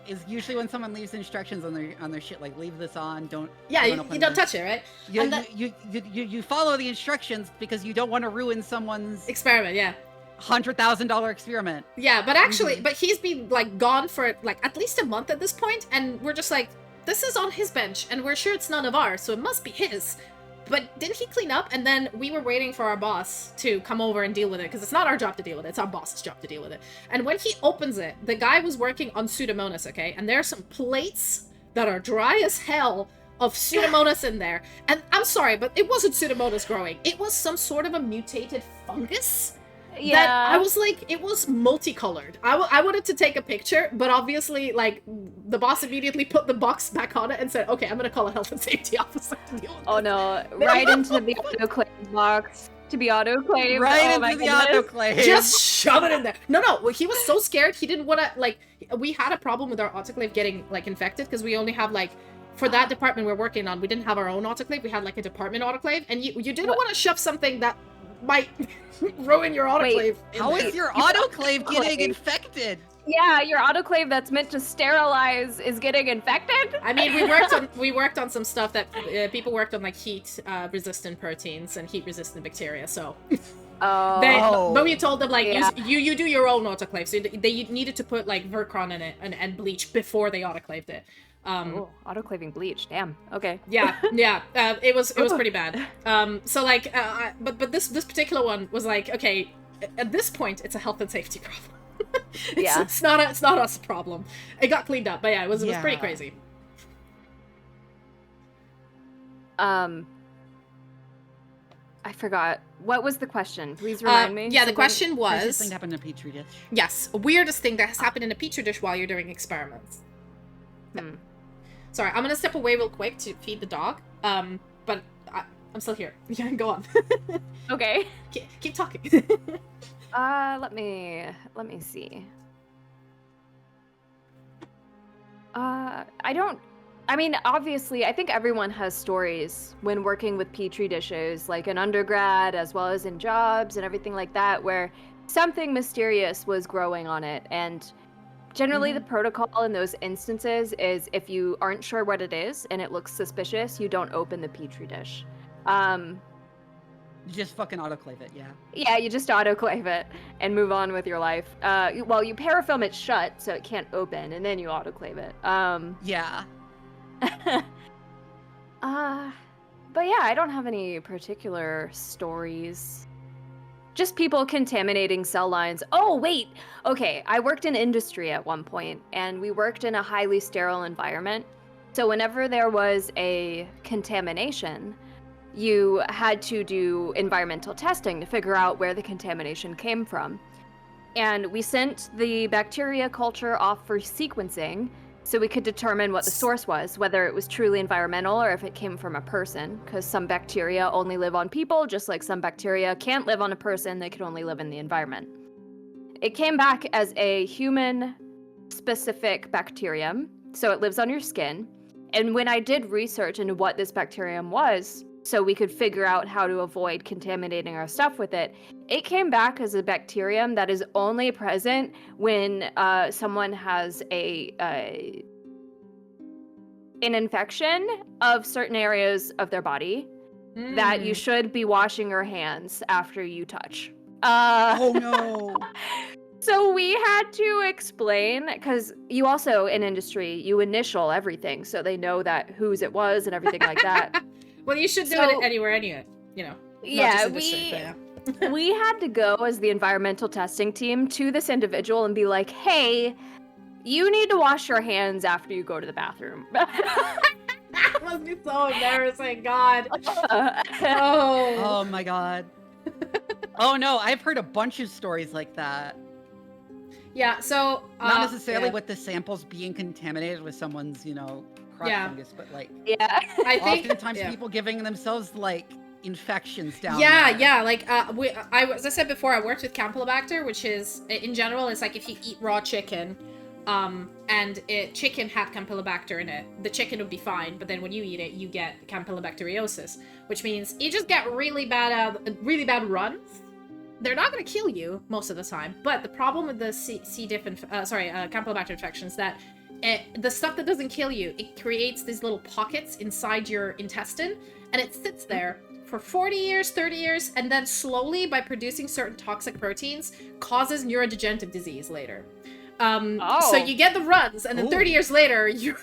Is usually when someone leaves instructions on their shit, like leave this on, don't. Yeah, don't you open don't this. touch it, right? You, And that- you follow the instructions because you don't want to ruin someone's Experiment, yeah. $100,000 experiment. Yeah, but actually, but he's been like gone for like at least a month at this point, and we're just like, this is on his bench, and we're sure it's none of ours, so it must be his. But didn't he clean up? And then we were waiting for our boss to come over and deal with it, because it's not our job to deal with it, it's our boss's job to deal with it. And when he opens it, the guy was working on Pseudomonas, okay? And there are some plates that are dry as hell of Pseudomonas in there. And I'm sorry, but it wasn't Pseudomonas growing. It was some sort of a mutated fungus. Yeah. That I was like, it was multicolored. I wanted to take a picture, but obviously, like, the boss immediately put the box back on it and said, okay, I'm gonna call a health and safety officer to deal with Oh this. no. Right into the autoclave box to be autoclaved. Right Oh my into the goodness. autoclave. Just shove it in there. No, well, he was so scared, he didn't want to, like, we had a problem with our autoclave getting, like, infected, because we only have, like, for that department we're working on, we didn't have our own autoclave, we had, like, a department autoclave, and you didn't What? want to shove something that might ruin your autoclave. in How there. is your autoclave getting Autoclave. infected? Yeah, your autoclave that's meant to sterilize is getting infected. I mean, we worked on some stuff that people worked on, like heat resistant proteins and heat resistant bacteria. So, Oh. but we told them like Yeah. you do your own autoclave. So they needed to put like Virkron in it and bleach before they autoclaved it. Oh, autoclaving bleach. Damn. Okay. Yeah, it was pretty bad. So like, but this particular one was like, okay, at this point it's a health and safety problem. Yeah. It's not us a problem. It got cleaned up, but yeah, it was pretty Yeah. crazy. I forgot. What was the question? Please remind me. Yeah, the Something- question Craziest was thing happened in a petri dish. yes, weirdest thing that has happened in a petri dish while you're doing experiments. Hmm. Sorry, I'm gonna step away real quick to feed the dog. But I'm still here. Yeah, go on. Okay. Keep talking. Let me see. I mean, obviously, I think everyone has stories when working with petri dishes, like in undergrad as well as in jobs and everything like that, where something mysterious was growing on it. And generally, the protocol in those instances is if you aren't sure what it is and it looks suspicious, you don't open the petri dish. You just fucking autoclave it, yeah. Yeah, you just autoclave it and move on with your life. Well, you parafilm it shut so it can't open, and then you autoclave it. Yeah. But yeah, I don't have any particular stories. Just people contaminating cell lines. Oh, wait. Okay, I worked in industry at one point, and we worked in a highly sterile environment. So whenever there was a contamination, you had to do environmental testing to figure out where the contamination came from. And we sent the bacteria culture off for sequencing, so we could determine what the source was, whether it was truly environmental or if it came from a person, because some bacteria only live on people, just like some bacteria can't live on a person, they can only live in the environment. It came back as a human-specific bacterium, so it lives on your skin. And when I did research into what this bacterium was, so we could figure out how to avoid contaminating our stuff with it, it came back as a bacterium that is only present when someone has an infection of certain areas of their body that you should be washing your hands after you touch. Oh no! So we had to explain, because you also, in industry, you initial everything so they know that whose it was and everything like that. Well, you should do So- it anywhere anyway, you know. Not Yeah, just industry, but yeah. we had to go as the environmental testing team to this individual and be like, hey, you need to wash your hands after you go to the bathroom. That must be so embarrassing, God. Oh. Oh my god. Oh no, I've heard a bunch of stories like that. Yeah, so... Not necessarily yeah. with the samples being contaminated with someone's, crop Yeah. fungus, but like Yeah. I think... oftentimes yeah. people giving themselves like infections down Yeah, there. yeah, like, as I said before, I worked with Campylobacter, which is, in general, it's like if you eat raw chicken, and chicken had Campylobacter in it, the chicken would be fine, but then when you eat it, you get Campylobacteriosis, which means you just get really bad runs. They're not going to kill you most of the time, but the problem with the Campylobacter infection is that the stuff that doesn't kill you, it creates these little pockets inside your intestine, and it sits there for 40 years, 30 years, and then slowly, by producing certain toxic proteins, causes neurodegenerative disease later. So you get the runs, and then 30 years later, you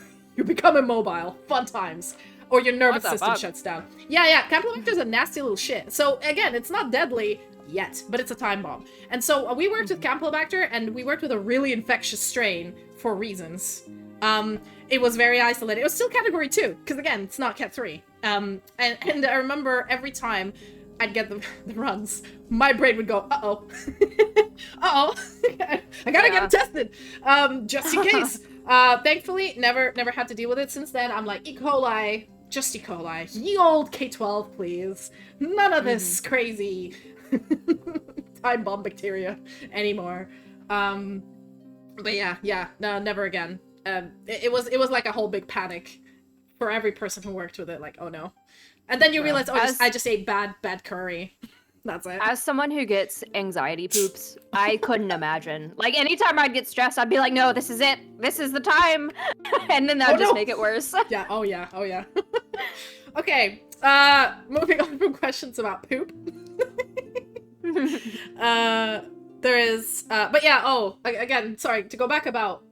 become immobile. Fun times. Or your nervous system shuts down. Yeah, Campylobacter is a nasty little shit. So again, it's not deadly yet, but it's a time bomb. And so we worked with Campylobacter, and we worked with a really infectious strain for reasons. It was very isolated. It was still category 2, because again, it's not cat 3. And I remember every time I'd get the runs, my brain would go, uh-oh. Uh-oh. I gotta get tested. Just in case. Thankfully, never had to deal with it since then. I'm like, E. coli, just E. coli. Ye old K12, please. None of this crazy time bomb bacteria anymore. But yeah, no, never again. It was like a whole big panic for every person who worked with it. Like, oh no. And then you realize, I just ate bad curry. That's it. As someone who gets anxiety poops, I couldn't imagine. Like, anytime I'd get stressed, I'd be like, no, this is it. This is the time. And then that would just make it worse. Yeah, oh yeah. Okay, moving on from questions about poop. There is, but yeah, again, sorry, to go back about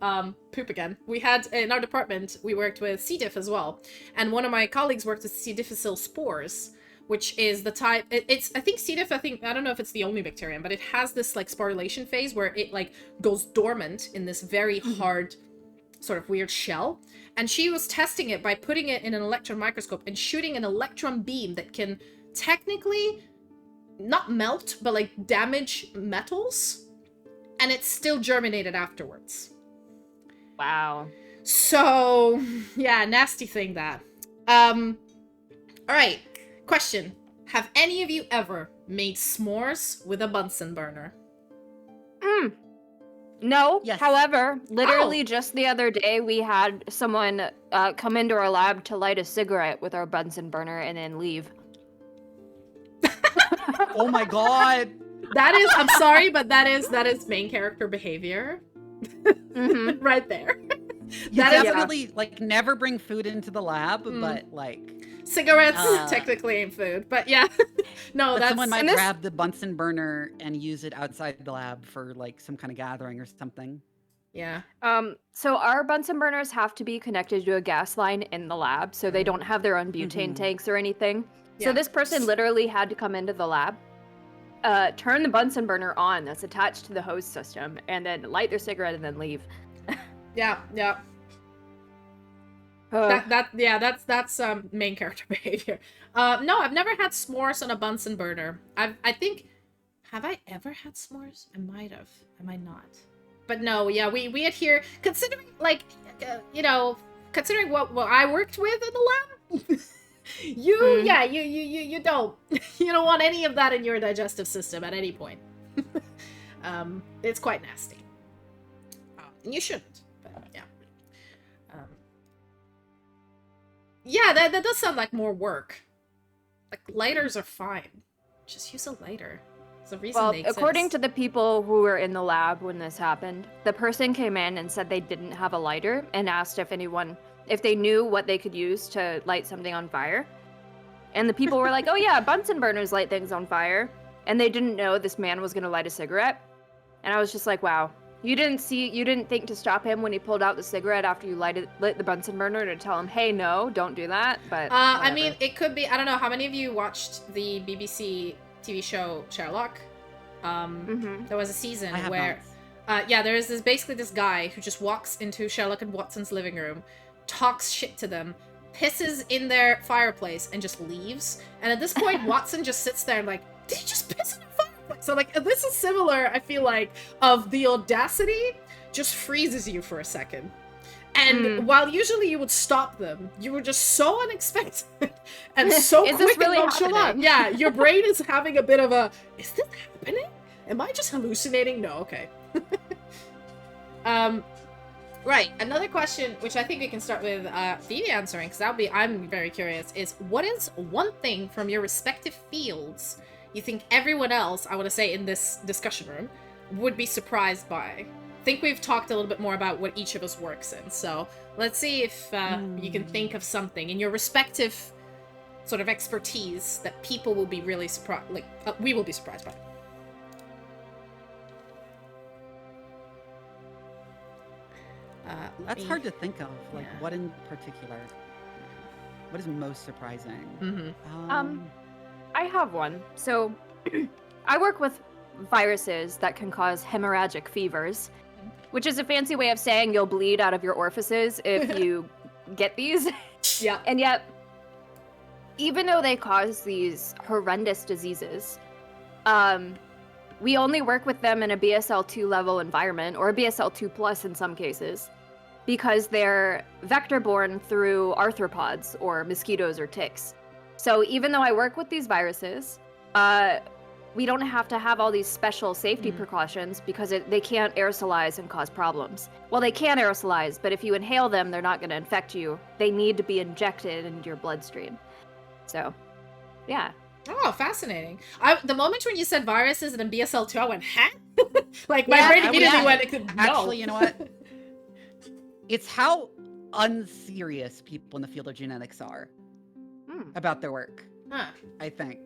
poop again. We had, in our department, we worked with C. diff as well. And one of my colleagues worked with C. difficile spores, which is the type, I think C. diff, I don't know if it's the only bacterium, but it has this, like, sporulation phase where it, like, goes dormant in this very hard, sort of weird shell. And she was testing it by putting it in an electron microscope and shooting an electron beam that can technically not melt, but like damage metals, and it still germinated afterwards. Wow. So yeah, nasty thing that. All right, question: have any of you ever made s'mores with a Bunsen burner? No. Yes. However, literally just the other day, we had someone come into our lab to light a cigarette with our Bunsen burner and then leave. Oh my god. That is, I'm sorry, but that is main character behavior. Right there. You That is definitely like never bring food into the lab, but like cigarettes technically ain't food, but yeah. No, but that's someone might grab the Bunsen burner and use it outside the lab for like some kind of gathering or something. yeah. So our Bunsen burners have to be connected to a gas line in the lab, so they don't have their own butane tanks or anything. Yeah. So this person literally had to come into the lab, turn the Bunsen burner on that's attached to the hose system, and then light their cigarette and then leave. Yeah. That's main character behavior. No, I've never had s'mores on a Bunsen burner. I think, have I ever had s'mores? I might have. I might not. But no, yeah, we adhere, considering, like, you know, considering what I worked with in the lab, you don't you don't want any of that in your digestive system at any point. It's quite nasty. And you shouldn't, but yeah. Yeah, that does sound like more work. Like, lighters are fine. Just use a lighter. There's a reason Well, they exist. according to the people who were in the lab when this happened, the person came in and said they didn't have a lighter and asked if they knew what they could use to light something on fire. And the people were like, oh yeah, Bunsen burners light things on fire. And they didn't know this man was going to light a cigarette. And I was just like, wow. You didn't think to stop him when he pulled out the cigarette after you lit the Bunsen burner to tell him, hey, no, don't do that. But I mean, it could be, I don't know, how many of you watched the BBC TV show Sherlock? There was a season where, there is basically this guy who just walks into Sherlock and Watson's living room, talks shit to them, pisses in their fireplace, and just leaves. And at this point, Watson just sits there and like, did he just piss in the fireplace? So like, this is similar, I feel like, of the audacity just freezes you for a second. And while usually you would stop them, you were just so unexpected and so Is quick this really and nonchalant. happening? Yeah, your brain is having a bit of a, is this happening? Am I just hallucinating? No, okay. Right, another question, which I think we can start with Phoebe answering, because I'm very curious, is what is one thing from your respective fields you think everyone else, I want to say in this discussion room, would be surprised by? I think we've talked a little bit more about what each of us works in, so let's see if you can think of something in your respective sort of expertise that people will be really surprised, like, we will be surprised by. That's hard to think of. Like, what in particular? What is most surprising? I have one. So, I work with viruses that can cause hemorrhagic fevers, which is a fancy way of saying you'll bleed out of your orifices if you get these. Yeah. And yet, even though they cause these horrendous diseases, we only work with them in a BSL-2 level environment, or a BSL-2 plus in some cases, because they're vector-borne through arthropods, or mosquitoes or ticks. So even though I work with these viruses, we don't have to have all these special safety precautions because they can't aerosolize and cause problems. Well, they can aerosolize, but if you inhale them, they're not going to infect you. They need to be injected into your bloodstream. So, yeah. Oh, fascinating. The moment when you said viruses and then BSL-2, I went, huh? Like, my brain immediately went, no. Actually, you know what? It's how unserious people in the field of genetics are about their work, I think.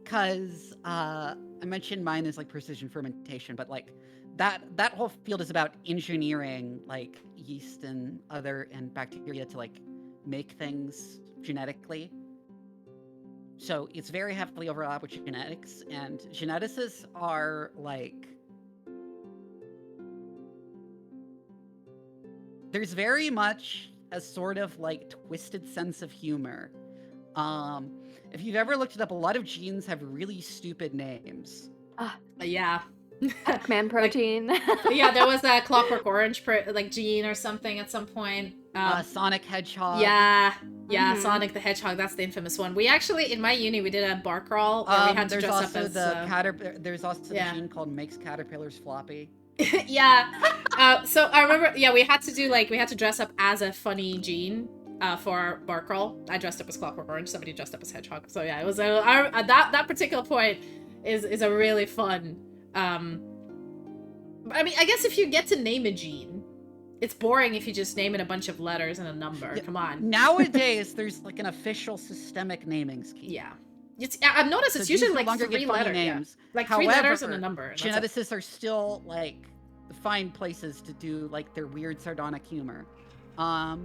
Because I mentioned mine is like precision fermentation, but like that whole field is about engineering like yeast and bacteria to like make things genetically. So it's very heavily overlapped with genetics, and geneticists are like, there's very much a sort of like twisted sense of humor. If you've ever looked it up, a lot of genes have really stupid names. Yeah. Pac-Man protein. Yeah, there was a Clockwork Orange gene or something at some point. Sonic Hedgehog. Yeah, Sonic the Hedgehog. That's the infamous one. We actually, in my uni, we did a bar crawl where we had to dress up as... There's also the gene called makes caterpillars floppy. Yeah. So I remember, we had to dress up as a funny gene for our bar crawl. I dressed up as Clockwork Orange. Somebody dressed up as Hedgehog. So yeah, it was that particular point is a really fun. I mean, I guess if you get to name a gene, it's boring if you just name it a bunch of letters and a number. Yeah. Come on. Nowadays, there's like an official systemic naming scheme. Yeah. I've noticed it's usually like 3 letters. Names. Yeah. Like However, 3 letters and a number. Geneticists are still like find places to do like their weird sardonic humor. Yeah.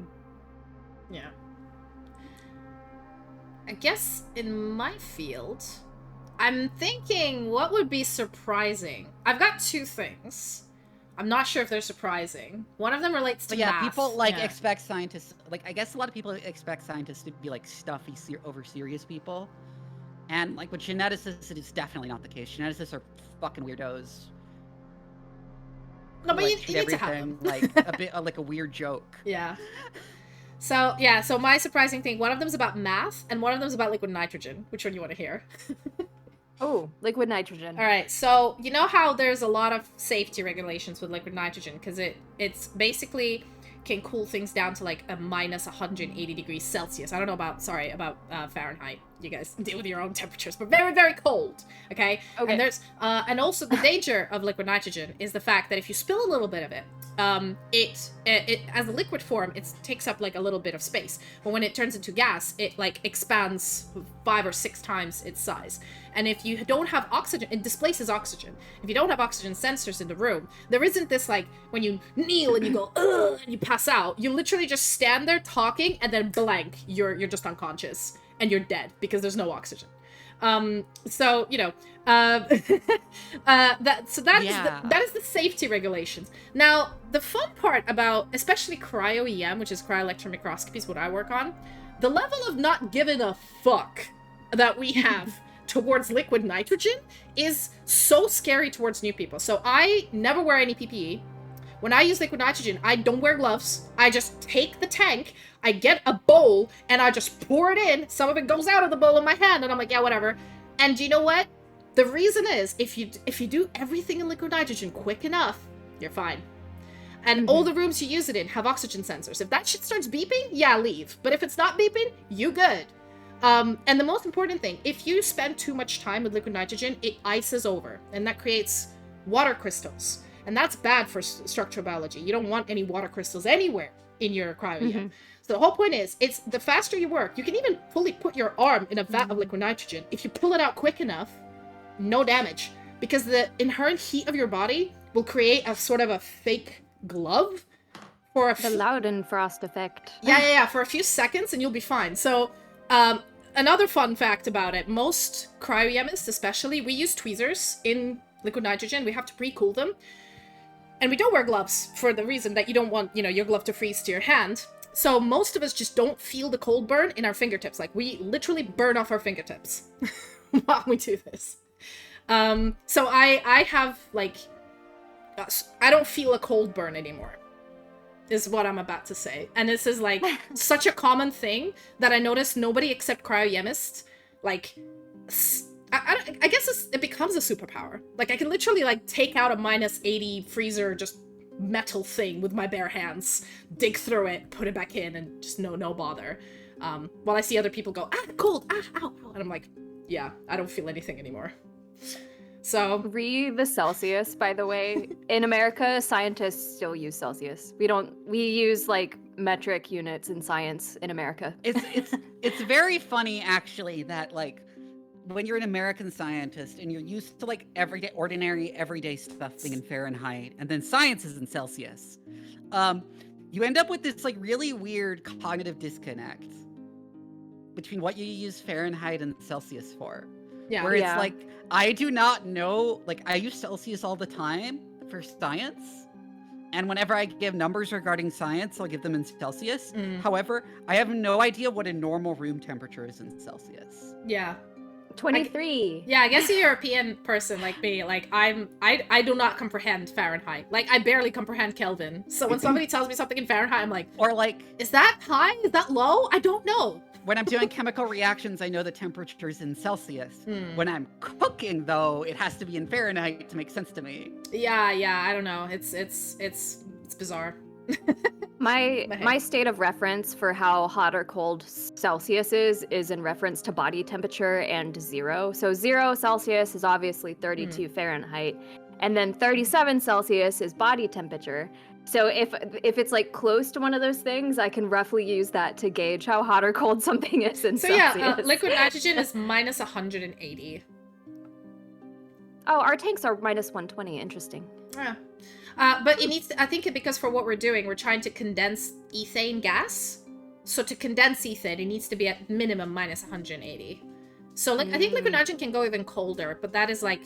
I guess in my field, I'm thinking what would be surprising. I've got 2 things. I'm not sure if they're surprising. One of them relates to math. People expect scientists, like, I guess a lot of people expect scientists to be like stuffy, over serious people. And like with geneticists, it is definitely not the case. Geneticists are fucking weirdos. No, but like, you treat need to have everything them. like a bit like a weird joke. Yeah. So my surprising thing, one of them's about math, and one of them's about liquid nitrogen. Which one you want to hear? Oh, liquid nitrogen. All right, so you know how there's a lot of safety regulations with liquid nitrogen because it's basically can cool things down to like a minus 180 degrees Celsius. I don't know about Fahrenheit. You guys deal with your own temperatures, but very, very cold. Okay. Okay. And there's and also the danger of liquid nitrogen is the fact that if you spill a little bit of it, it as a liquid form, it takes up like a little bit of space. But when it turns into gas, it like expands 5 or 6 times its size. And if you don't have oxygen, it displaces oxygen. If you don't have oxygen sensors in the room, there isn't this like when you kneel and you go ugh and you pass out. You literally just stand there talking and then blank. You're just unconscious and you're dead because there's no oxygen. So you know, that is the safety regulations. Now, the fun part about especially cryo-EM, which is cryo-electron microscopy, is what I work on. The level of not giving a fuck that we have towards liquid nitrogen is so scary towards new people. So I never wear any PPE. When I use liquid nitrogen, I don't wear gloves. I just take the tank, I get a bowl, and I just pour it in. Some of it goes out of the bowl in my hand, and I'm like, yeah, whatever. And you know what? The reason is, if you do everything in liquid nitrogen quick enough, you're fine. And all the rooms you use it in have oxygen sensors. If that shit starts beeping, yeah, leave. But if it's not beeping, you good. And the most important thing, if you spend too much time with liquid nitrogen, it ices over, and that creates water crystals. And that's bad for structural biology. You don't want any water crystals anywhere in your cryo-EM. So the whole point is, it's the faster you work, you can even fully put your arm in a vat of liquid nitrogen. If you pull it out quick enough, no damage. Because the inherent heat of your body will create a sort of a fake glove for The Loudenfrost effect. Yeah, for a few seconds and you'll be fine. So, another fun fact about it, most cryo-EMists especially, we use tweezers in liquid nitrogen. We have to pre-cool them. And we don't wear gloves for the reason that you don't want, your glove to freeze to your hand. So most of us just don't feel the cold burn in our fingertips. Like, we literally burn off our fingertips while we do this. So I have, like, I don't feel a cold burn anymore, is what I'm about to say. And this is, like, such a common thing that I noticed nobody except cryo-EMists, like, I guess it becomes a superpower. Like, I can literally, like, take out a minus 80 freezer, just metal thing with my bare hands, dig through it, put it back in, and just no bother. While I see other people go, cold, ow, and I'm like, yeah, I don't feel anything anymore. So Read the Celsius, by the way. In America, scientists still use Celsius. We use like metric units in science in America. It's very funny actually that like when you're an American scientist and you're used to like everyday stuff being in Fahrenheit, and then science is in Celsius, you end up with this like really weird cognitive disconnect between what you use Fahrenheit and Celsius for. yeah, Where it's like, I do not know, like I use Celsius all the time for science. And whenever I give numbers regarding science, I'll give them in Celsius. However, I have no idea what a normal room temperature is in Celsius. yeah. 23. Yeah, I guess a European person like me, like I do not comprehend Fahrenheit. Like I barely comprehend Kelvin. So when somebody tells me something in Fahrenheit, I'm like, Or like, is that high? Is that low? I don't know. when I'm doing chemical reactions, I know the temperature's in Celsius. When I'm cooking, though, it has to be in Fahrenheit to make sense to me. Yeah, I don't know. It's bizarre. My state of reference for how hot or cold Celsius is in reference to body temperature and 0. So 0 Celsius is obviously 32 Fahrenheit, and then 37 Celsius is body temperature. So if it's like close to one of those things, I can roughly use that to gauge how hot or cold something is in Celsius. Yeah, liquid nitrogen is minus 180. Oh, our tanks are minus 120. Interesting. Yeah. But it needs to, I think because for what we're doing, we're trying to condense ethane gas. So to condense ethane, it needs to be at minimum minus 180. So like I think liquid nitrogen can go even colder, but that is like,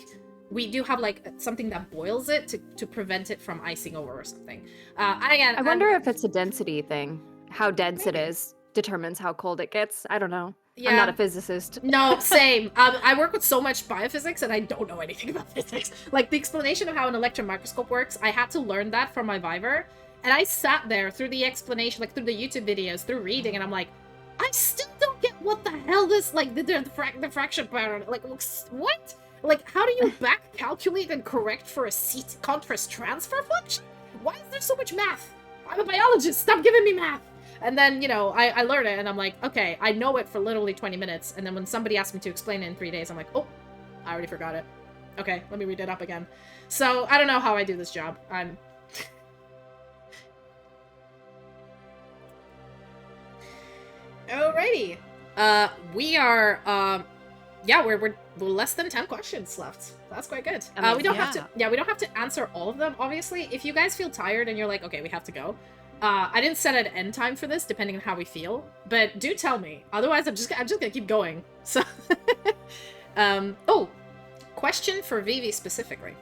we do have like something that boils it to prevent it from icing over or something. I wonder if it's a density thing. How dense it is determines how cold it gets. I don't know. Yeah. I'm not a physicist. No, same. I work with so much biophysics and I don't know anything about physics. Like, the explanation of how an electron microscope works, I had to learn that from my Viver. And I sat there through the explanation, like, through the YouTube videos, through reading, and I'm like, I still don't get what the hell this, like, the fraction pattern, like, what? Like, how do you back calculate and correct for a contrast transfer function? Why is there so much math? I'm a biologist, stop giving me math! And then, you know, I learn it, and I'm like, okay, I know it for literally 20 minutes, and then when somebody asks me to explain it in 3 days, I'm like, oh, I already forgot it. Okay, let me read it up again. So, I don't know how I do this job. I'm... Alrighty. We are, yeah, we're less than 10 questions left. That's quite good. We don't have to, we don't have to answer all of them, obviously. If you guys feel tired and you're like, okay, we have to go, I didn't set an end time for this, depending on how we feel, but do tell me. Otherwise, I'm just gonna keep going. So, oh, question for Vivi specifically.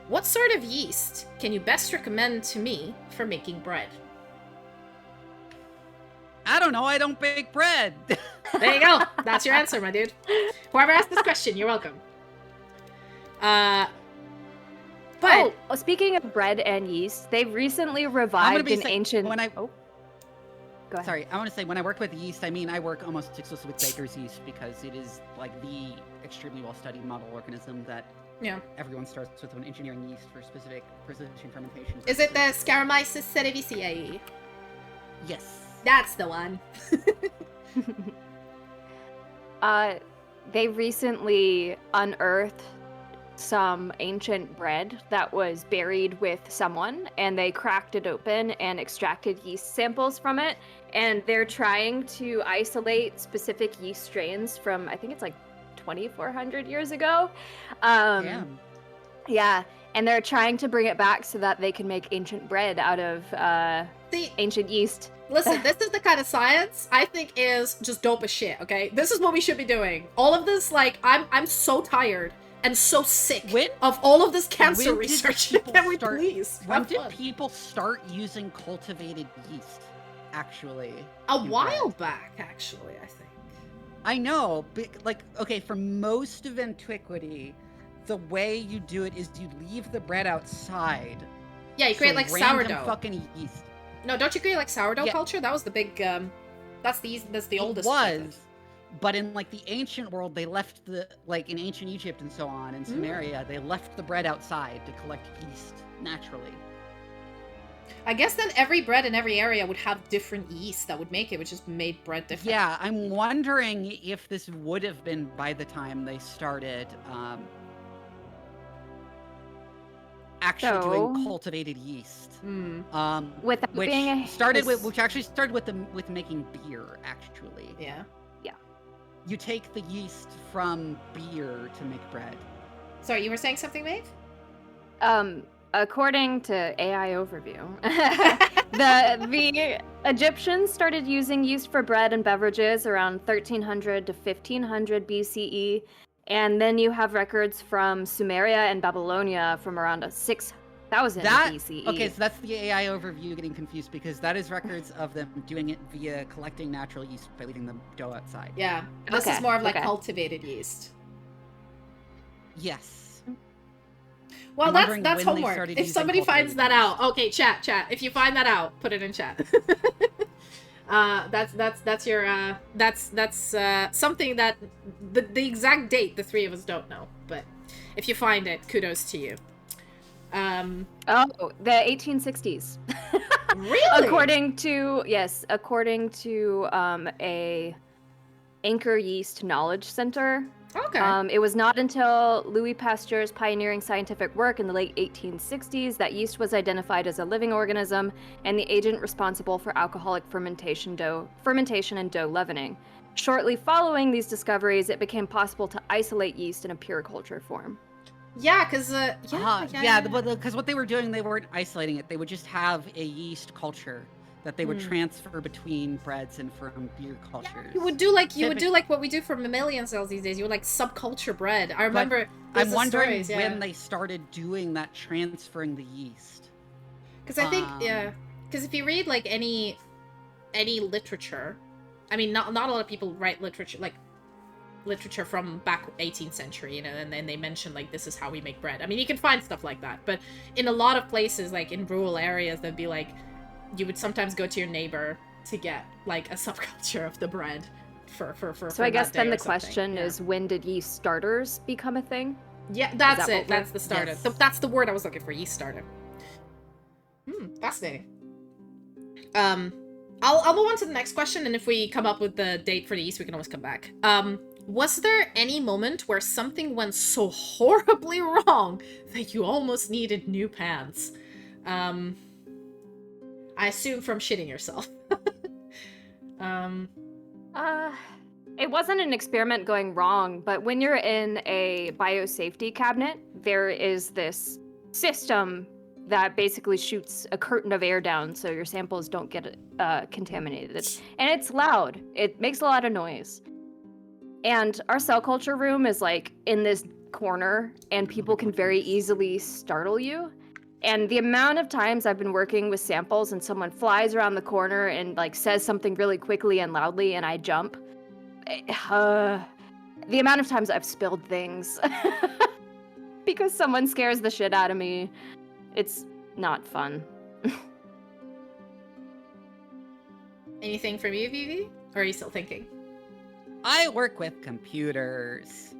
What sort of yeast can you best recommend to me for making bread? I don't know. I don't bake bread. There you go. That's your answer, my dude. Whoever asked this question, you're welcome. But speaking of bread and yeast, they've recently revived an ancient. When I go ahead. Sorry, I want to say when I work with yeast, I mean I work almost exclusively with baker's yeast because it is like the extremely well-studied model organism that everyone starts with when engineering yeast for specific precision fermentation. Is it the Saccharomyces cerevisiae? Yes. That's the one. They recently unearthed some ancient bread that was buried with someone, and they cracked it open and extracted yeast samples from it, and they're trying to isolate specific yeast strains from, I think it's like 2,400 years ago. Damn. Yeah, and they're trying to bring it back so that they can make ancient bread out of ancient yeast. Listen, this is the kind of science I think is just dope as shit, okay? This is what we should be doing. All of this, like, I'm so tired and so sick of all of this cancer research. Can we please? When did people start using cultivated yeast, actually? A while back, actually, I think. I know, but, like, okay, for most of antiquity, the way you do it is you leave the bread outside. Yeah, you create, like, sourdough. Fucking yeast. No, don't you create, like, sourdough culture? That was the big, that's the oldest. It was, but in, like, the ancient world, they left like, in ancient Egypt and so on, in Sumeria, they left the bread outside to collect yeast naturally. I guess then every bread in every area would have different yeast that would make it, which just made bread different. Yeah, I'm wondering if this would have been by the time they started, actually doing cultivated yeast, which actually started with making beer. Actually, yeah. You take the yeast from beer to make bread. Sorry, you were saying something, Maeve? According to AI Overview, the Egyptians started using yeast for bread and beverages around 1300 to 1500 BCE. And then you have records from Sumeria and Babylonia from around 6,000 BCE. Okay, so that's the AI Overview getting confused because that is records of them doing it via collecting natural yeast by leaving the dough outside. Yeah, this is more of like cultivated yeast. Yes. Well, that's homework. If somebody finds that out, okay, chat. If you find that out, put it in chat. That's your that's something that the exact date the three of us don't know, but if you find it, kudos to you. The 1860s. Really? According to a Anchor Yeast Knowledge Center. Okay. It was not until Louis Pasteur's pioneering scientific work in the late 1860s that yeast was identified as a living organism and the agent responsible for alcoholic fermentation and dough leavening. Shortly following these discoveries, it became possible to isolate yeast in a pure culture form. Yeah, because because what they were doing, they weren't isolating it. They would just have a yeast culture that they would transfer between breads and from beer cultures. Yeah, you would do like what we do for mammalian cells these days. You would like subculture bread. I remember. I'm wondering when they started doing that, transferring the yeast. Because I think because if you read like any literature, I mean, not a lot of people write literature from back 18th century, and then they mention like this is how we make bread. I mean, you can find stuff like that, but in a lot of places, like in rural areas, there'd be like you would sometimes go to your neighbor to get like a subculture of the bread for So I guess then the something. question is, when did yeast starters become a thing? Yeah, that's that it. what That's the starter. Yes. That's the word I was looking for. Yeast starter. Fascinating. I'll move on to the next question, and if we come up with the date for the yeast, we can always come back. Was there any moment where something went so horribly wrong that you almost needed new pants? I assume from shitting yourself. It wasn't an experiment going wrong, but when you're in a biosafety cabinet, there is this system that basically shoots a curtain of air down so your samples don't get contaminated. And it's loud. It makes a lot of noise. And our cell culture room is like in this corner, and people can very easily startle you. And the amount of times I've been working with samples and someone flies around the corner and like says something really quickly and loudly and I jump, the amount of times I've spilled things because someone scares the shit out of me, it's not fun. Anything from you, Vivi? Or are you still thinking? I work with computers.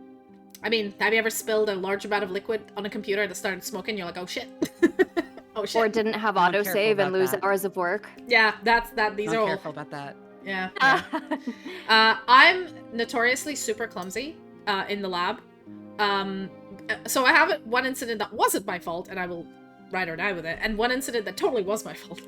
I mean, have you ever spilled a large amount of liquid on a computer that started smoking? You're like, oh shit. Oh shit. Or didn't have I'm autosave careful and about lose that. hours of work. Yeah, these I'm are all... careful about that. Yeah. I'm notoriously super clumsy in the lab. So I have one incident that wasn't my fault, and I will ride or die with it, and one incident that totally was my fault.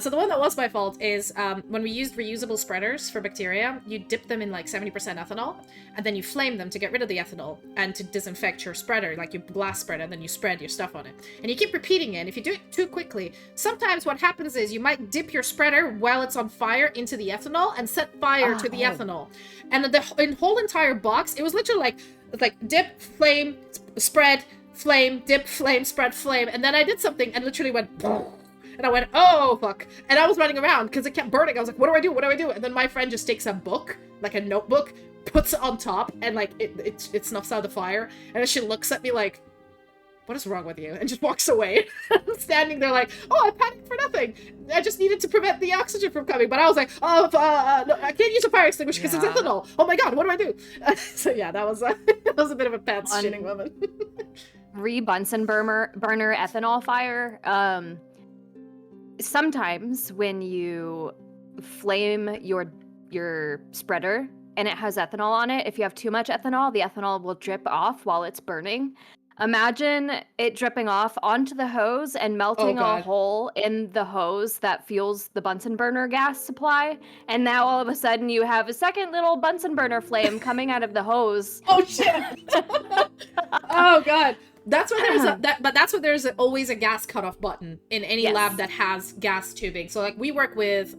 So the one that was my fault is when we used reusable spreaders for bacteria, you dip them in like 70% ethanol, and then you flame them to get rid of the ethanol and to disinfect your spreader, like your glass spreader, and then you spread your stuff on it. And you keep repeating it, and if you do it too quickly, sometimes what happens is you might dip your spreader while it's on fire into the ethanol and set fire to the ethanol. And the whole entire box, it was literally like dip, flame, spread, flame, dip, flame, spread, flame, and then I did something and literally went and I went, oh fuck, and I was running around because it kept burning. I was like, what do I do? And then my friend just takes a book, like a notebook, puts it on top, and like it snuffs out the fire, and then she looks at me like, what is wrong with you? And just walks away. I'm standing there like, oh, I panicked for nothing. I just needed to prevent the oxygen from coming. But I was like, oh, no, I can't use a fire extinguisher because it's ethanol. Oh my god, what do I do? So yeah, that was a bit of a pants shitting moment. Bunsen burner ethanol fire. Sometimes when you flame your spreader and it has ethanol on it, if you have too much ethanol, the ethanol will drip off while it's burning. Imagine it dripping off onto the hose and melting a hole in the hose that fuels the Bunsen burner gas supply. And now all of a sudden you have a second little Bunsen burner flame coming out of the hose. Oh shit! Oh god. That's where there's always a gas cutoff button in any lab that has gas tubing. So like we work with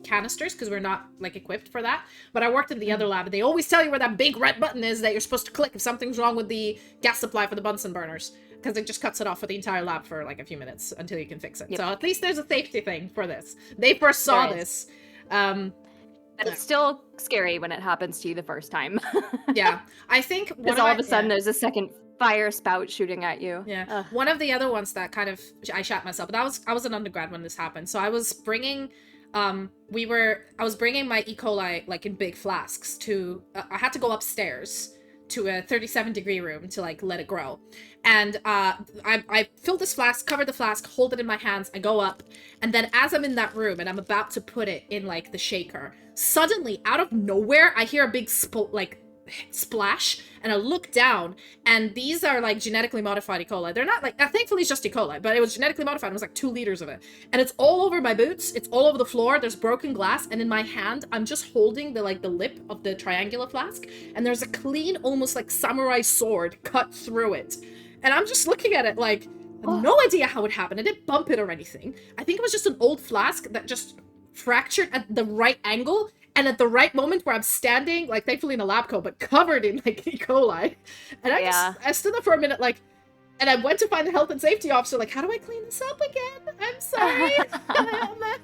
canisters because we're not like equipped for that. But I worked in the other lab, and they always tell you where that big red button is that you're supposed to click if something's wrong with the gas supply for the Bunsen burners, because it just cuts it off for the entire lab for like a few minutes until you can fix it. Yep. So at least there's a safety thing for this. They first saw this. But it's still scary when it happens to you the first time. Yeah, I think because all of a sudden there's a second fire spout shooting at you. Yeah. One of the other ones that kind of I shat myself, but I was an undergrad when this happened. So I was bringing I was bringing my E. coli like in big flasks to I had to go upstairs to a 37-degree room to like let it grow. And I filled this flask, covered the flask, hold it in my hands, I go up, and then as I'm in that room and I'm about to put it in like the shaker, suddenly out of nowhere I hear a big splash, and I look down, and these are like genetically modified E. coli. They're not like, thankfully it's just E. coli, but it was genetically modified. It was like 2 liters of it, and it's all over my boots, it's all over the floor, there's broken glass, and in my hand I'm just holding the lip of the triangular flask, and there's a clean, almost like samurai sword cut through it, and I'm just looking at it like, I have no idea how it happened. I didn't bump it or anything. I think it was just an old flask that just fractured at the right angle, and at the right moment where I'm standing, like thankfully in a lab coat, but covered in like E. coli. And I stood there for a minute like, And I went to find the health and safety officer, like, how do I clean this up again? I'm sorry.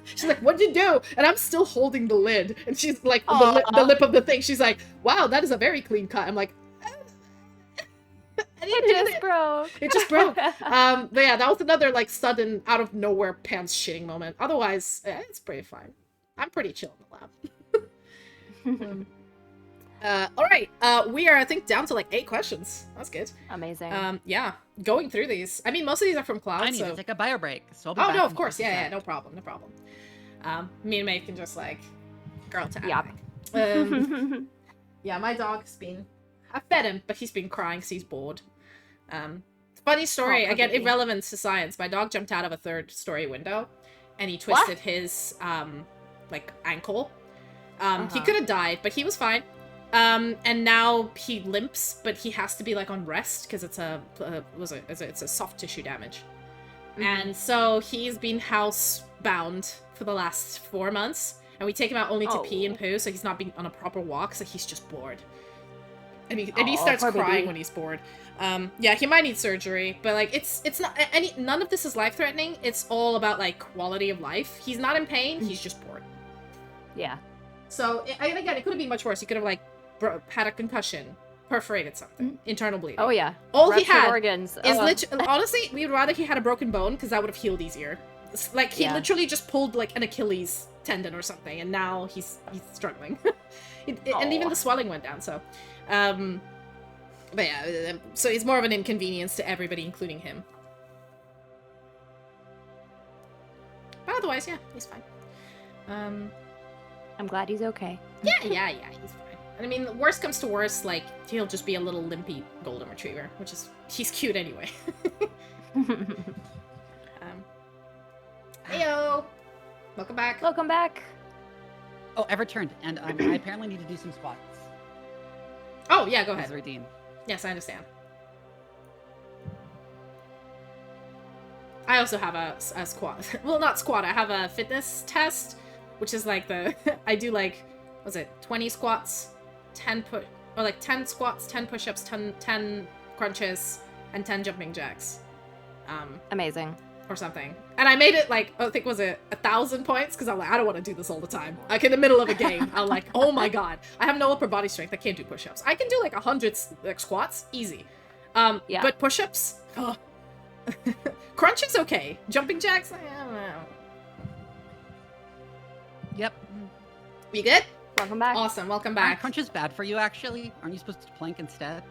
She's like, what'd you do? And I'm still holding the lid. And she's like, the lip of the thing. She's like, wow, that is a very clean cut. I'm like, It just broke. It just broke. But yeah, that was another like sudden out of nowhere pants shitting moment. Otherwise, it's pretty fine. I'm pretty chill in the lab. All right. We are, I think, down to like 8 questions. That's good. Amazing. Yeah, going through these. I mean, most of these are from Cloud. I need so... to take a bio break. So I'll be oh back no, in of course. just a Yeah, sec. no problem, no problem. Me and May can just like girl to Yep. Yeah, my dog's been. I fed him, but he's been crying because he's bored. Funny story, poor again, baby. irrelevant to science. My dog jumped out of a 3rd-story window, and he twisted his like ankle. He could have died, but he was fine. And now he limps, but he has to be like on rest because it's a soft tissue damage. And so he's been housebound for the last 4 months, and we take him out only to pee and poo, so he's not being on a proper walk, so he's just bored. And he starts poor crying baby. when he's bored. Yeah, he might need surgery, but like it's not none of this is life-threatening. It's all about like quality of life. He's not in pain, he's just bored. Yeah. So and again, it could have been much worse. He could have like had a concussion, perforated something, internal bleeding. Oh yeah. All he Ruptured had organs. is literally, honestly, we would rather he had a broken bone because that would have healed easier. Like he literally just pulled like an Achilles tendon or something, and now he's struggling. And even the swelling went down. So, but yeah, so it's more of an inconvenience to everybody, including him. But otherwise, yeah, he's fine. I'm glad he's okay. Yeah, he's fine. And I mean, worst comes to worst, like he'll just be a little limpy golden retriever, which is he's cute anyway. Heyo! Welcome back. Welcome back. Oh, I've returned, and I apparently need to do some squats. Oh yeah, go As ahead. a routine. Yes, I understand. I also have a squat. Well, not squat. I have a fitness test, which is like the I do like, what's it? 20 squats, 10 squats, 10 push-ups, 10 crunches, and 10 jumping jacks. Amazing. Or something. And I made it like, I think was it 1,000 points? Because I'm like, I don't want to do this all the time. Like in the middle of a game, I'm like, oh my god, I have no upper body strength. I can't do push-ups. I can do like 100 like squats, easy. Yeah. But push-ups, ugh. Crunches okay. Jumping jacks, I don't know. Yep. You good? Welcome back. Awesome. Welcome Aren't back. crunches bad for you, actually? Aren't you supposed to plank instead?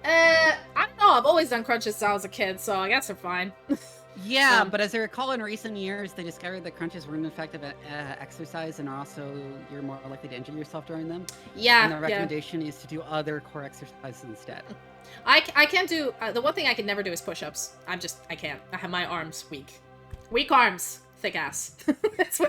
I don't know. I've always done crunches since I was a kid, so I guess they're fine. Yeah, but as I recall, in recent years, they discovered that crunches were an effective exercise, and also you're more likely to injure yourself during them. Yeah. And the recommendation is to do other core exercises instead. I can't do, the one thing I can never do is push-ups. I can't. I have my arms weak. Weak arms. Thick ass. It's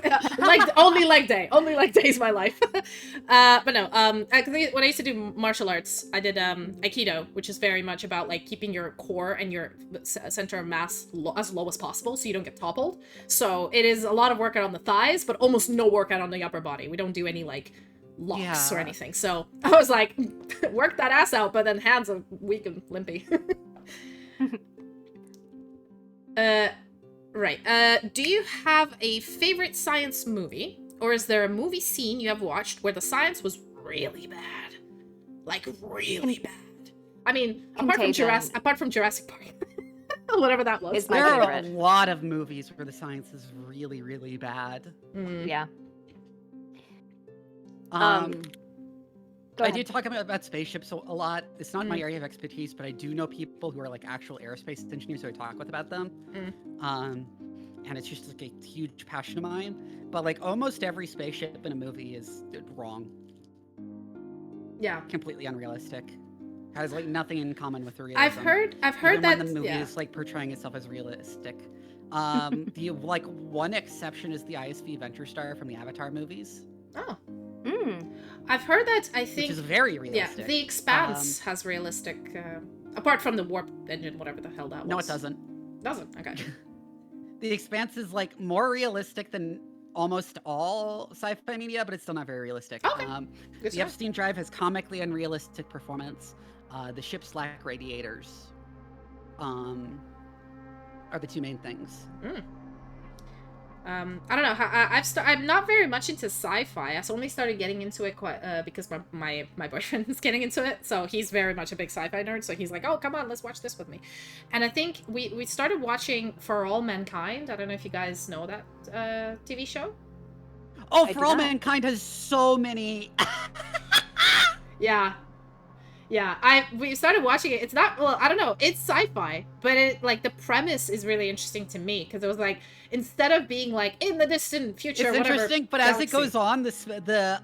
only leg day. Only leg day is my life. But no, when I used to do martial arts, I did Aikido, which is very much about like keeping your core and your center of mass as low as possible so you don't get toppled. So it is a lot of workout on the thighs, but almost no workout on the upper body. We don't do any like locks or anything. So I was like, work that ass out, but then hands are weak and limpy. Right. Do you have a favorite science movie? Or is there a movie scene you have watched where the science was really bad? Like, really bad. I mean, apart from Jurassic Park. Whatever that was. It's my There are a favorite. lot of movies where the science is really, really bad. Yeah. Go I ahead. do talk about spaceships a lot. It's not my area of expertise, but I do know people who are like actual aerospace engineers who I talk with about them. And it's just like a huge passion of mine. But like almost every spaceship in a movie is wrong. Yeah. Completely unrealistic. Has like nothing in common with realism. I've heard Even that when the movie is like portraying itself as realistic. The like one exception is the ISV Venture Star from the Avatar movies. Oh. I've heard that, I think... Which is very realistic. Yeah, The Expanse has realistic... apart from the warp engine, whatever the hell that was. No, it doesn't. Doesn't? Okay. The Expanse is like more realistic than almost all sci-fi media, but it's still not very realistic. Okay. Good The stuff. Epstein Drive has comically unrealistic performance. The ships lack radiators. are the two main things. I don't know. I'm not very much into sci-fi. I only started getting into it quite because my boyfriend is getting into it, so he's very much a big sci-fi nerd. So he's like, "Oh, come on, let's watch this with me." And I think we started watching For All Mankind. I don't know if you guys know that TV show. Oh, I For do All not. Mankind has so many. Yeah. Yeah, we started watching it. It's not, well, I don't know. It's sci-fi, but it, like, the premise is really interesting to me because it was like, instead of being like in the distant future, It's whatever, interesting, but as it galaxy. goes on, the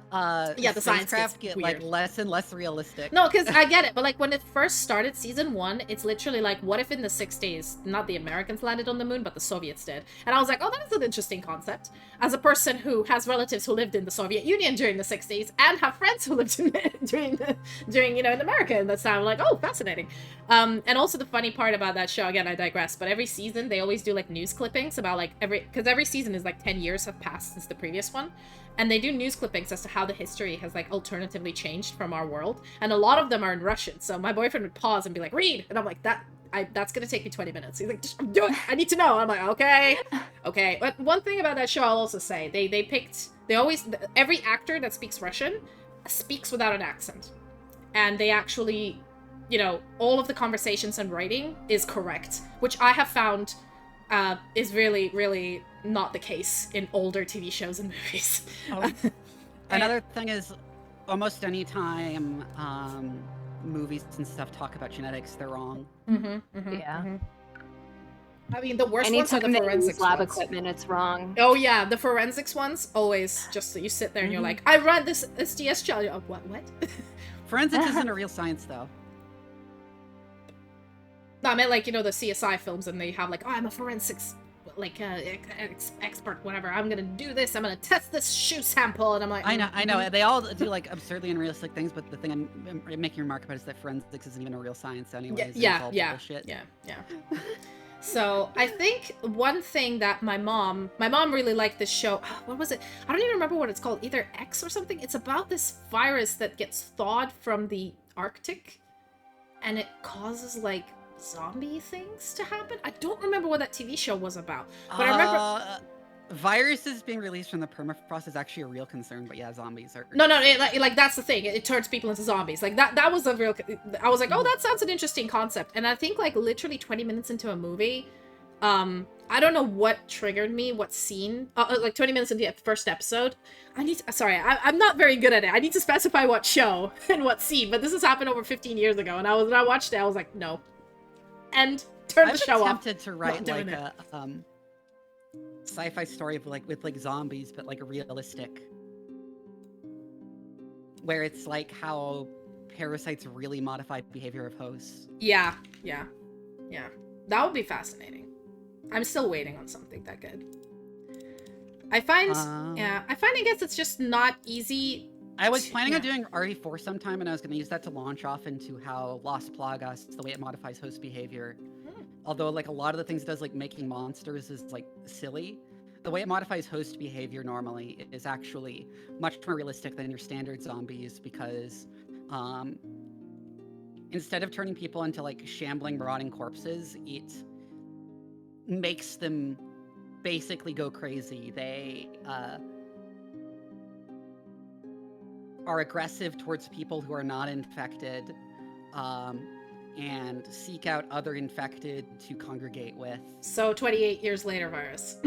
Yeah, the science spacecraft gets get like weird. less and less realistic. No, because I get it, but like when it first started, season 1, it's literally like, what if in the 60s, not the Americans landed on the moon, but the Soviets did? And I was like, oh, that's an interesting concept. As a person who has relatives who lived in the Soviet Union during the 60s and have friends who lived in during in America in that time, I'm like, oh, fascinating. And also the funny part about that show, again, I digress, but every season they always do like news clippings about like every season is like 10 years have passed since the previous one. And they do news clippings as to how the history has like alternatively changed from our world, and a lot of them are in Russian. So my boyfriend would pause and be like, "Read," and I'm like, that's gonna take me 20 minutes. He's like, "Just do it. I need to know." I'm like, okay. But one thing about that show, I'll also say, every actor that speaks Russian speaks without an accent, and they actually, all of the conversations and writing is correct, which I have found is really, really not the case in older TV shows and movies. Another thing is, almost any time movies and stuff talk about genetics, they're wrong. Yeah. I mean, the worst ones are Anytime the they forensics use lab ones. equipment, it's wrong. Oh yeah, the forensics ones always just you sit there and you're like, I read this STS challenge. Oh, what? Forensics isn't a real science, though. No, I meant like, the CSI films, and they have like, oh, I'm a forensics expert, whatever. I'm gonna do this. I'm gonna test this shoe sample, and I'm like, I know. They all do like absurdly unrealistic things, but the thing I'm making a remark about is that forensics isn't even a real science, anyways. Yeah. Bullshit. Yeah. So I think one thing that my mom really liked this show. What was it? I don't even remember what it's called. Either X or something. It's about this virus that gets thawed from the Arctic, and it causes like zombie things to happen. I don't remember what that TV show was about, but I remember viruses being released from the permafrost is actually a real concern. But yeah, zombies are no, like that's the thing. It turns people into zombies. Like that was a real. I was like, oh, that sounds an interesting concept. And I think like literally 20 minutes into a movie, I don't know what triggered me, what scene. Like 20 minutes into the first episode, I'm not very good at it. I need to specify what show and what scene. But this has happened over 15 years ago, and when I watched it, I was like, no. And turn the show off. I've attempted to write like a sci-fi story of with zombies, but like a realistic, where it's like how parasites really modify behavior of hosts. Yeah. That would be fascinating. I'm still waiting on something that good. I find I guess it's just not easy. I was planning on doing RE4 sometime, and I was going to use that to launch off into how Las Plagas, the way it modifies host behavior. Although, like, a lot of the things it does, like making monsters, is like silly. The way it modifies host behavior normally is actually much more realistic than your standard zombies, because instead of turning people into like shambling, rotting corpses, it makes them basically go crazy. They are aggressive towards people who are not infected, and seek out other infected to congregate with. So 28 years later virus.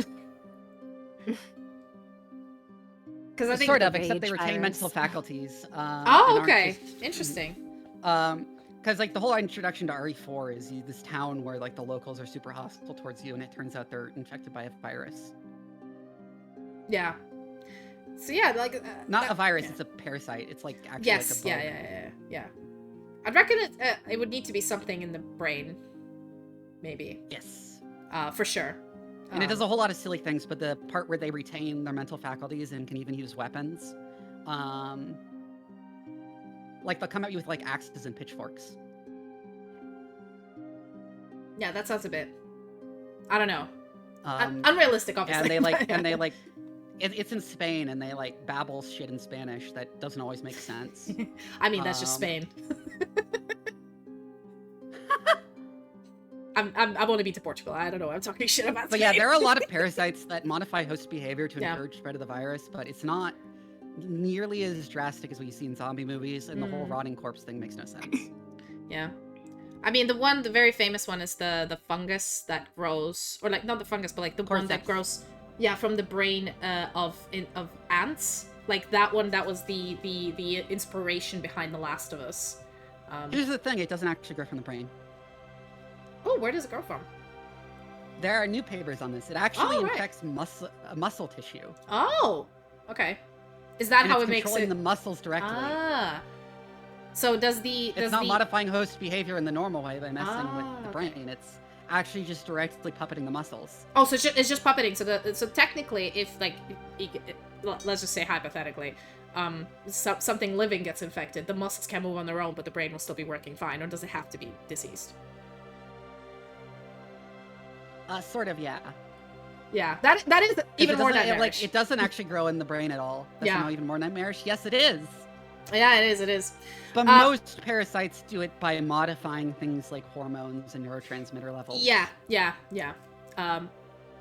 Because I think sort of, except they retain mental faculties. Okay. Interesting. Because like the whole introduction to RE4 is this town where like the locals are super hostile towards you, and it turns out they're infected by a virus. Yeah. So yeah, like not a virus, it's a parasite. It's like actually like a bug. Yeah. I'd reckon it would need to be something in the brain, maybe. Yes. For sure. And it does a whole lot of silly things, but the part where they retain their mental faculties and can even use weapons, like they'll come at you with like axes and pitchforks. Yeah, that sounds a bit, I don't know, unrealistic, obviously. And it's in Spain, and they like babble shit in Spanish that doesn't always make sense. I mean, that's just Spain. I I've only been to Portugal. I don't know. I'm talking shit about. But yeah, there are a lot of parasites that modify host behavior to Yeah. encourage spread of the virus, but it's not nearly as drastic as what you see in zombie movies, and the whole rotting corpse thing makes no sense. Yeah. I mean, the very famous one is the fungus that grows, or like not the fungus, but like the one that Cordyceps. grows, yeah, from the brain of ants. Like that one, that was the inspiration behind The Last of Us. Here's the thing, it doesn't actually grow from the brain. Oh, where does it grow from? There are new papers on this. It actually Oh, right. infects muscle tissue. Oh, okay. Is that And how it's it makes controlling it? the muscles directly. Ah. So does It's not modifying host behavior in the normal way by messing with the okay. brain. It's actually just directly puppeting the muscles. Oh, so it's just puppeting. So technically, if like, let's just say hypothetically, something living gets infected, the muscles can move on their own, but the brain will still be working fine, or does it have to be deceased? Sort of, yeah. Yeah, that is even more nightmarish. nightmarish. It doesn't actually grow in the brain at all. That's Yeah. not even more nightmarish. Yes, it is. Yeah, it is. It is. But most parasites do it by modifying things like hormones and neurotransmitter levels. Yeah.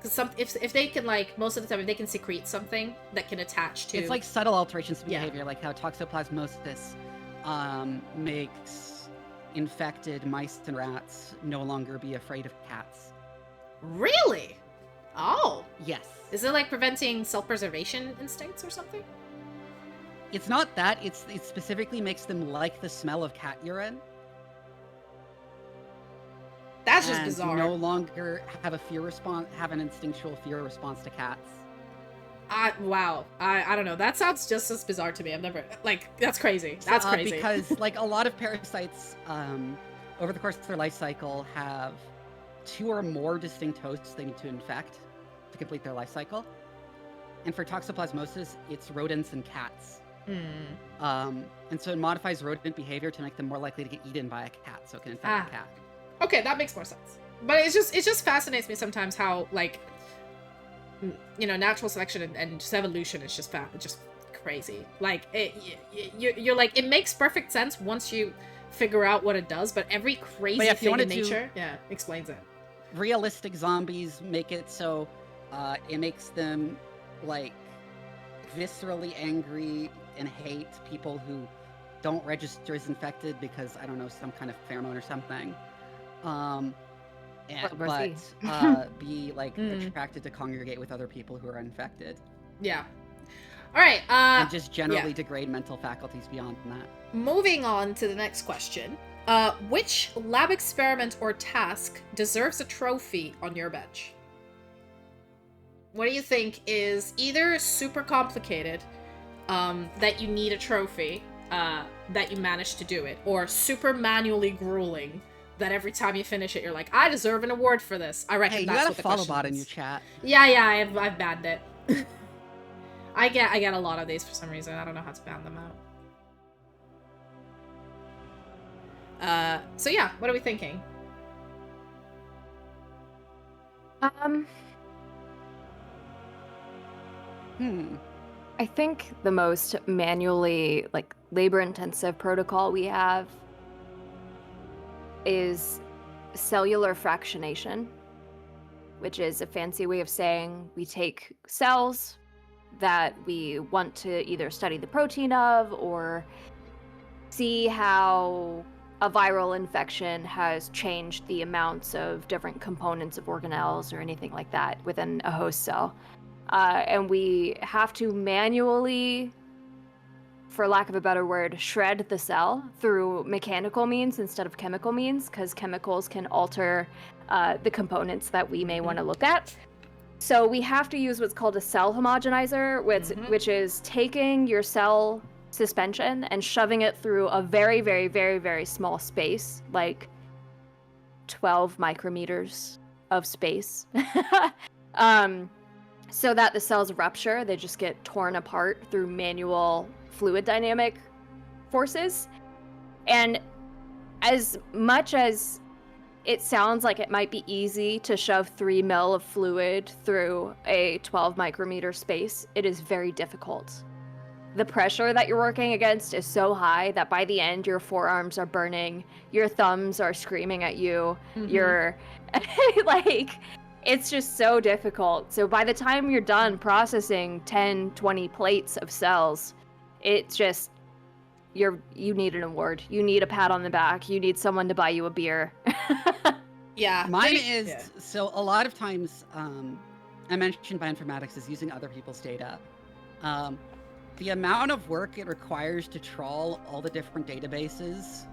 Because if they can, like, most of the time, if they can secrete something that can attach to, It's like subtle alterations to Yeah. behavior, like how toxoplasmosis makes infected mice and rats no longer be afraid of cats. Really? Oh, Yes. is it like preventing self-preservation instincts or something? It's not that, it specifically makes them like the smell of cat urine. That's just and bizarre. no longer have an instinctual fear response to cats. Wow. I don't know. That sounds just as bizarre to me. I've never, like, that's crazy. That's crazy. Because like a lot of parasites, over the course of their life cycle, have 2 or more distinct hosts they need to infect to complete their life cycle. And for toxoplasmosis, it's rodents and cats. And so it modifies rodent behavior to make them more likely to get eaten by a cat, so it can infect a cat. Okay, that makes more sense. But it just fascinates me sometimes how, like, you know, natural selection and just evolution is just crazy. Like, you're like, it makes perfect sense once you figure out what it does, but every crazy But yeah, if you thing in wanted to- nature, explains it. Realistic zombies make it so it makes them like viscerally angry and hate people who don't register as infected because, I don't know, some kind of pheromone or something. But be like attracted to congregate with other people who are infected. Yeah. All right. And just generally degrade mental faculties beyond that. Moving on to the next question. Which lab experiment or task deserves a trophy on your bench? What do you think is either super complicated, that you need a trophy, that you managed to do it, or super manually grueling, that every time you finish it, you're like, I deserve an award for this. I reckon Hey, you that's got a what the follow question bot is. in your chat. Yeah, I've banned it. I get a lot of these for some reason. I don't know how to ban them out. So yeah, what are we thinking? I think the most manually, like, labor-intensive protocol we have is cellular fractionation, which is a fancy way of saying we take cells that we want to either study the protein of or see how a viral infection has changed the amounts of different components of organelles or anything like that within a host cell. And we have to manually, for lack of a better word, shred the cell through mechanical means instead of chemical means, because chemicals can alter the components that we may want to look at. So we have to use what's called a cell homogenizer, which is taking your cell suspension and shoving it through a very, very, very, very small space, like 12 micrometers of space. So that the cells rupture, they just get torn apart through manual fluid dynamic forces. And as much as it sounds like it might be easy to shove 3 ml of fluid through a 12 micrometer space, it is very difficult. the pressure that you're working against is so high that by the end your forearms are burning, your thumbs are screaming at you, you're like, it's just so difficult. So by the time you're done processing 10, 20 plates of cells, it's just, you need an award. You need a pat on the back. You need someone to buy you a beer. Yeah. Mine is, so a lot of times, I mentioned bioinformatics is using other people's data. The amount of work it requires to trawl all the different databases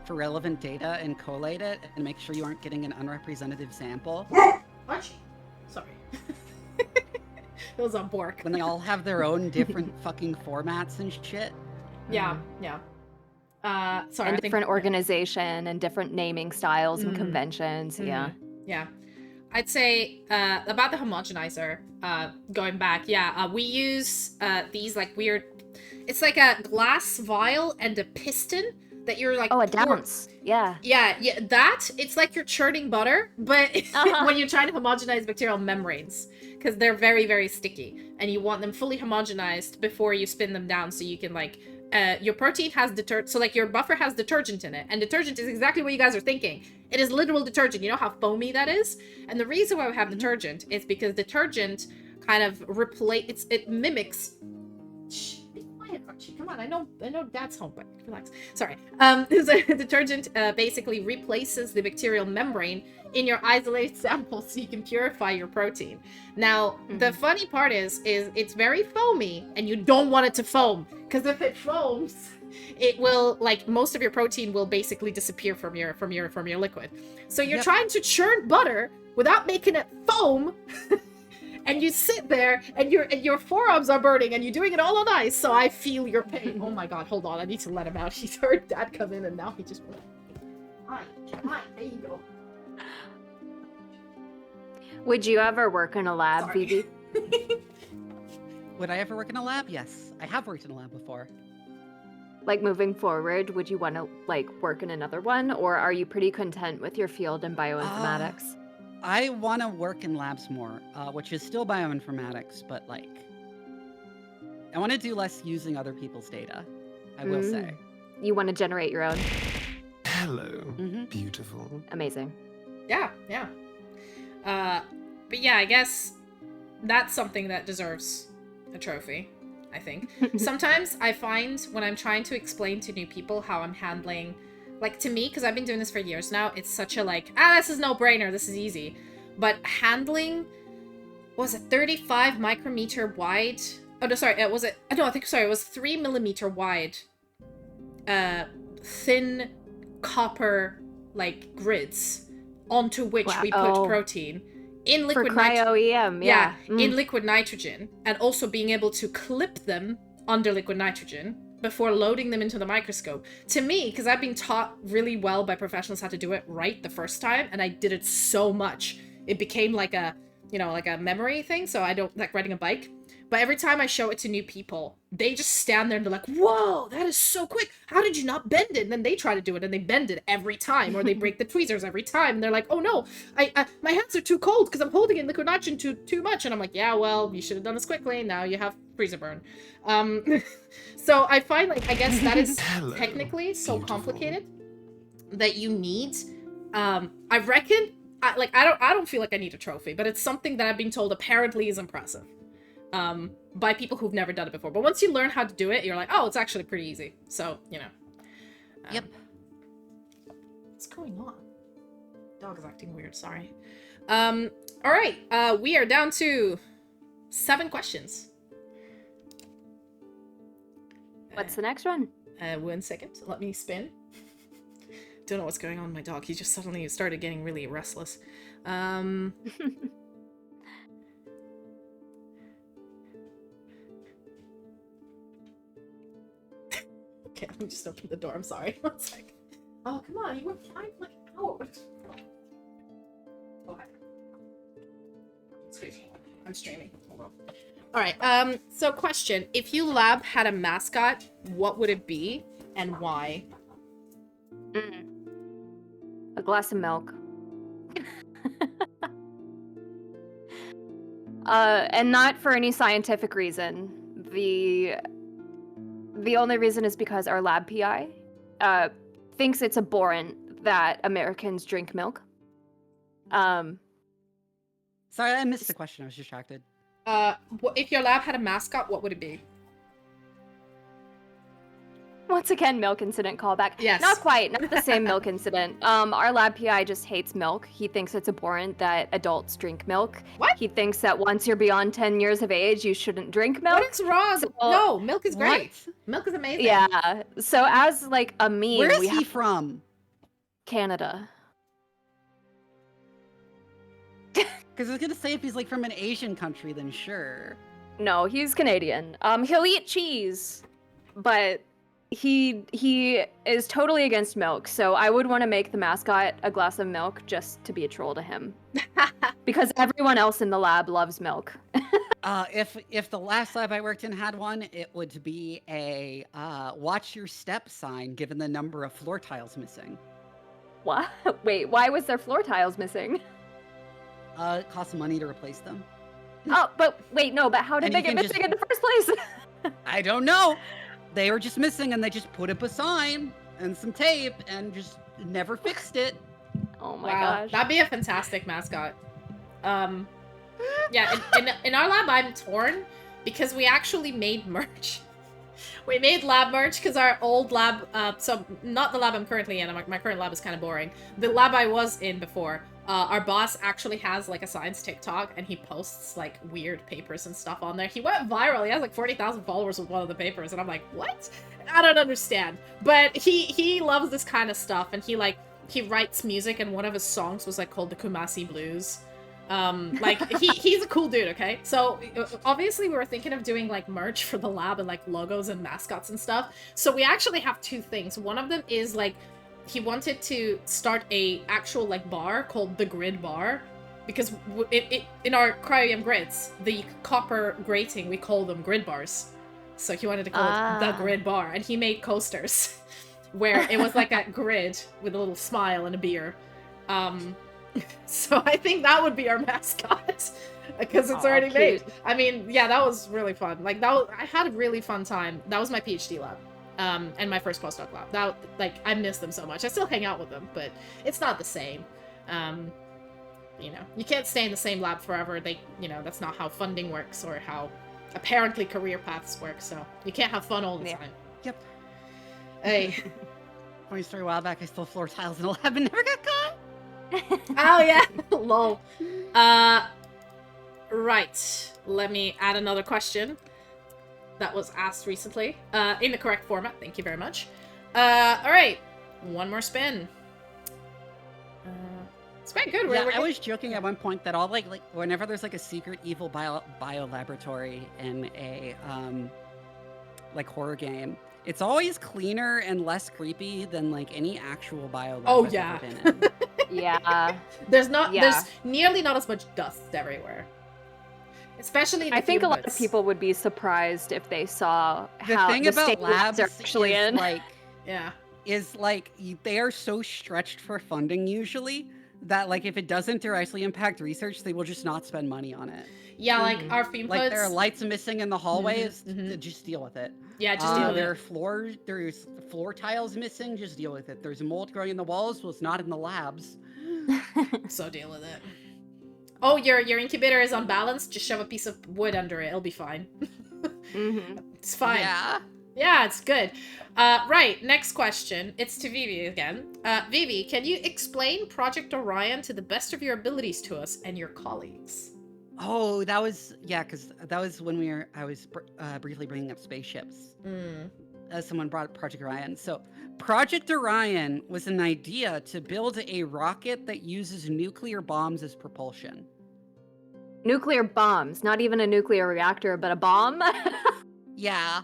for relevant data and collate it and make sure you aren't getting an unrepresentative sample. Archie. Sorry. It was on Bork. When they all have their own different fucking formats and shit. Yeah, yeah. Sorry. And different organization and different naming styles and conventions. Yeah. Yeah. I'd say about the homogenizer, going back, we use these like weird, it's like a glass vial and a piston that you're like... Oh, a downs. Yeah. Yeah, that, it's like you're churning butter, but when you're trying to homogenize bacterial membranes, because they're very, very sticky, and you want them fully homogenized before you spin them down so you can like... your protein has detergent, so like your buffer has detergent in it, and detergent is exactly what you guys are thinking. It is literal detergent. You know how foamy that is? And the reason why we have detergent is because detergent kind of it mimics... Shh, be quiet, Archie. Come on, I know Dad's home, but relax. Sorry. Detergent basically replaces the bacterial membrane in your isolated sample so you can purify your protein. Now, the funny part is it's very foamy, and you don't want it to foam, because if it foams, it will, like, most of your protein will basically disappear from your liquid. So you're trying to churn butter without making it foam, and you sit there, and your forearms are burning, and you're doing it all on ice. So I feel your pain. Oh my god, hold on, I need to let him out. He's heard Dad come in, and now he just went, hi, there you go. Would you ever work in a lab, Vivi? Would I ever work in a lab? Yes. I have worked in a lab before. Like, moving forward, would you want to, like, work in another one? Or are you pretty content with your field in bioinformatics? I want to work in labs more, which is still bioinformatics, but, like, I want to do less using other people's data, I will say. You want to generate your own? Hello, beautiful. Amazing. Yeah. But yeah, I guess that's something that deserves a trophy, I think. Sometimes I find when I'm trying to explain to new people how I'm handling, like, to me, because I've been doing this for years now, it's such a like, this is no brainer, this is easy. But handling, what was it 35 micrometer wide? Oh, no, sorry, it was it? No, I think, sorry, it was 3 millimeter wide, thin copper, like, grids onto which we put protein. In liquid for cryo-EM, in liquid nitrogen, and also being able to clip them under liquid nitrogen before loading them into the microscope. To me, because I've been taught really well by professionals how to do it right the first time, and I did it so much, it became like a, like a memory thing, so I don't like riding a bike. But every time I show it to new people, they just stand there and they're like, whoa, that is so quick. How did you not bend it? And then they try to do it and they bend it every time, or they break the tweezers every time. And they're like, oh no, my hands are too cold because I'm holding it in liquid nitrogen too much. And I'm like, yeah, well, you should have done this quickly. Now you have freezer burn. So I find, like, I guess that is technically so complicated that you need, I reckon, I don't feel like I need a trophy, but it's something that I've been told apparently is impressive. By people who've never done it before. But once you learn how to do it, you're like, oh, it's actually pretty easy. So, Yep. What's going on? Dog is acting weird, sorry. Alright, we are down to 7 questions. What's the next one? 1 second, let me spin. Don't know what's going on with my dog. He just suddenly started getting really restless. Okay, let me just open the door. I'm sorry. 1 sec. Oh, come on. You were fine for like an hour. Oh, I'm streaming. Hold on. All right. So question. If you lab had a mascot, what would it be and why? A glass of milk. And not for any scientific reason. The only reason is because our lab PI thinks it's abhorrent that Americans drink milk. Sorry, I missed the question. I was distracted. If your lab had a mascot, what would it be? Once again, milk incident callback. Yes. Not quite, not the same milk incident. Our lab PI just hates milk. He thinks it's abhorrent that adults drink milk. What? He thinks that once you're beyond 10 years of age, you shouldn't drink milk. What is wrong? So- No, milk is great. What? Milk is amazing. Yeah. So as like a meme, Where is we he have from? Canada. Because I was gonna say if he's like from an Asian country, then sure. No, he's Canadian. He'll eat cheese, but he is totally against milk. So I would want to make the mascot a glass of milk just to be a troll to him, because everyone else in the lab loves milk. If the last lab I worked in had one, it would be a watch your step sign, given the number of floor tiles missing. What? Wait, why was there floor tiles missing? It costs money to replace them. Oh, but wait, no, but how did And they you get can missing just- in the first place? I don't know. They were just missing, and they just put up a sign and some tape, and just never fixed it. Oh my Wow, gosh. that'd be a fantastic mascot. Yeah, in our lab, I'm torn because we actually made merch. We made lab merch because our old lab, so not the lab I'm currently in, my current lab is kind of boring. The lab I was in before, our boss actually has like a science TikTok and he posts like weird papers and stuff on there. He went viral, he has like 40,000 followers with one of the papers and I'm like, what? I don't understand. But he loves this kind of stuff and he writes music and one of his songs was like called the Kumasi Blues. He's a cool dude, okay? So obviously we were thinking of doing like merch for the lab and like logos and mascots and stuff. So we actually have two things. One of them is like he wanted to start a actual like bar called the Grid Bar because in our cryo-EM grids, the copper grating, we call them grid bars. So he wanted to call it the Grid Bar and he made coasters where it was like a grid with a little smile and a beer. So I think that would be our mascot because it's already made. I mean, yeah, that was really fun. Like I had a really fun time. That was my PhD lab, and my first postdoc lab. I miss them so much. I still hang out with them, but it's not the same. You know, you can't stay in the same lab forever. That's not how funding works or how apparently career paths work. So you can't have fun all the time. Yep. Hey. Funny story, a while back, I stole floor tiles in a lab and never got caught. Oh yeah, lol. Right. Let me add another question that was asked recently in the correct format. Thank you very much. All right, one more spin. It's quite good. Yeah, I was joking at one point that all like whenever there's like a secret evil bio laboratory in a like horror game, it's always cleaner and less creepy than like any actual bio lab Oh I've yeah. ever been in. Yeah. There's nearly not as much dust everywhere. Especially in the I think a lot of humans. people would be surprised if they saw The how thing the about state labs are actually is in. like Yeah. they are so stretched for funding usually that like if it doesn't directly impact research, they will just not spend money on it. Yeah, like our theme Like codes. there are lights missing in the hallways, mhm. just deal with it. Yeah, just deal with There it. are there's floor tiles missing, just deal with it. There's mold growing in the walls, well it's not in the labs. So deal with it. Oh, your incubator is unbalanced? Just shove a piece of wood under it. It'll be fine. Mm-hmm. It's fine. Yeah. Yeah, it's good. Right, next question. It's to Vivi again. Vivi, can you explain Project Orion to the best of your abilities to us and your colleagues? Oh, that was because that was when I was briefly bringing up spaceships. As someone brought up Project Orion. So Project Orion was an idea to build a rocket that uses nuclear bombs as propulsion. Nuclear bombs, not even a nuclear reactor, but a bomb. Yeah,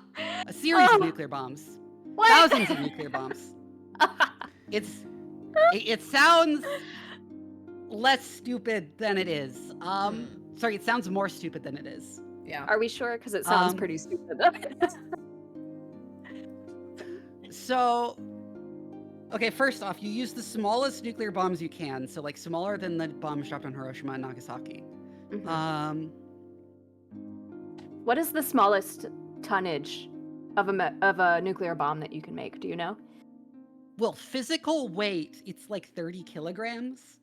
a series of nuclear bombs. What? Thousands of nuclear bombs. It sounds less stupid than it is. Sorry, it sounds more stupid than it is. Yeah. Are we sure? Because it sounds pretty stupid. So, okay, first off, you use the smallest nuclear bombs you can, so like smaller than the bombs dropped on Hiroshima and Nagasaki. What is the smallest tonnage of a nuclear bomb that you can make? Do you know? Well, physical weight, it's like 30 kilograms.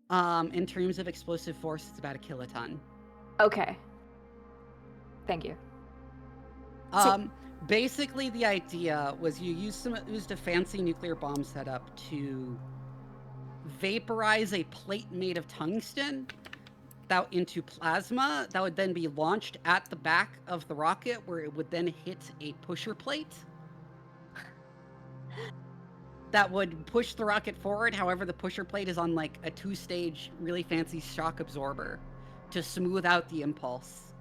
In terms of explosive force, it's about a kiloton. Okay. Thank you. Basically, the idea was you used a fancy nuclear bomb setup to vaporize a plate made of tungsten into plasma that would then be launched at the back of the rocket, where it would then hit a pusher plate that would push the rocket forward. However, the pusher plate is on like a 2-stage, really fancy shock absorber to smooth out the impulse.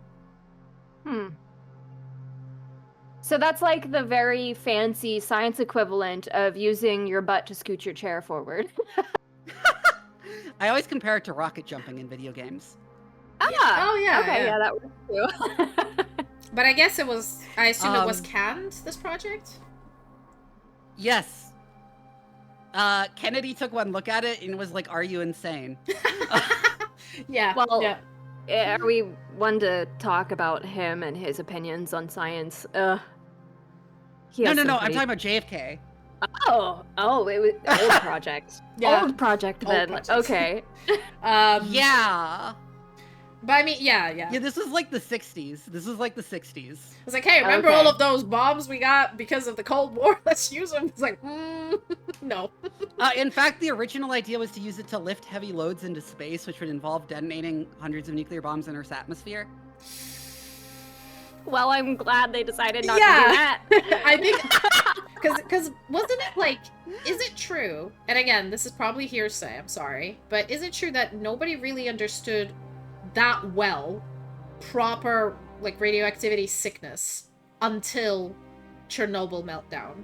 So that's like the very fancy science equivalent of using your butt to scoot your chair forward. I always compare it to rocket jumping in video games. Ah! Oh, yeah, Okay, yeah. that works too. But I guess I assume it was canned, this project? Yes. Kennedy took one look at it and was like, "Are you insane?" Yeah. Well, yeah. are we one to talk about him and his opinions on science? No. I'm talking about JFK. Oh, it was old project. Yeah. Old project Old then. project. Okay. Yeah. But I mean, yeah. Yeah, this was like the 60s. It's like, hey, remember Okay. all of those bombs we got because of the Cold War? Let's use them. It's like, no. In fact, the original idea was to use it to lift heavy loads into space, which would involve detonating hundreds of nuclear bombs in Earth's atmosphere. Well, I'm glad they decided not to do that. I think, because wasn't it like, is it true? And again, this is probably hearsay, I'm sorry, but is it true that nobody really understood that well proper like radioactivity sickness until Chernobyl meltdown?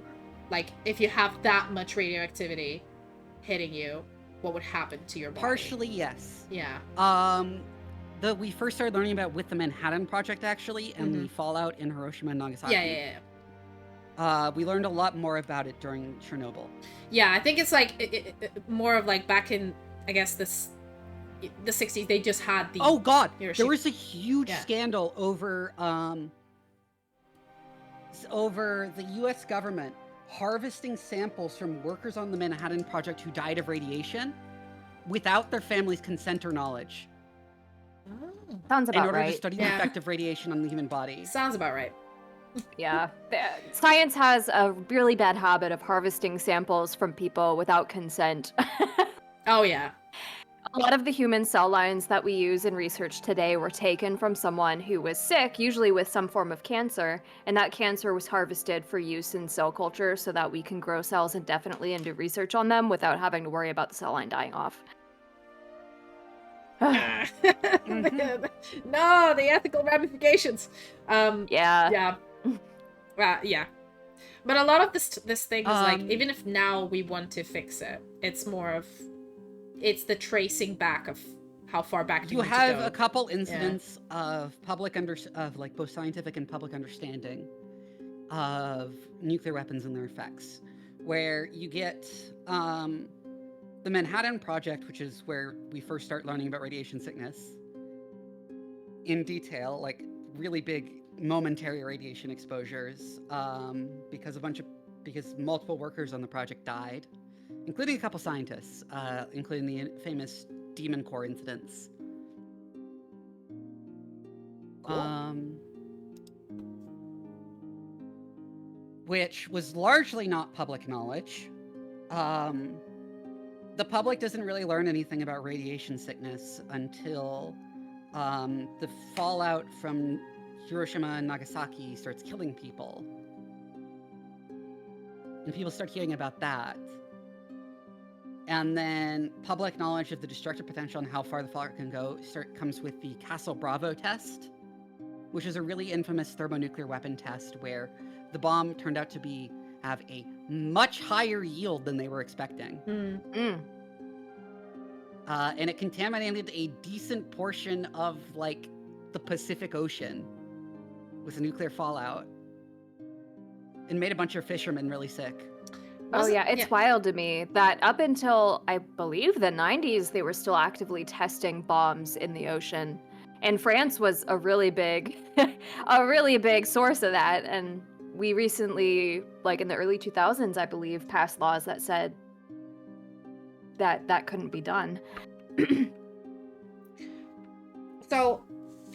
Like, if you have that much radioactivity hitting you, what would happen to your body? Partially, yes. Yeah. We first started learning about with the Manhattan Project, actually, and the fallout in Hiroshima and Nagasaki. Yeah. We learned a lot more about it during Chernobyl. Yeah, I think it's like more of like back in, I guess, the 60s, they just had the... Oh, God! Hiroshima. There was a huge scandal over the U.S. government harvesting samples from workers on the Manhattan Project who died of radiation without their family's consent or knowledge. Sounds about right. In order to study the effect of radiation on the human body. Sounds about right. Yeah. Science has a really bad habit of harvesting samples from people without consent. Oh, yeah. A lot of the human cell lines that we use in research today were taken from someone who was sick, usually with some form of cancer, and that cancer was harvested for use in cell culture so that we can grow cells indefinitely and do research on them without having to worry about the cell line dying off. No, the ethical ramifications. Yeah. Yeah. But a lot of this thing is like, even if now we want to fix it, it's more of, it's the tracing back of how far back do you need have to go. a couple incidents of like both scientific and public understanding of nuclear weapons and their effects, where you get the Manhattan Project, which is where we first start learning about radiation sickness in detail, like really big momentary radiation exposures, because multiple workers on the project died, including a couple scientists, including the famous Demon Core incidents. Cool. Which was largely not public knowledge. The public doesn't really learn anything about radiation sickness until the fallout from Hiroshima and Nagasaki starts killing people. And people start hearing about that. And then public knowledge of the destructive potential and how far the fallout can go comes with the Castle Bravo test, which is a really infamous thermonuclear weapon test where the bomb turned out to have a much higher yield than they were expecting. And it contaminated a decent portion of, like, the Pacific Ocean with nuclear fallout and made a bunch of fishermen really sick. It's wild to me that up until, I believe, the 90s, they were still actively testing bombs in the ocean. And France was a really big source of that. And we recently, like in the early 2000s, I believe, passed laws that said that that couldn't be done. So,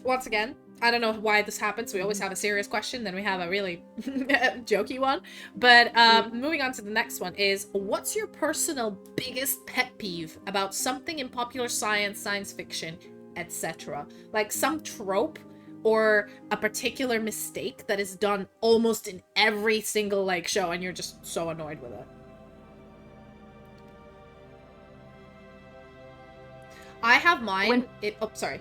once again, I don't know why this happens. We always have a serious question, then we have a really jokey one. But moving on to the next one is, what's your personal biggest pet peeve about something in popular science, science fiction, etc.? Like some trope or a particular mistake that is done almost in every single like show, and you're just so annoyed with it. I have mine. Sorry.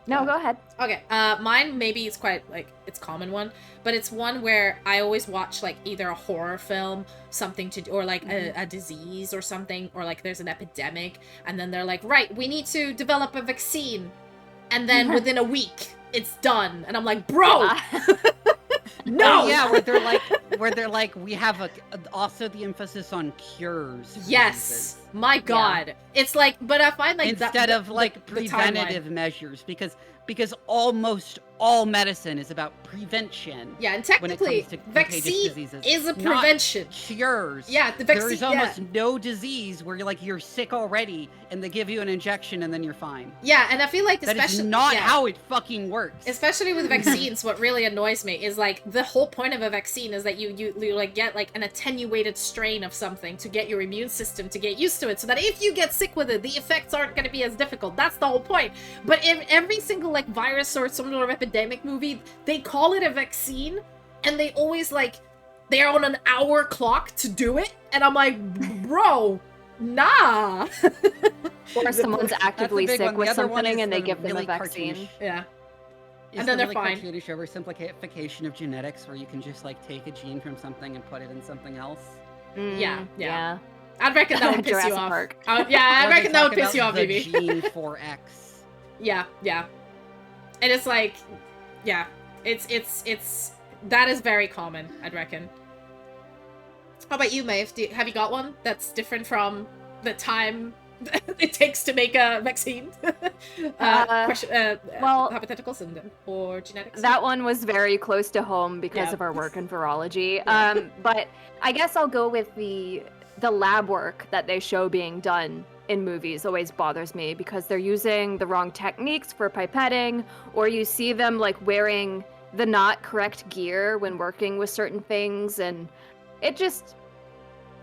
No, go ahead. Okay, mine maybe it's quite, like, it's a common one, but it's one where I always watch, like, either a horror film, something to do, or, like, a disease or something, or, like, there's an epidemic, and then they're like, right, we need to develop a vaccine, and then within a week, it's done, and I'm like, bro! No! Oh, yeah, where they're like, we have also the emphasis on cures. Yes! diseases. My god. Yeah. It's like, but I find like instead of like preventative measures, because almost all medicine is about prevention. Yeah, and technically, vaccine is a prevention. Not cures. Yeah, the vaccine. There's almost no disease where you're sick already, and they give you an injection, and then you're fine. Yeah, and I feel like that is not how it fucking works. Especially with vaccines, what really annoys me is like the whole point of a vaccine is that you like get like an attenuated strain of something to get your immune system to get used to it, so that if you get sick with it, the effects aren't going to be as difficult. That's the whole point. But in every single like virus or some sort of epidemic movie, they call it a vaccine, and they always like they're on an hour clock to do it, and I'm like, bro, nah. Or someone's actively sick with something and they give them a vaccine. Cartoonish. Yeah. And then they're really fine. Cartoonish oversimplification of genetics, where you can just like take a gene from something and put it in something else. Yeah. I'd reckon that would piss you off. Park. I reckon that would piss you off, maybe. Gene for X. Yeah. And it's like, yeah, it's that is very common, I'd reckon. How about you, Maeve? Have you got one that's different from the time it takes to make a vaccine? Well, hypotheticals or genetics? That one was very close to home because of our work in virology. But I guess I'll go with the lab work that they show being done in movies always bothers me, because they're using the wrong techniques for pipetting, or you see them like wearing the not correct gear when working with certain things, and it just,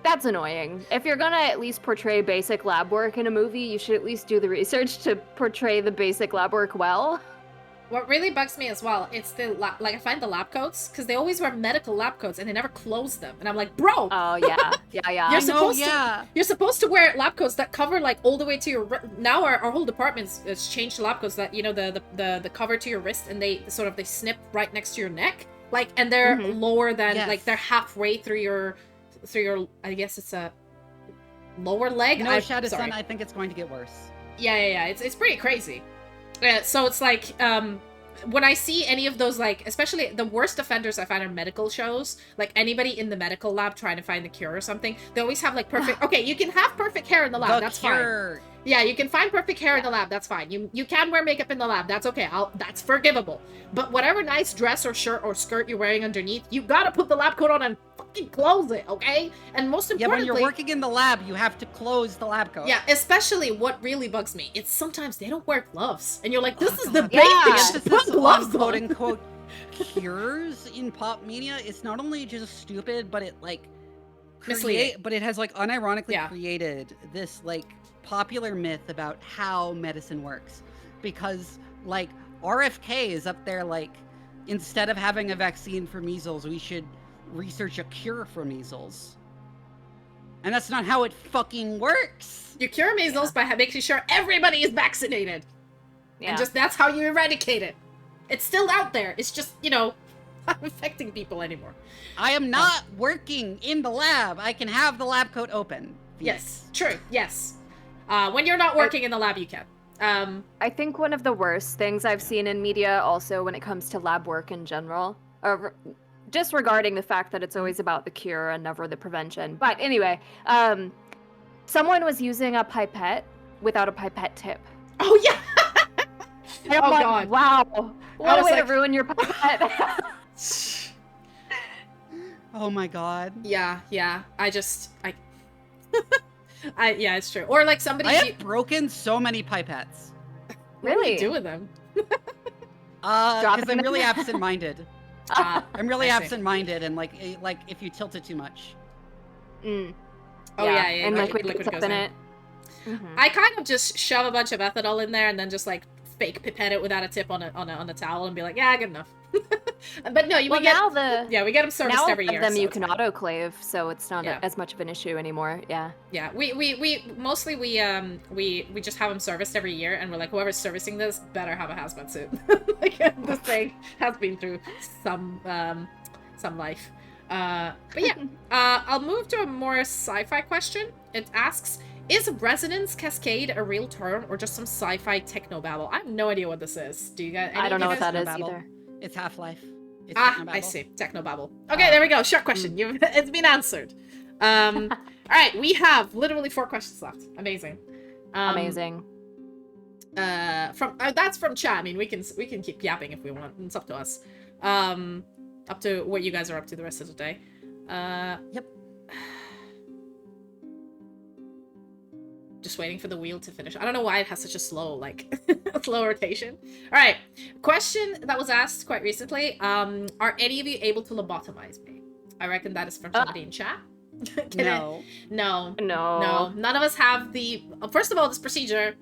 that's annoying. If you're gonna at least portray basic lab work in a movie, you should at least do the research to portray the basic lab work well. What really bugs me as well, it's the like I find the lab coats, because they always wear medical lab coats and they never close them, and I'm like, bro. Oh yeah. You're supposed to wear lab coats that cover like all the way to your now our whole department has changed to lab coats that, you know, the cover to your wrist, and they snip right next to your neck, like, and they're lower than like they're halfway through your I guess it's a lower leg. No, Shadow-san, I think it's going to get worse. Yeah. It's pretty crazy. So it's like, when I see any of those, like, especially the worst offenders I find are medical shows, like anybody in the medical lab trying to find the cure or something, they always have like perfect, okay, you can have perfect hair in the lab, that's fine. Yeah, you can find perfect hair in the lab, that's fine. You can wear makeup in the lab, that's okay, that's forgivable. But whatever nice dress or shirt or skirt you're wearing underneath, you gotta put the lab coat on and fucking close it, okay? And most importantly... Yeah, when you're working in the lab, you have to close the lab coat. Yeah, especially what really bugs me, it's sometimes they don't wear gloves. And you're like, this is the basic, put gloves on. Quote-unquote cures in pop media, it's not only just stupid, but it like... But it has like unironically created this like popular myth about how medicine works, because like RFK is up there like, instead of having a vaccine for measles, we should research a cure for measles, and that's not how it fucking works. You cure measles by making sure everybody is vaccinated, and just that's how you eradicate it. It's still out there, it's just, you know, not affecting people anymore. I am not working in the lab. I can have the lab coat open. Yes, true, yes. When you're not working in the lab, you can. I think one of the worst things I've seen in media also when it comes to lab work in general, just regarding the fact that it's always about the cure and never the prevention. But anyway, someone was using a pipette without a pipette tip. Oh, yeah! And I'm like, God. Wow. What a way to ruin your pipette. Oh my god. Yeah, yeah, it's true. Or like somebody. I have broken so many pipettes. What do you Really? do with them? Drop Because them I'm in really the- absent-minded. Ah, I'm really I see. absent-minded, and like if you tilt it too much. Mm. Oh yeah, And liquid liquid gets goes up in in. it. Mhm. I kind of just shove a bunch of ethanol in there and then just like fake pipette it without a tip on a towel and be like, yeah, good enough. But no, we Well, get now the yeah, we get them serviced now every year. them so you it's can fine. autoclave, so it's not Yeah. as much of an issue anymore. Yeah. Yeah, we mostly we just have them serviced every year, and we're like, whoever's servicing this better have a hazmat suit. Like this thing has been through some life. But yeah, I'll move to a more sci-fi question. It asks, is resonance cascade a real term or just some sci-fi technobabble? I have no idea what this is. Do you guys? I don't know what that is Technobabble. either. It's Half-Life. It's Ah, technobabble. I see. Technobabble. Okay, there we go. Short question. It's been answered. All right, we have literally 4 questions left. Amazing. Amazing. From that's from chat. I mean, we can keep yapping if we want. It's up to us. Up to what you guys are up to the rest of the day. Yep. Just waiting for the wheel to finish. I don't know why it has such a slow, like, slow rotation. All right. Question that was asked quite recently. Are any of you able to lobotomize me? I reckon that is from somebody in chat. No. No. No. No. None of us have the... First of all, this procedure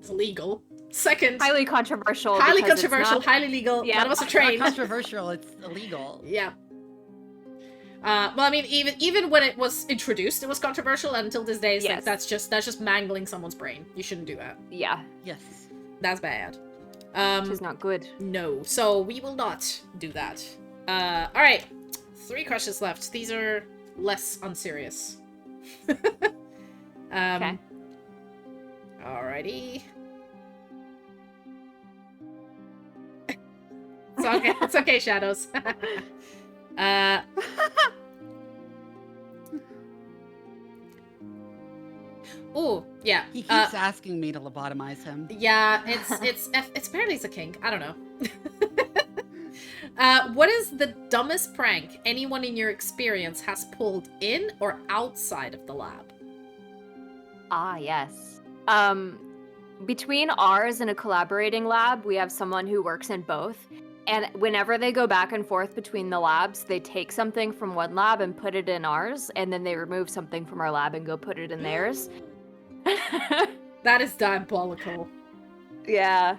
is illegal. Second, Highly controversial. highly because it's controversial, not- highly legal. Yeah. None of us are It's not trained. controversial. It's illegal. Yeah. Well, I mean, even when it was introduced, it was controversial, and until this day, it's like Yes. that's just mangling someone's brain. You shouldn't do that. Yeah. Yes. That's bad. Which is not good. No. So we will not do that. All right. 3 questions left. These are less unserious. Okay. Alrighty. It's okay. It's okay, Shadows. Oh, yeah. He keeps asking me to lobotomize him. Yeah, it's apparently it's a kink. I don't know. What is the dumbest prank anyone in your experience has pulled in or outside of the lab? Ah, yes. Between ours and a collaborating lab, we have someone who works in both. And whenever they go back and forth between the labs, they take something from one lab and put it in ours, and then they remove something from our lab and go put it in theirs. That is diabolical. Yeah.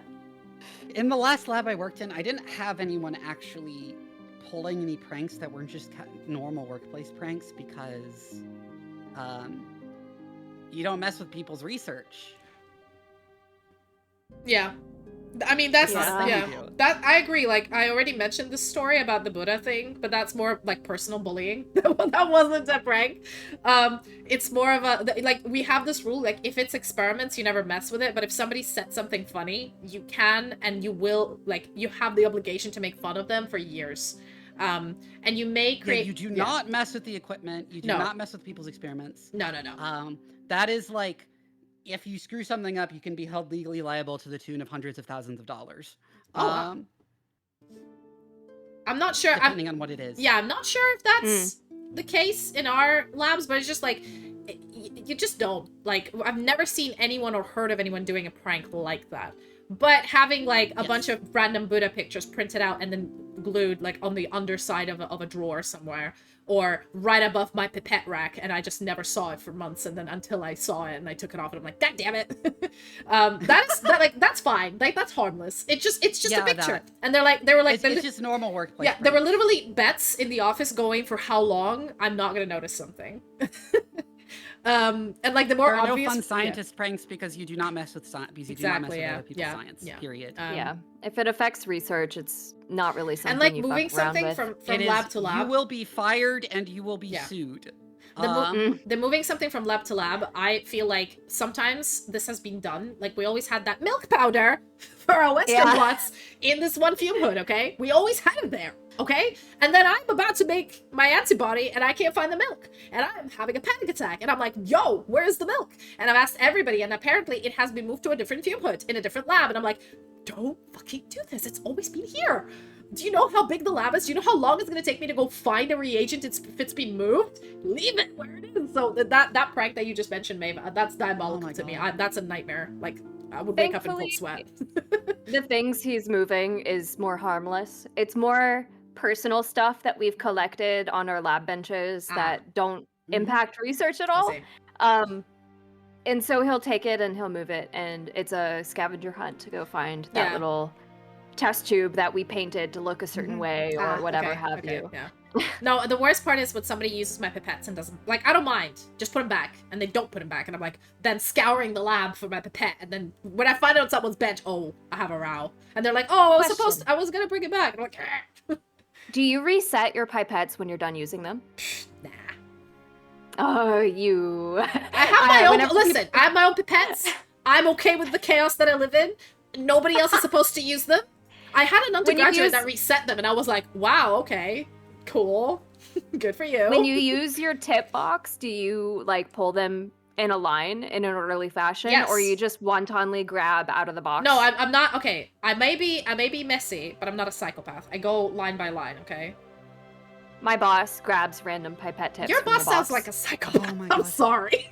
In the last lab I worked in, I didn't have anyone actually pulling any pranks that weren't just normal workplace pranks because you don't mess with people's research. Yeah. I mean, that's Yeah. yeah. You do. That I agree. Like I already mentioned this story about the Buddha thing, but that's more like personal bullying. That wasn't a prank. It's more of a like we have this rule like if it's experiments, you never mess with it. But if somebody said something funny, you can and you will like you have the obligation to make fun of them for years. And you may create. Yeah, you do not mess with the equipment. You do No. not mess with people's experiments. No, no, no. That is like, if you screw something up, you can be held legally liable to the tune of hundreds of thousands of dollars. Oh, wow. I'm not sure. Depending on what it is. Yeah, I'm not sure if that's the case in our labs, but it's just like you just don't like. I've never seen anyone or heard of anyone doing a prank like that. But having like a bunch of random Buddha pictures printed out and then glued like on the underside of a drawer somewhere, or right above my pipette rack, and I just never saw it for months, and then until I saw it and I took it off, and I'm like, God damn it. That's fine. Like that's harmless. It's just Yeah, a picture, that. and they were like, It's just normal workplace. yeah, there were pranks. literally bets in the office going for how long I'm not gonna notice something. And like the more There are obvious, no fun scientist pranks because you do not mess with science. Because you do not mess Exactly, with yeah, other people's yeah, science. yeah. Period. Yeah. If it affects research, it's not really something and like you moving fuck around something with. from It is- lab to You lab. will be fired and you will be Yeah. sued. The moving something from lab to lab, I feel like sometimes this has been done. Like we always had that milk powder for our Western plots in this one fume hood, okay? We always had it there, okay? And then I'm about to make my antibody and I can't find the milk. And I'm having a panic attack. And I'm like, yo, where's the milk? And I've asked everybody and apparently it has been moved to a different fume hood in a different lab. And I'm like, don't fucking do this. It's always been here. Do you know how big the lab is? Do you know how long it's gonna take me to go find a reagent if it's been moved? Leave it where it is. So that prank that you just mentioned, Maeve, that's diabolical to me. That's a nightmare. Like, I would wake up in cold sweat. The things he's moving is more harmless. It's more personal stuff that we've collected on our lab benches that don't impact research at all. And so he'll take it and he'll move it, and it's a scavenger hunt to go find that little test tube that we painted to look a certain way or whatever have you. Yeah. No, the worst part is when somebody uses my pipettes and doesn't, like, I don't mind, just put them back, and they don't put them back, and I'm like, then scouring the lab for my pipette, and then when I find it on someone's bench, oh, I have a row, and they're like, oh, I was gonna bring it back, and I'm like, Do you reset your pipettes when you're done using them? Nah. Oh, you. I have my own, listen, I have my own pipettes, I'm okay with the chaos that I live in, nobody else is supposed to use them. I had an undergraduate that reset them, and I was like, wow, okay. Cool. Good for you. When you use your tip box, do you like pull them in a line in an orderly fashion, or you just wantonly grab out of the box? No, I'm not. Okay, I may be messy, but I'm not a psychopath. I go line by line. Okay. My boss grabs random pipette tips. Your boss sounds like a psychopath. Oh my I'm God. sorry.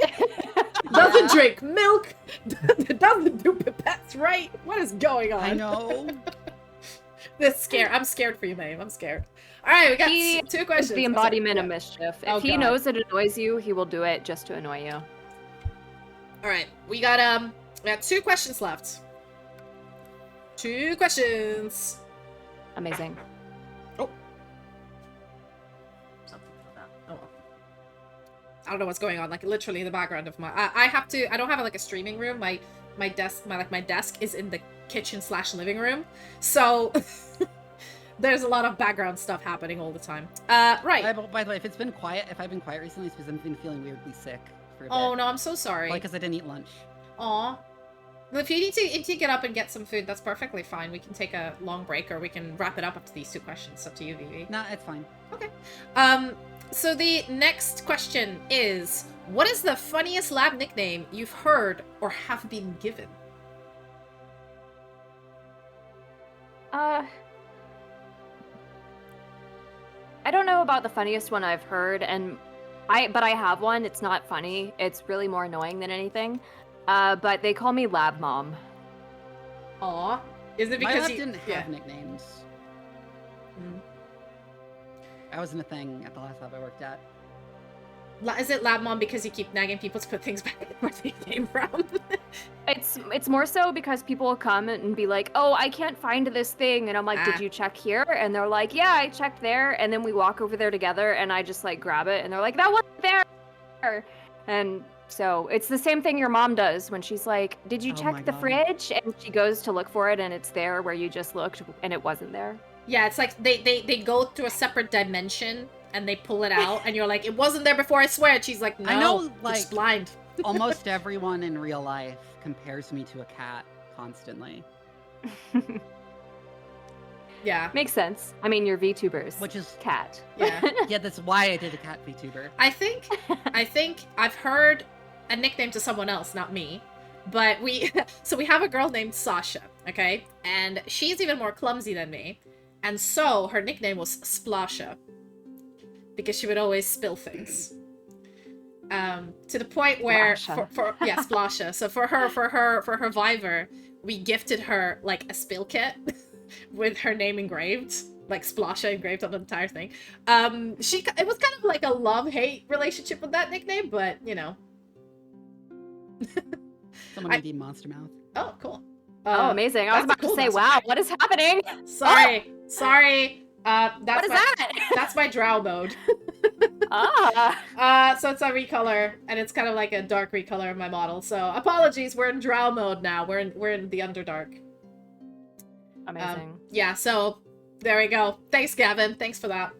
Doesn't drink milk. Doesn't do pipettes right. What is going on? I know. I'm scared for you, Maeve. I'm scared. All right, we got two questions. The embodiment of mischief. If he knows it annoys you, he will do it just to annoy you. All right, we got 2 questions left. 2 questions. Amazing. Oh. Something like that. Oh well. I don't know what's going on. Like literally in the background of my. I don't have like a streaming room. My desk is in the kitchen/living room. So. There's a lot of background stuff happening all the time. Right. By the way, if I've been quiet recently, it's because I've been feeling weirdly sick for a bit. Oh no, I'm so sorry. Like, because I didn't eat lunch. Aw. Well, if you need to get up and get some food, that's perfectly fine. We can take a long break, or we can wrap it up after these 2 questions. It's up to you, Vivi. Nah, it's fine. Okay. So the next question is, what is the funniest lab nickname you've heard or have been given? I don't know about the funniest one I've heard, but I have one. It's not funny. It's really more annoying than anything. But they call me Lab Mom. Aw. Is it My because lab didn't have nicknames. Mm. That wasn't a thing at the last lab I worked at. Is it Lab Mom because you keep nagging people to put things back where they came from? It's more so because people will come and be like, oh, I can't find this thing. And I'm like, did you check here? And they're like, yeah, I checked there. And then we walk over there together and I just like grab it. And they're like, that wasn't there. And so it's the same thing your mom does when she's like, did you check the fridge? And she goes to look for it and it's there where you just looked and it wasn't there. Yeah, it's like they go to a separate dimension and they pull it out and you're like, it wasn't there before, I swear. And she's like, no, I know, like, just blind. Almost everyone in real life compares me to a cat constantly. Yeah. Makes sense. I mean, you're VTubers. Which is cat. Yeah. Yeah, that's why I did a cat VTuber. I think I've heard a nickname to someone else, not me. But we have a girl named Sasha, okay? And she's even more clumsy than me. And so her nickname was Splasha. Because she would always spill things. To the point where Splasha. So for her Viver, we gifted her like a spill kit with her name engraved, like Splasha engraved on the entire thing. It was kind of like a love-hate relationship with that nickname, but you know. Someone named Monster Mouth. Oh, cool. Oh, amazing. I was about to say, wow, what is happening? Sorry. What is that? That's my drow mode. So it's a recolor, and it's kind of like a dark recolor of my model. So apologies, we're in drow mode now. We're in the Underdark. Amazing. Yeah, so there we go. Thanks, Gavin. Thanks for that.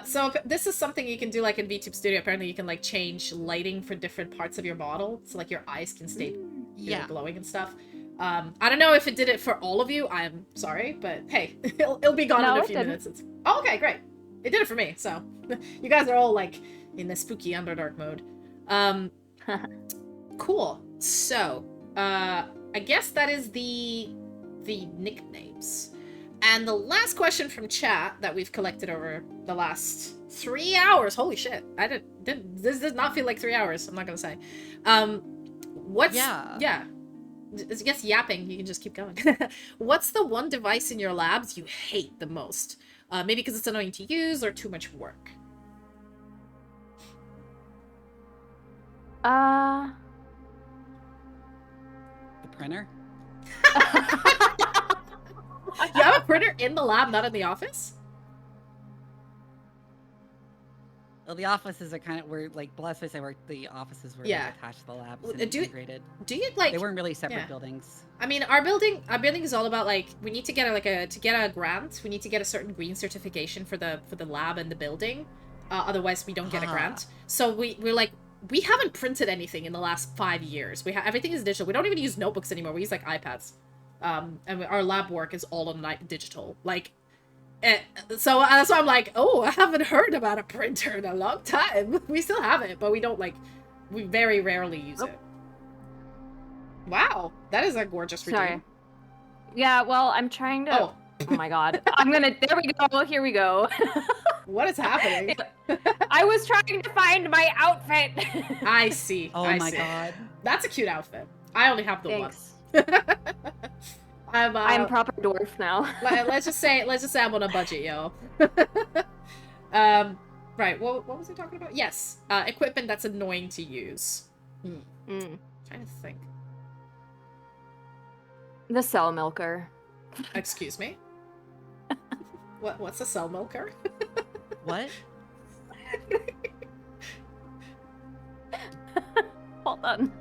So this is something you can do like in VTube Studio. Apparently you can like change lighting for different parts of your model. So like your eyes can stay glowing and stuff. I don't know if it did it for all of you. I'm sorry, but hey, it'll be gone in a few minutes. Oh, okay, great. It did it for me, so you guys are all like in the spooky Underdark mode. Cool. So, I guess that is the nicknames. And the last question from chat that we've collected over the last 3 hours. Holy shit. This does not feel like 3 hours, I'm not gonna say. Yeah. I guess yapping, you can just keep going. What's the one device in your labs you hate the most? Maybe because it's annoying to use or too much work. The printer? You have a printer in the lab, not in the office? Well, the offices are kind of where, like, the last place I worked, the offices were attached to the labs and integrated. Do you like? They weren't really separate buildings. I mean, our building is all about like we need to get a grant. We need to get a certain green certification for the lab and the building. Otherwise, we don't get a grant. So we're like. We haven't printed anything in the last 5 years. Everything is digital. We don't even use notebooks anymore. We use like iPads. And our lab work is all on digital. Like, so that's why I'm like, oh, I haven't heard about a printer in a long time. We still have it, but we don't we very rarely use it. Wow, that is a gorgeous routine. Sorry. Yeah, well, I'm trying to. Oh my god. There we go. Here we go. What is happening? I was trying to find my outfit. I see. Oh my god. That's a cute outfit. I only have the Thanks. one. I'm proper dwarf now. let's just say I'm on a budget, yo. Right. What was I talking about? Yes. Equipment that's annoying to use. Trying to think. The cell milker. Excuse me? What's a cell milker? What? Hold on.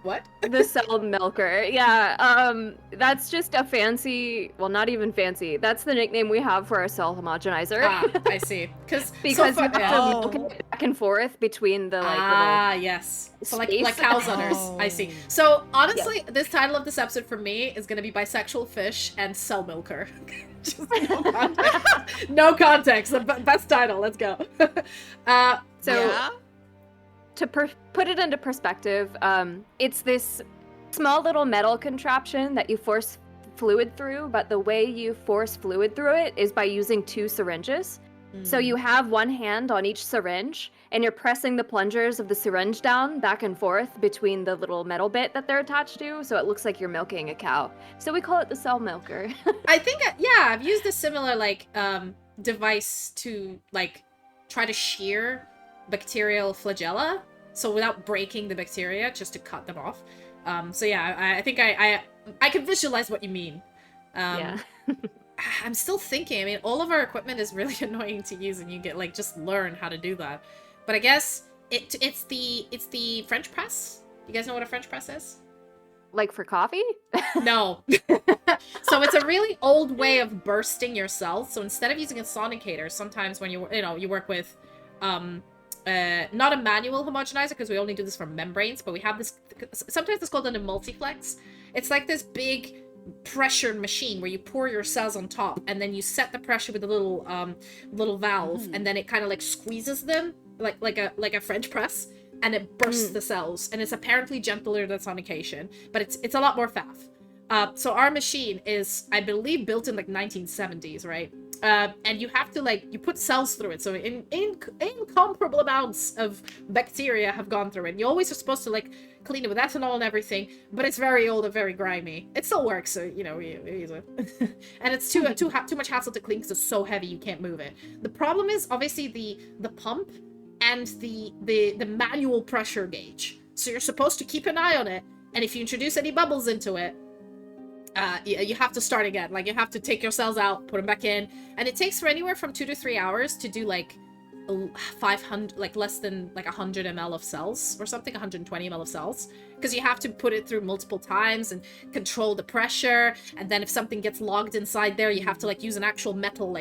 What? The cell milker. Yeah, that's just a fancy, well, not even fancy. That's the nickname we have for our cell homogenizer. I see. Because you have to milk it back and forth between the little yes. So space. like cows udders. I see. So honestly, this title of this episode for me is gonna be Bisexual Fish and Cell Milker. Just no context. No context. The best title. Let's go. To put it into perspective, it's this small little metal contraption that you force fluid through, but the way you force fluid through it is by using 2 syringes. So you have one hand on each syringe, and you're pressing the plungers of the syringe down back and forth between the little metal bit that they're attached to, so it looks like you're milking a cow. So we call it the cell milker. I think, I've used a similar, device to, try to shear bacterial flagella, so without breaking the bacteria, just to cut them off. I think I can visualize what you mean. Yeah. I'm still thinking. I mean, all of our equipment is really annoying to use, and you get just learn how to do that. But I guess it's the French press. You guys know what a French press is? Like for coffee? No. So it's a really old way of bursting your cells. So instead of using a sonicator, sometimes when you work with not a manual homogenizer, because we only do this for membranes, but we have this, sometimes it's called a multiplex. It's like this big pressure machine where you pour your cells on top, and then you set the pressure with a little valve, and then it kind of squeezes them like a French press, and it bursts the cells, and it's apparently gentler than sonication, but it's a lot more faff. So our machine is, I believe, built in 1970s, right? And you have to you put cells through it. So incomparable amounts of bacteria have gone through it. And you always are supposed to clean it with ethanol and everything, but it's very old and very grimy. It still works, so we use it. And it's too much hassle to clean because it's so heavy you can't move it. The problem is obviously the pump and the manual pressure gauge. So you're supposed to keep an eye on it, and if you introduce any bubbles into it, you have to start again. You have to take your cells out, put them back in, and it takes for anywhere from 2 to 3 hours to do 500, less than 100 ml of cells or something, 120 ml of cells, because you have to put it through multiple times and control the pressure. And then if something gets logged inside there, you have to use an actual metal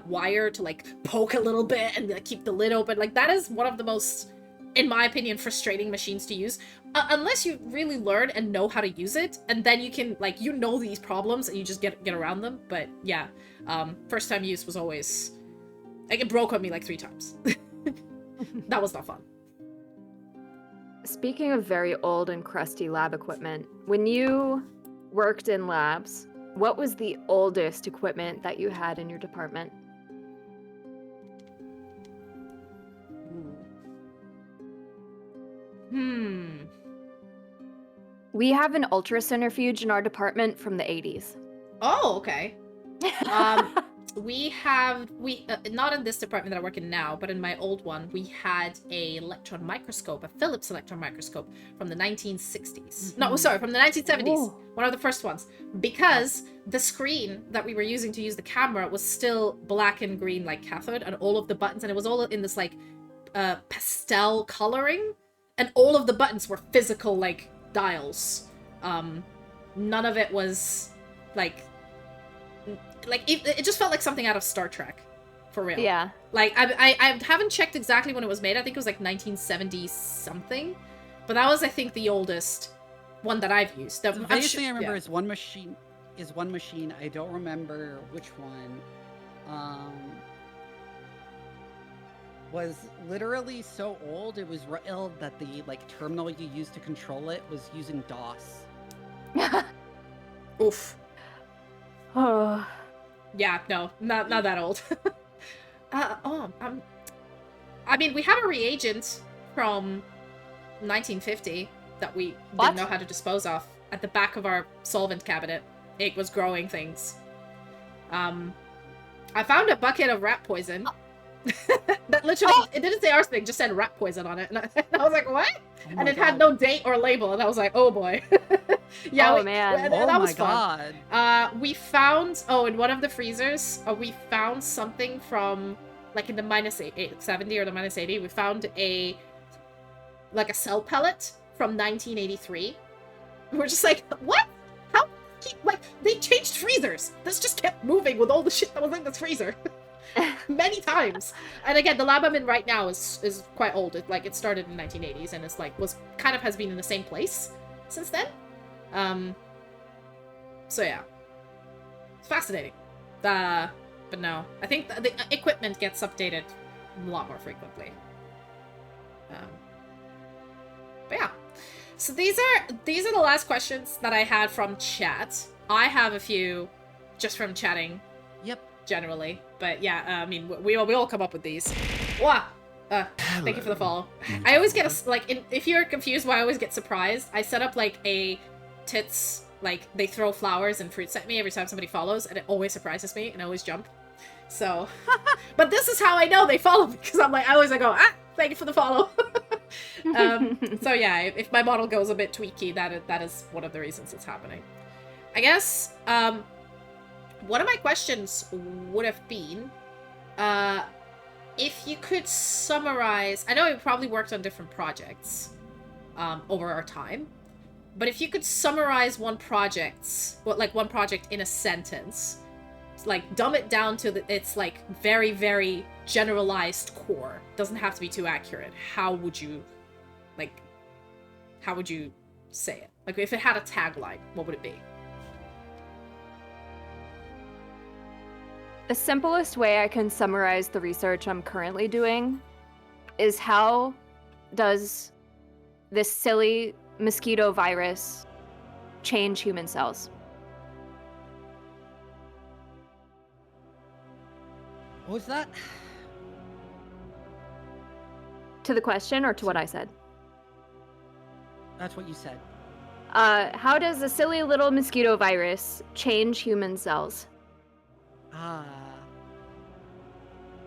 wire to poke a little bit and keep the lid open. That is one of the most, in my opinion, frustrating machines to use, unless you really learn and know how to use it, and then you can these problems and you just get around them. But yeah, first time use was always it broke on me 3 times. That was not fun. Speaking of very old and crusty lab equipment, when you worked in labs, what was the oldest equipment that you had in your department? We have an ultracentrifuge in our department from the 80s. Oh, okay. We not in this department that I work in now, but in my old one, we had a electron microscope, a Philips electron microscope from the 1960s. No, sorry, from the 1970s. Ooh. One of the first ones. Because the screen that we were using to use the camera was still black and green like cathode, and all of the buttons, and it was all in this like pastel coloring, and all of the buttons were physical like dials. None of it was like it just felt like something out of Star Trek, for real. Yeah. Like I haven't checked exactly when it was made. I think it was like 1970 something, but that was I think the oldest one that I've used. The vaguest thing I remember is one machine. I don't remember which one. Was literally so old it was real that the like terminal you used to control it was using DOS. Oof. Oh. Yeah, no, not that old. I mean, we have a reagent from 1950 that we didn't know how to dispose of at the back of our solvent cabinet. It was growing things. I found a bucket of rat poison. That literally, it didn't say arsenic, just said rat poison on it. And I was like, what? Oh and it God. had no date or label. And I was like, oh boy. Yeah, Oh, man. that was God. fun. We found, in one of the freezers, we found something from, like in the minus 70 or the minus 80, we found a cell pellet from 1983. We're just like, what? How? Like, they changed freezers. This just kept moving with all the shit that was in this freezer. Many times. And again, the lab I'm in right now is quite old. It started in the 1980s and it's like, has been in the same place since then. So yeah. It's fascinating. But no. I think the equipment gets updated a lot more frequently. But yeah. So these are the last questions that I had from chat. I have a few just from chatting. Yep. Generally. But yeah, I mean, we all come up with these. Wow. Thank you for the follow. I always get if you're confused why I always get surprised, I set up like a tits, like they throw flowers and fruits at me every time somebody follows, and it always surprises me, and I always jump. So, but this is how I know they follow me, because I always go, thank you for the follow. So yeah, if my model goes a bit tweaky, that is one of the reasons it's happening. I guess, one of my questions would have been, if you could summarize, I know we probably worked on different projects over our time, but if you could summarize one project in a sentence, like dumb it down to its like very, very generalized core, doesn't have to be too accurate, how would you say it? Like if it had a tagline, what would it be? The simplest way I can summarize the research I'm currently doing is how does this silly mosquito virus change human cells? What was that? To the question or to what I said? That's what you said. How does the silly little mosquito virus change human cells?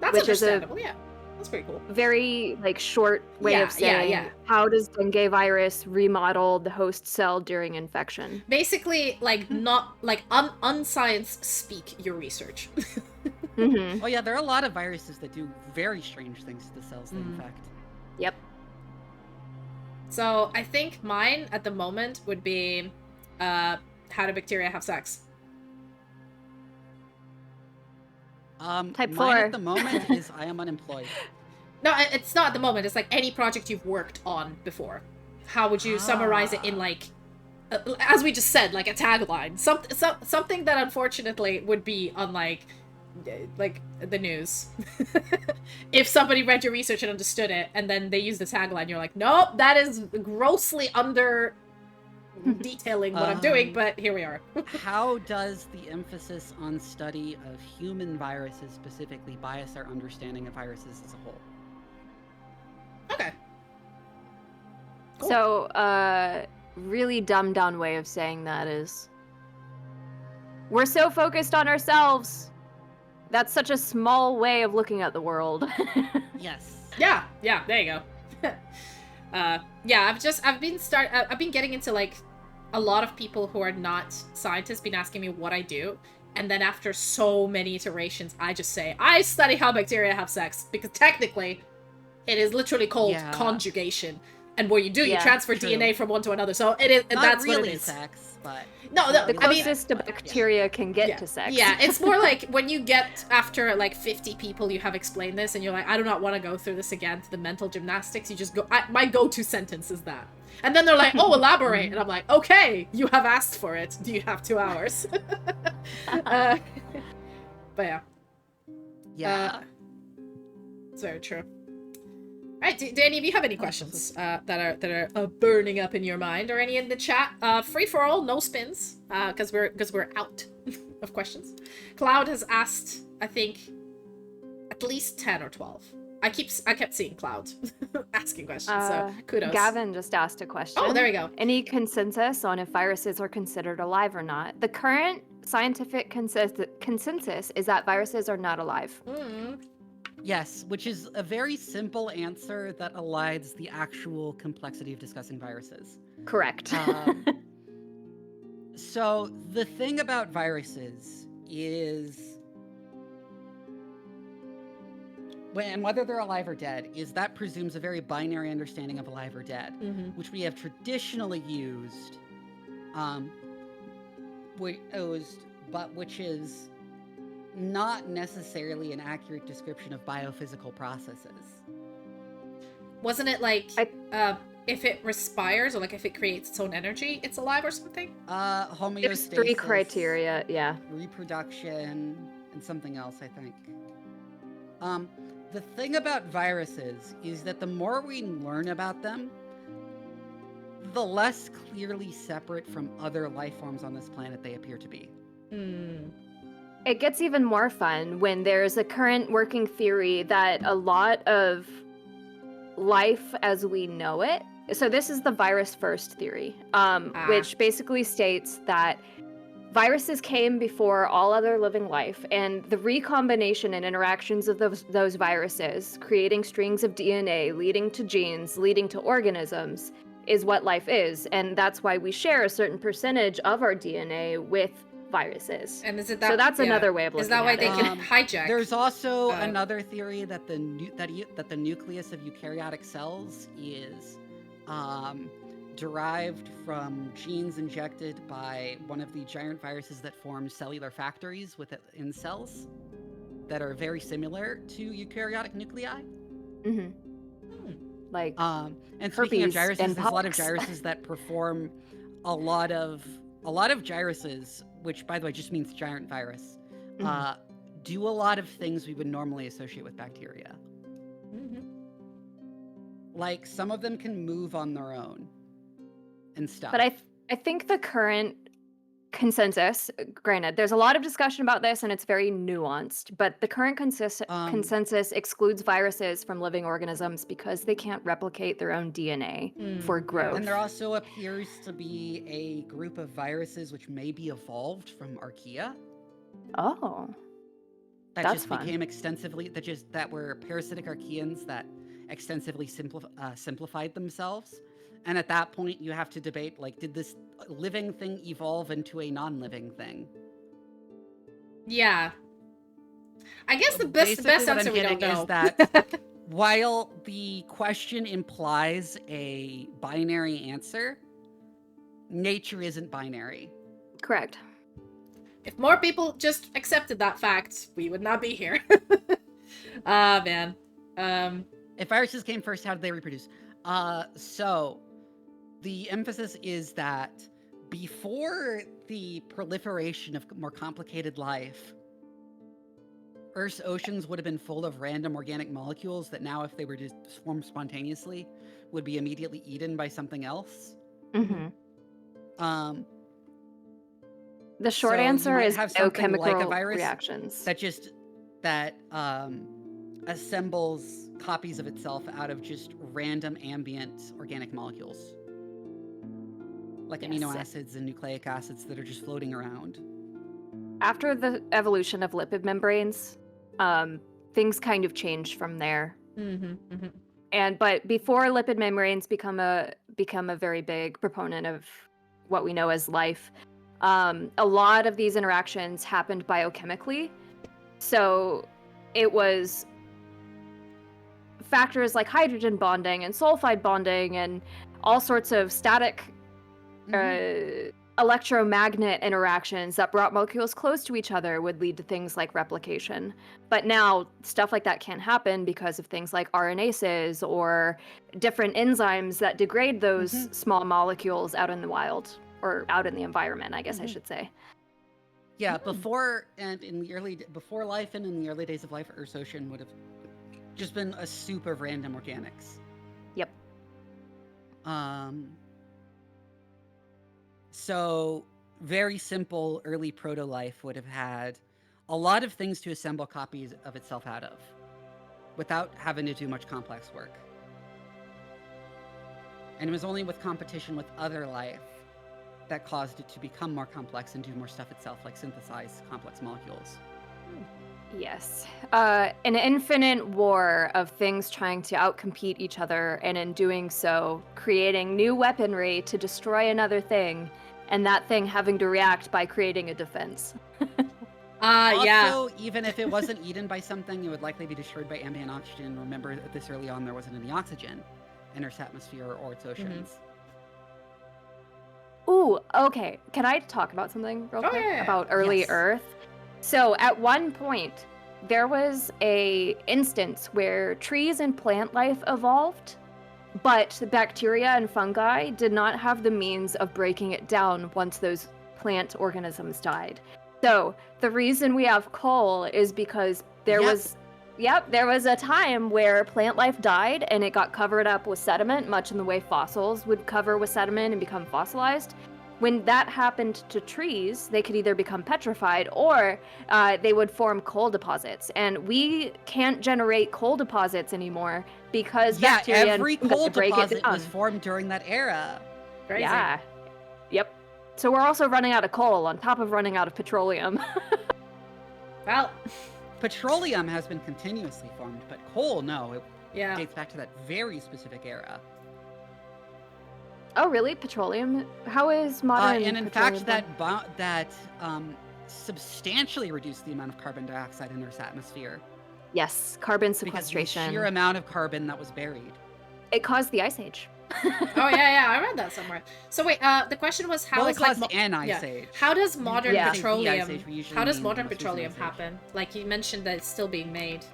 That's Which is understandable, yeah. That's pretty cool. Very short way of saying how does dengue virus remodel the host cell during infection? Basically, not unscience speak your research. Mm-hmm. Oh yeah, there are a lot of viruses that do very strange things to the cells they infect. Yep. So I think mine at the moment would be, how do bacteria have sex? Type mine 4. at the moment is I am unemployed. No, it's not at the moment. It's like any project you've worked on before. How would you summarize it in as we just said, like a tagline? Something that unfortunately would be on like the news. If somebody read your research and understood it, and then they use the tagline, you're like, nope, that is grossly detailing what I'm doing, but here we are. How does the emphasis on study of human viruses specifically bias our understanding of viruses as a whole? Okay. Cool. So, really dumbed down way of saying that is, we're so focused on ourselves. That's such a small way of looking at the world. Yes. Yeah, there you go. Yeah, I've been getting into like a lot of people who are not scientists been asking me what I do, and then after so many iterations, I just say I study how bacteria have sex, because technically, it is literally called conjugation, and what you do, you transfer DNA from one to another. So it is. Not that's really what it is. sex, but No, the closest to bacteria can get to sex. Yeah, it's more like when you get after like 50 people you have explained this, and you're like, I do not want to go through this again, to the mental gymnastics. You just go. My go-to sentence is that, and then they're like, oh, elaborate, and I'm like, okay, you have asked for it. Do you have 2 hours? But yeah. Yeah. It's very true. Alright, do any of you have any questions that are burning up in your mind, or any in the chat? Free for all, no spins, because we're out of questions. Cloud has asked, I think, at least 10 or 12. I kept seeing Cloud asking questions, so kudos. Gavin just asked a question. Oh, there we go. Any consensus on if viruses are considered alive or not? The current scientific consensus is that viruses are not alive. Yes, which is a very simple answer that elides the actual complexity of discussing viruses. Correct. So the thing about viruses is, whether they're alive or dead, is that presumes a very binary understanding of alive or dead, which we have traditionally used, which is not necessarily an accurate description of biophysical processes. Wasn't it like if it respires, or like if it creates its own energy, it's alive or something? Homeostasis. There's 3 criteria, yeah. Reproduction and something else, I think. The thing about viruses is that the more we learn about them, the less clearly separate from other life forms on this planet they appear to be. It gets even more fun when there's a current working theory that a lot of life as we know it, so this is the virus first theory, which basically states that viruses came before all other living life, and the recombination and interactions of those viruses, creating strings of DNA, leading to genes, leading to organisms, is what life is, and that's why we share a certain percentage of our DNA with viruses. And is it that? So that's another way of looking at it. Is that why they can hijack? There's also another theory that the nucleus of eukaryotic cells is derived from genes injected by one of the giant viruses that form cellular factories in cells that are very similar to eukaryotic nuclei. Like and speaking of gyruses, there's a lot of gyruses that perform a lot of gyruses, which by the way just means giant virus, do a lot of things we would normally associate with bacteria. Like some of them can move on their own and stuff. But I think the current consensus, granted, there's a lot of discussion about this and it's very nuanced, but the current consensus excludes viruses from living organisms because they can't replicate their own DNA for growth. And there also appears to be a group of viruses which may be evolved from archaea. Oh. That That's just fun. became extensively, that were parasitic archaeans that extensively simplified themselves. And at that point, you have to debate, like, did this living thing evolve into a non-living thing? Yeah. I guess the best answer we don't know is that while the question implies a binary answer, nature isn't binary. Correct. If more people just accepted that fact, we would not be here. Ah, man. If viruses came first, how did they reproduce? So the emphasis is that before the proliferation of more complicated life, Earth's oceans would have been full of random organic molecules that now, if they were to form spontaneously, would be immediately eaten by something else. The short So you answer might is have something like a biochemical virus reactions. that assembles copies of itself out of just random ambient organic molecules, like amino acids and nucleic acids that are just floating around. After the evolution of lipid membranes, things kind of changed from there. But before lipid membranes become a very big proponent of what we know as life, a lot of these interactions happened biochemically. So it was factors like hydrogen bonding and sulfide bonding and all sorts of static electromagnet interactions that brought molecules close to each other would lead to things like replication. But now stuff like that can't happen because of things like RNases or different enzymes that degrade those small molecules out in the wild, or out in the environment, I guess I should say. Yeah, before life and in the early days of life, Earth's ocean would have just been a soup of random organics. Yep. So very simple early proto-life would have had a lot of things to assemble copies of itself out of without having to do much complex work. And it was only with competition with other life that caused it to become more complex and do more stuff itself, like synthesize complex molecules. Yes. An infinite war of things trying to outcompete each other, and in doing so, creating new weaponry to destroy another thing, and that thing having to react by creating a defense. Also, even if it wasn't eaten by something, it would likely be destroyed by ambient oxygen. Remember, this early on, there wasn't any oxygen in Earth's atmosphere or its oceans. Ooh, okay. Can I talk about something real quick about early Earth? So at one point, there was a instance where trees and plant life evolved, but bacteria and fungi did not have the means of breaking it down once those plant organisms died. So the reason we have coal is because there was a time where plant life died and it got covered up with sediment, much in the way fossils would cover with sediment and become fossilized. When that happened to trees, they could either become petrified or they would form coal deposits. And we can't generate coal deposits anymore because bacteria every and coal break it deposit down. was formed during that era. Crazy. Yeah. Yep. So we're also running out of coal on top of running out of petroleum. Well, petroleum has been continuously formed, but coal, no. It dates back to that very specific era. Oh, really? Petroleum? How is modern and in petroleum fact, that substantially reduced the amount of carbon dioxide in Earth's atmosphere. Yes, carbon sequestration. Because the sheer amount of carbon that was buried. It caused the Ice Age. Oh yeah, I read that somewhere. So wait, the question was how it caused an ice age. How does modern petroleum? How does mean modern most petroleum recent ice age. happen? Like you mentioned that it's still being made.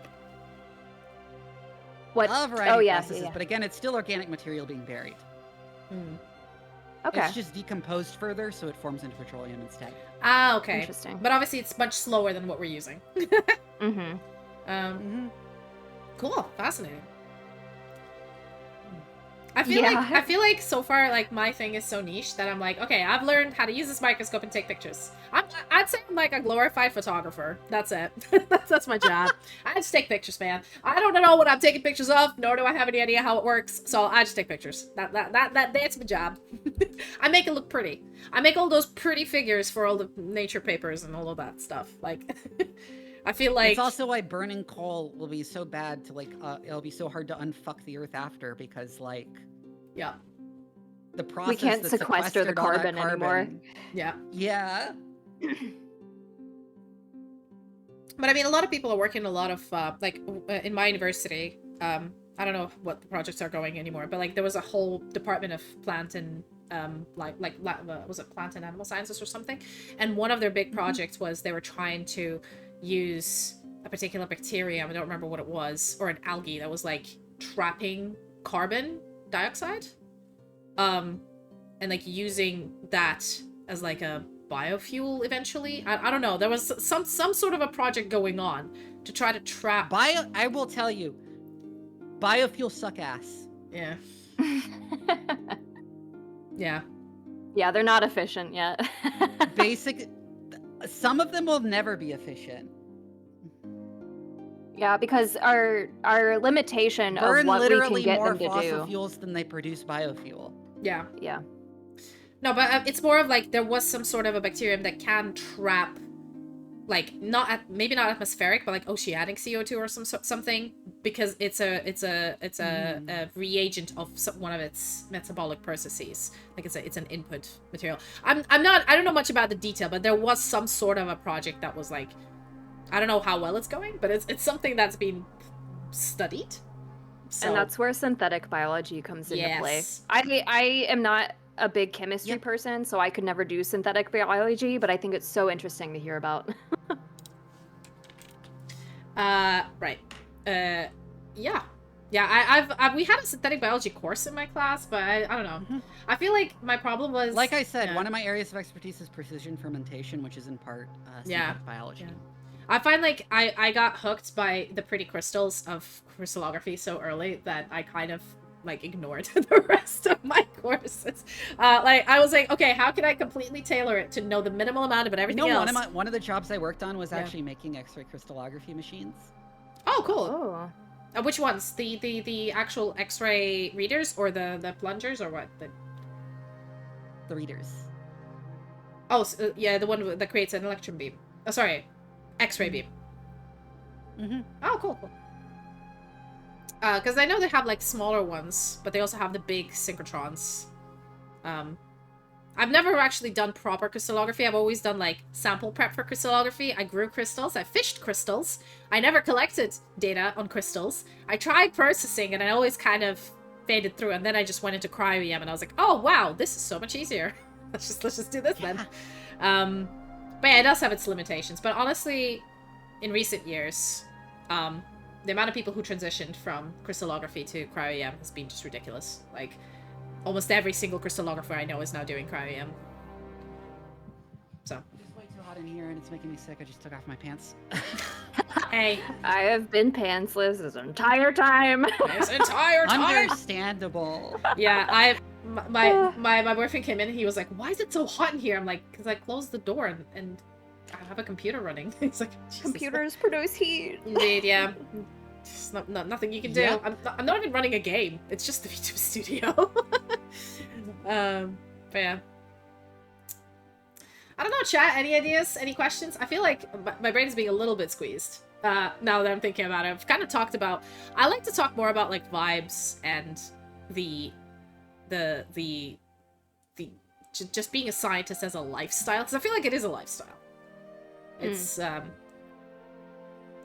What? A variety of processes, yeah. but again, it's still organic material being buried. Okay. It's just decomposed further, so it forms into petroleum instead. Ah, okay. Interesting. But obviously, it's much slower than what we're using. Cool, fascinating. I feel like so far, like my thing is so niche that I'm like, okay, I've learned how to use this microscope and take pictures. I'd say I'm like a glorified photographer. That's it. that's my job. I just take pictures, man. I don't know what I'm taking pictures of, nor do I have any idea how it works. So I just take pictures. That's my job. I make it look pretty. I make all those pretty figures for all the nature papers and all of that stuff. Like, I feel like it's also why burning coal will be so bad to like it'll be so hard to unfuck the earth after, because like the process we can't that sequester the sequestered all that carbon anymore. Yeah. But I mean, a lot of people are working a lot of like in my university. I don't know what the projects are going anymore, but like there was a whole department of plant and was it plant and animal sciences or something? And one of their big projects was they were trying to use a particular bacterium, I don't remember what it was, or an algae that was like trapping carbon dioxide, and like using that as like a biofuel eventually. I don't know, there was some sort of a project going on to try to trap I will tell you, biofuels suck ass. Yeah. Yeah, they're not efficient yet. Some of them will never be efficient. Yeah, because our limitation Burn of what we can literally get more them to fossil do. fuels than they produce biofuel. Yeah. Yeah. No, but it's more of like there was some sort of a bacterium that can trap, like maybe not atmospheric, but like oceanic CO2 or something, because it's a reagent of one of its metabolic processes. Like it's an input material. I don't know much about the detail, but there was some sort of a project that was like, I don't know how well it's going, but it's something that's been studied. So, And that's where synthetic biology comes into play. Yes. I am not a big chemistry person, so I could never do synthetic biology, but I think it's so interesting to hear about. Right. Yeah. Yeah, we had a synthetic biology course in my class, but I don't know. I feel like my problem was... Like I said, one of my areas of expertise is precision fermentation, which is in part synthetic biology. Yeah. I find like I got hooked by the pretty crystals of crystallography so early that I kind of like ignored the rest of my courses. Like I was like, okay, how can I completely tailor it to know the minimal amount of it, everything else? One of the jobs I worked on was actually making X-ray crystallography machines. Oh, cool. Oh. Which ones? The actual X-ray readers or the plungers or what? The readers. Oh, yeah, the one that creates an electron beam. Oh, sorry. X-ray beam. Oh, cool. Because I know they have like smaller ones, but they also have the big synchrotrons. I've never actually done proper crystallography. I've always done like sample prep for crystallography. I grew crystals. I fished crystals. I never collected data on crystals. I tried processing and I always kind of faded through. And then I just went into cryo-EM and I was like, oh wow, this is so much easier. let's just do this then. But yeah, it does have its limitations. But honestly, in recent years, the amount of people who transitioned from crystallography to cryo-EM has been just ridiculous. Like, almost every single crystallographer I know is now doing cryo-EM. So. It's way too hot in here and it's making me sick. I just took off my pants. Hey. I have been pantsless this entire time. This entire time! Understandable. Yeah, my boyfriend came in and he was like, why is it so hot in here? I'm like, because I closed the door and I have a computer running. He's like, computers produce heat. Indeed, yeah. Just nothing you can do. Yep. I'm not even running a game. It's just the VTuber studio. But yeah. I don't know, chat. Any ideas? Any questions? I feel like my brain is being a little bit squeezed. Now that I'm thinking about it, I've kind of talked about. I like to talk more about like vibes and the just being a scientist as a lifestyle, because I feel like it is a lifestyle. It's I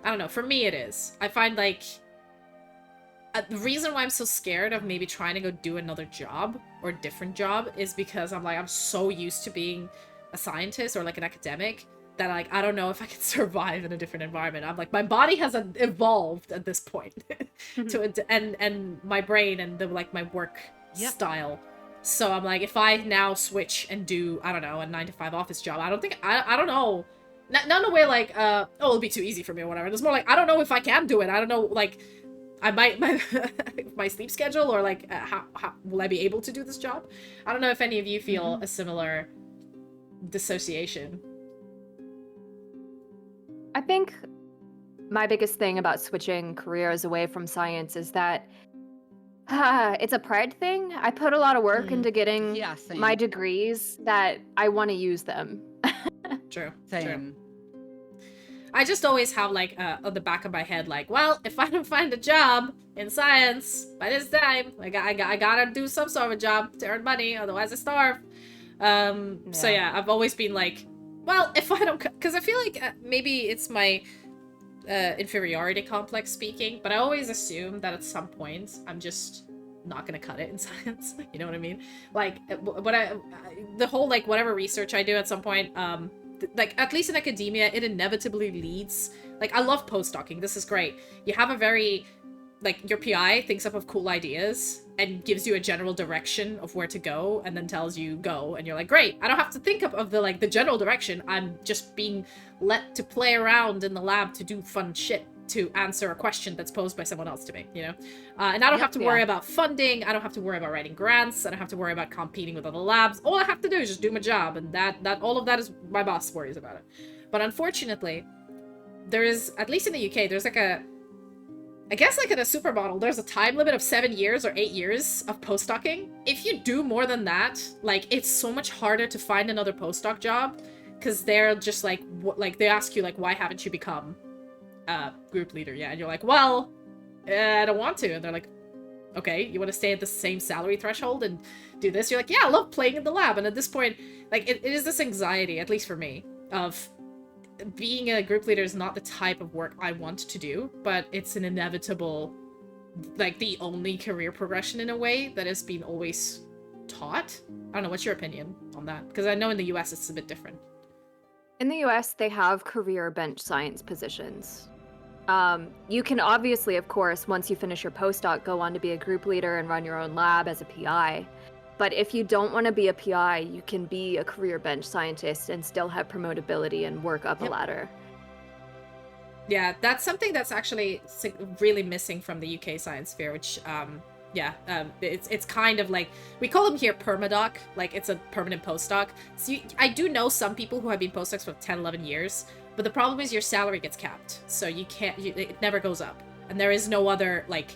don't know. For me, it is. I find like the reason why I'm so scared of maybe trying to go do another job or a different job is because I'm so used to being a scientist or like an academic that like I don't know if I can survive in a different environment. I'm like, my body has evolved at this point and my brain and my work style. So I'm like, if I now switch and do, I don't know, a 9-to-5 office job, I don't know. Not in a way like, oh, it'll be too easy for me or whatever. It's more like, I don't know if I can do it. I don't know, like, I might, my sleep schedule or like, how will I be able to do this job? I don't know if any of you feel a similar dissociation. I think my biggest thing about switching careers away from science is that it's a pride thing. I put a lot of work into getting my degrees that I want to use them. True. Same. True. I just always have like on the back of my head, like, well, if I don't find a job in science by this time, I gotta do some sort of a job to earn money, otherwise I starve. So yeah, I've always been like, well, if I don't, because I feel like maybe it's my inferiority complex speaking, but I always assume that at some point I'm just not gonna cut it in science. You know what I mean? Like, the whole like whatever research I do at some point, like at least in academia, it inevitably leads. Like, I love postdocing. This is great. You have a very like your PI thinks up of cool ideas and gives you a general direction of where to go, and then tells you go, and you're like, great. I don't have to think up of the general direction. I'm just being let to play around in the lab to do fun shit to answer a question that's posed by someone else to me, you know? And I don't have to worry about funding, I don't have to worry about writing grants, I don't have to worry about competing with other labs. All I have to do is just do my job, and that all of that is my boss worries about it. But unfortunately, there is, at least in the UK, there's like I guess like in a supermodel, there's a time limit of 7 years or 8 years of postdocing. If you do more than that, like, it's so much harder to find another postdoc job, because they're just like, they ask you, like, why haven't you become group leader yet? And you're like, well, I don't want to. And they're like, okay, you want to stay at the same salary threshold and do this? You're like, yeah, I love playing in the lab. And at this point, like, it is this anxiety, at least for me, of being a group leader is not the type of work I want to do, but it's an inevitable, like, the only career progression in a way that has been always taught. I don't know, what's your opinion on that? Because I know in the US it's a bit different. In the US, they have career bench science positions. You can obviously, of course, once you finish your postdoc, go on to be a group leader and run your own lab as a PI. But if you don't want to be a PI, you can be a career bench scientist and still have promotability and work up a ladder. Yeah, that's something that's actually really missing from the UK science sphere, which, it's kind of like, we call them here permadoc, like it's a permanent postdoc. So I do know some people who have been postdocs for 10, 11 years, but the problem is your salary gets capped. So you can't, it never goes up. And there is no other, like,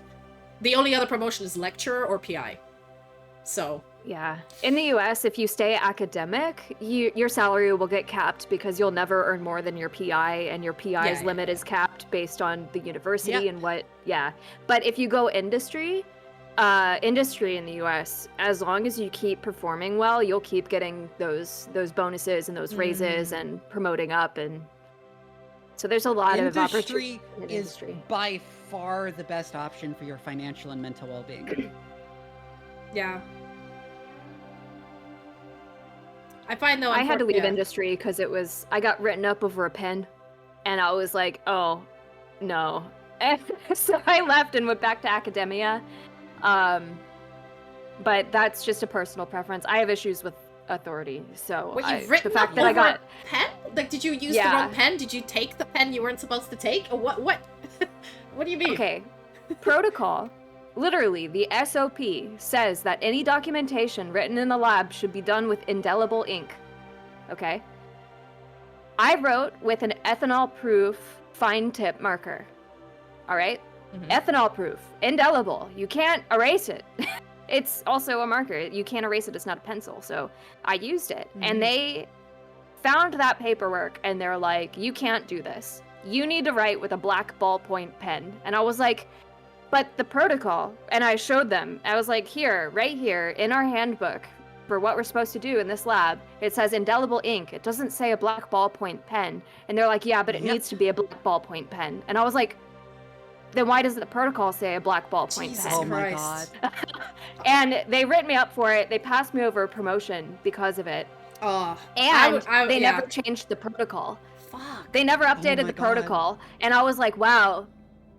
the only other promotion is lecturer or PI. So... Yeah. In the US, if you stay academic, your salary will get capped because you'll never earn more than your PI, and your PI's limit is capped based on the university and what, But if you go industry in the US, as long as you keep performing well, you'll keep getting those bonuses and those raises and promoting up, and so there's a lot of opportunity in industry. Is by far the best option for your financial and mental well-being. Yeah. I find though I had to leave industry because I got written up over a pen, and I was like, oh no. So I left and went back to academia. But that's just a personal preference. I have issues with authority, so what, you've written the fact up that I got a pen? Like, did you use the wrong pen? Did you take the pen you weren't supposed to take? Or what? What do you mean? Okay, protocol. Literally, the SOP says that any documentation written in the lab should be done with indelible ink. Okay? I wrote with an ethanol-proof fine tip marker. All right? Mm-hmm. Ethanol-proof, indelible. You can't erase it. It's also a marker. You can't erase it. It's not a pencil. So I used it. Mm-hmm. And they found that paperwork, and they're like, you can't do this. You need to write with a black ballpoint pen. And I was like... But the protocol, and I showed them, I was like, here, right here, in our handbook, for what we're supposed to do in this lab, it says indelible ink. It doesn't say a black ballpoint pen. And they're like, yeah, but it needs to be a black ballpoint pen. And I was like, then why does the protocol say a black ballpoint pen? Oh my god. And they written me up for it. They passed me over a promotion because of it. Oh. And they never changed the protocol. Fuck. They never updated the protocol. And I was like, wow.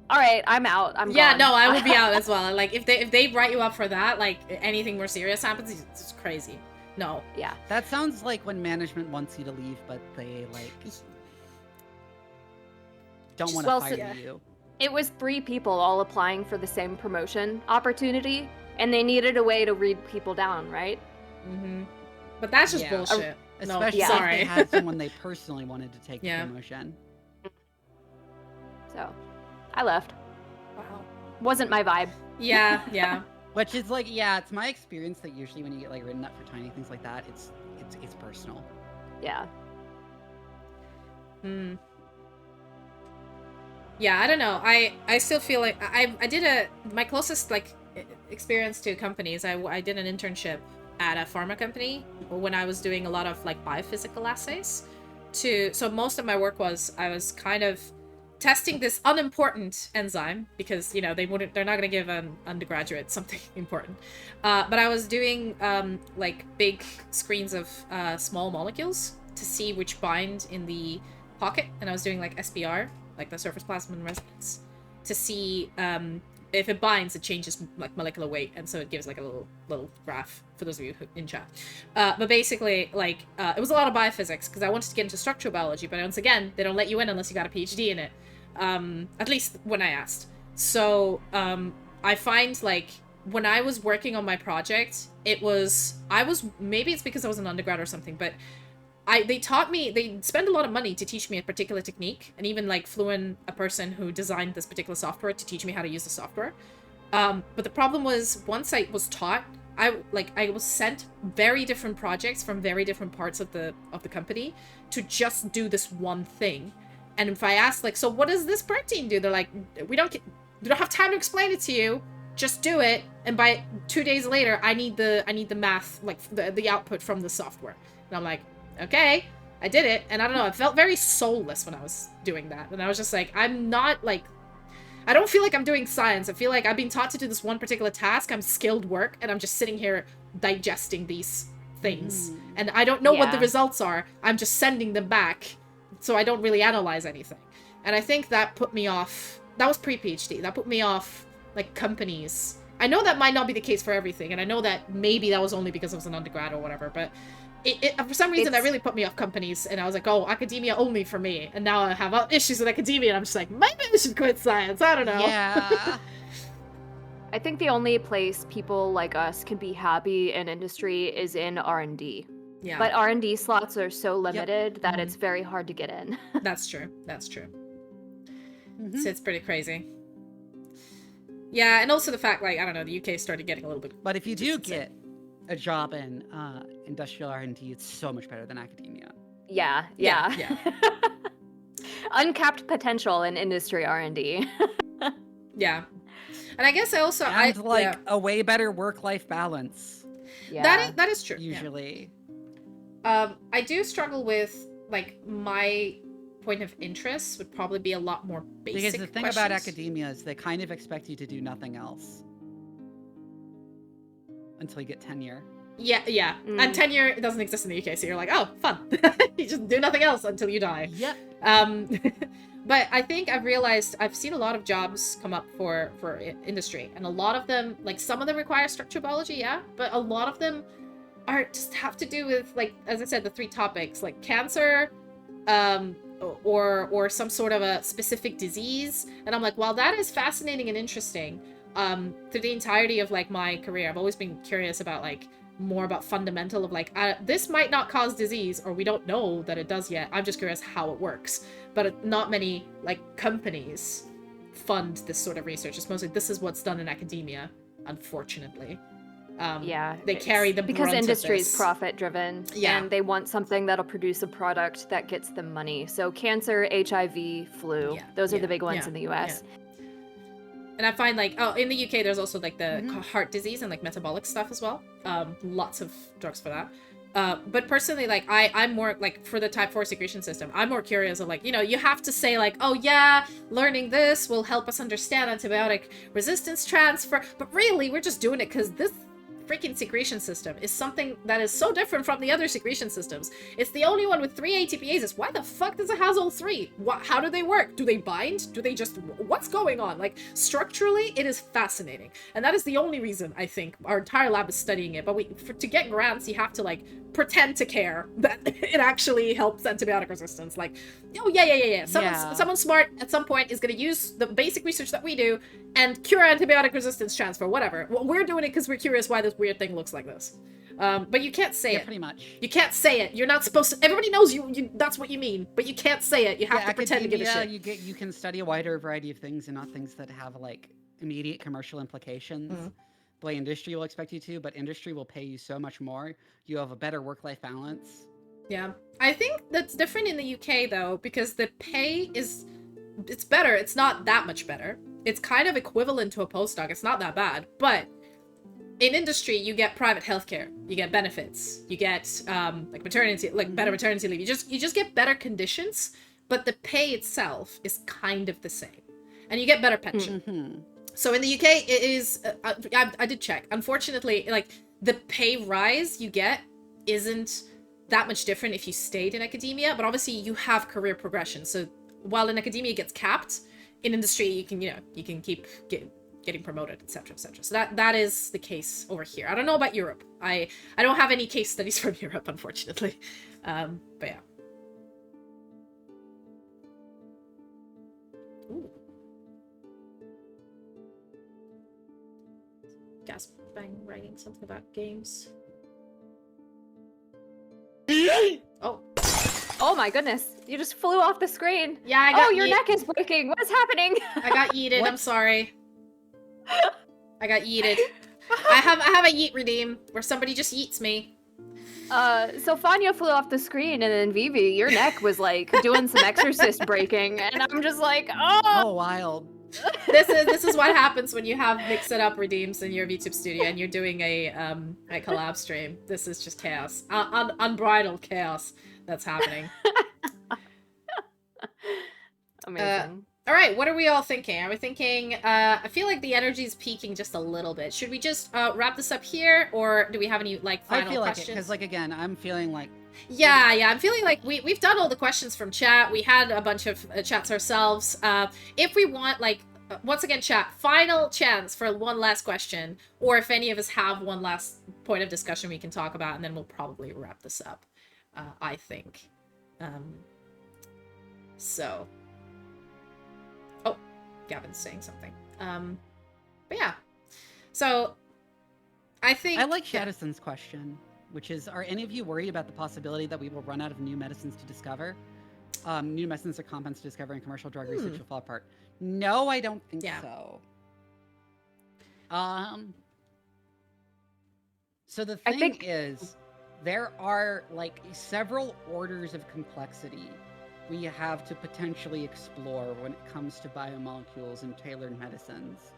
All right, I'm out. I'm gone. No, I would be out as well. Like, if they write you up for that, like, anything more serious happens, it's crazy. No. Yeah. That sounds like when management wants you to leave, but they, like, don't want to fire you. It was 3 people all applying for the same promotion opportunity, and they needed a way to read people down, right? Mm-hmm. But that's just bullshit. Especially if they had someone they personally wanted to take the promotion. So... I left. Wow. Wasn't my vibe. Yeah. Which is like, it's my experience that usually when you get like written up for tiny things like that, it's personal. Yeah. Yeah, I don't know. I still feel like I did my closest like experience to companies. I did an internship at a pharma company when I was doing a lot of like biophysical assays. So most of my work I was kind of testing this unimportant enzyme because, you know, they're not going to give an undergraduate something important. But I was doing like big screens of small molecules to see which bind in the pocket, and I was doing like SPR, like the surface plasmon resonance, to see if it binds, it changes like molecular weight, and so it gives like a little graph for those of you in chat. But basically, like it was a lot of biophysics because I wanted to get into structural biology, but once again, they don't let you in unless you got a PhD in it. at least when I asked. So I find like when I was working on my project, maybe it's because I was an undergrad or something, but they spent a lot of money to teach me a particular technique, and even like flew in a person who designed this particular software to teach me how to use the software. But the problem was, once I was taught, I was sent very different projects from very different parts of the company to just do this one thing. And if I asked, like, so what does this protein do? They're like, we don't have time to explain it to you. Just do it. And by 2 days later, I need the math, like the output from the software. And I'm like, okay, I did it. And I don't know, I felt very soulless when I was doing that. And I was just like, I'm not like, I don't feel like I'm doing science. I feel like I've been taught to do this one particular task. I'm skilled work, and I'm just sitting here digesting these things. And I don't know what the results are. I'm just sending them back, so I don't really analyze anything. And I think that put me off. That was pre-PhD. That put me off, like, companies. I know that might not be the case for everything, and I know that maybe that was only because I was an undergrad or whatever, but for some reason, that really put me off companies, and I was like, oh, academia only for me. And now I have issues with academia, and I'm just like, maybe I should quit science. I don't know. Yeah. I think the only place people like us can be happy in industry is in R&D. Yeah. But R&D slots are so limited that it's very hard to get in. That's true. That's true. So it's pretty crazy. Yeah, and also the fact, like, I don't know, the UK started getting a little bit... But if you do get a job in industrial R&D, it's so much better than academia. Yeah. Uncapped potential in industry R&D. Yeah. And I guess I also... a way better work-life balance. Yeah. That is true. Usually. Yeah. I do struggle with, like, my point of interest would probably be a lot more basic Because the thing questions. about academia is they kind of expect you to do nothing else. Until you get tenure. Yeah. And tenure doesn't exist in the UK, so you're like, oh, fun. You just do nothing else until you die. Yep. But I think I've realized I've seen a lot of jobs come up for industry, and a lot of them, like, some of them require structural biology, but a lot of them just have to do with, like, as I said, the 3 topics, like cancer, or some sort of a specific disease. And I'm like, well, that is fascinating and interesting. Through the entirety of, like, my career, I've always been curious about, like, more about fundamental of, like, this might not cause disease, or we don't know that it does yet. I'm just curious how it works. But not many, like, companies fund this sort of research. It's mostly, this is what's done in academia, unfortunately. They carry the brunt because of industry is this. profit driven, and they want something that'll produce a product that gets them money. So cancer, HIV, flu, those are the big ones in the US. Yeah. And I find, like, in the UK, there's also, like, the heart disease and, like, metabolic stuff as well. Lots of drugs for that. But personally, like, I'm more, like, for the type 4 secretion system, I'm more curious of, like, you know, you have to say, like, oh, yeah, learning this will help us understand antibiotic resistance transfer. But really, we're just doing it because this freaking secretion system is something that is so different from the other secretion systems. It's the only one with 3 ATPases. Why the fuck does it have all 3? How do they work? Do they bind? Do they just... What's going on? Like, structurally, it is fascinating. And that is the only reason, I think, our entire lab is studying it. But to get grants, you have to, like, pretend to care that it actually helps antibiotic resistance. Like, oh, yeah. Someone smart at some point is going to use the basic research that we do and cure antibiotic resistance transfer, whatever. Well, we're doing it because we're curious why this weird thing looks like this. But you can't say it. Pretty much. You can't say it. You're not supposed to. Everybody knows you that's what you mean, but you can't say it. You have to pretend to give a shit. You can study a wider variety of things and not things that have, like, immediate commercial implications. The way industry will expect you to, but industry will pay you so much more. You have a better work-life balance. Yeah. I think that's different in the UK, though, because the pay it's better. It's not that much better. It's kind of equivalent to a postdoc. It's not that bad. But in industry, you get private healthcare. You get benefits. You get like maternity, like better maternity leave. You just get better conditions, but the pay itself is kind of the same. And you get better pension. So in the UK, it is, I did check. Unfortunately, like, the pay rise you get isn't that much different if you stayed in academia, but obviously you have career progression. So while in academia it gets capped, in industry you can keep getting promoted, etc., etc. So that is the case over here. I don't know about Europe. I don't have any case studies from Europe, unfortunately. But yeah. Gaspang writing something about games. Oh. Oh my goodness! You just flew off the screen. Yeah, I got Oh, your neck is breaking. What is happening? I got yeeted. What? I'm sorry. I got yeeted. I have a yeet redeem where somebody just yeets me. Sylfania flew off the screen, and then Vivi, your neck was like doing some exorcist breaking, and I'm just like, oh. Oh, wild. This is what happens when you have mix it up redeems in your VTube studio and you're doing a collab stream. This is just chaos, unbridled chaos that's happening. Amazing. All right, what are we all thinking? Are we thinking? I feel like the energy is peaking just a little bit. Should we just wrap this up here, or do we have any like final I feel like questions? it, because like again, I'm feeling like Yeah, I'm feeling like we've done all the questions from chat. We had a bunch of chats ourselves. If we want, like, once again, chat, final chance for one last question, or if any of us have one last point of discussion we can talk about, and then we'll probably wrap this up, I think. So... Oh, Gavin's saying something. But yeah. So, I think... I like Shadison's question, which is, are any of you worried about the possibility that we will run out of new medicines to discover? New medicines or compounds to discover and commercial drug research will fall apart. No, I don't think so. So the thing is, there are like several orders of complexity we have to potentially explore when it comes to biomolecules and tailored medicines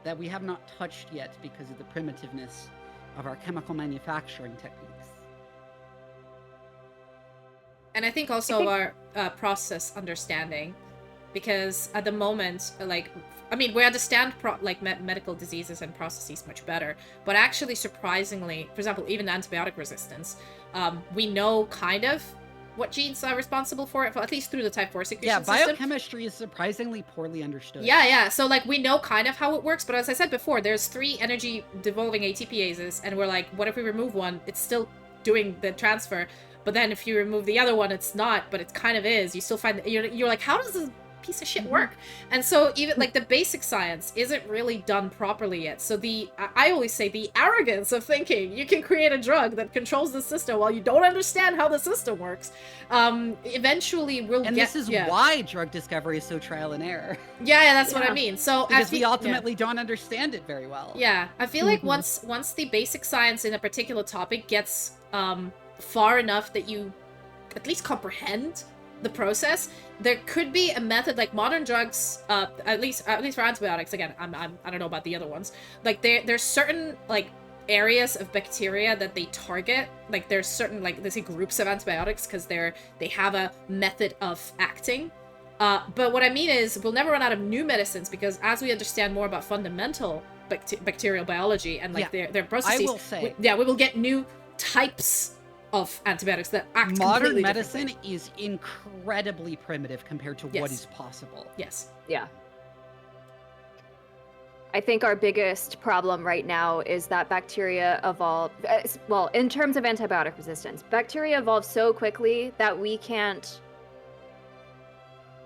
that we have not touched yet because of the primitiveness of our chemical manufacturing techniques. And I think also our process understanding, because at the moment, like, I mean, we understand medical diseases and processes much better, but actually surprisingly, for example, even antibiotic resistance, we know kind of what genes are responsible for it, at least through the type 4 secretion system. Biochemistry is surprisingly poorly understood. Yeah. So, like, we know kind of how it works, but as I said before, there's 3 energy-devolving ATPases, and we're like, what if we remove one? It's still doing the transfer, but then if you remove the other one, it's not, but it kind of is. You still find... You're like, how does this piece of shit work? And so even like the basic science isn't really done properly yet. So I always say the arrogance of thinking you can create a drug that controls the system while you don't understand how the system works, eventually we'll and get... this is why drug discovery is so trial and error. Yeah, that's what I mean. So because we ultimately don't understand it very well. Yeah, I feel like once the basic science in a particular topic gets far enough that you at least comprehend the process, there could be a method like modern drugs, at least for antibiotics. Again, I don't know about the other ones. Like there's certain like areas of bacteria that they target. Like there's certain, like, they say groups of antibiotics because they have a method of acting. But what I mean is we'll never run out of new medicines, because as we understand more about fundamental bacterial biology and like their processes, I will say, we will get new types of antibiotics that act modern medicine is incredibly primitive compared to what is possible. Yes. Yeah. I think our biggest problem right now is that bacteria evolve, well, in terms of antibiotic resistance, bacteria evolve so quickly that we can't...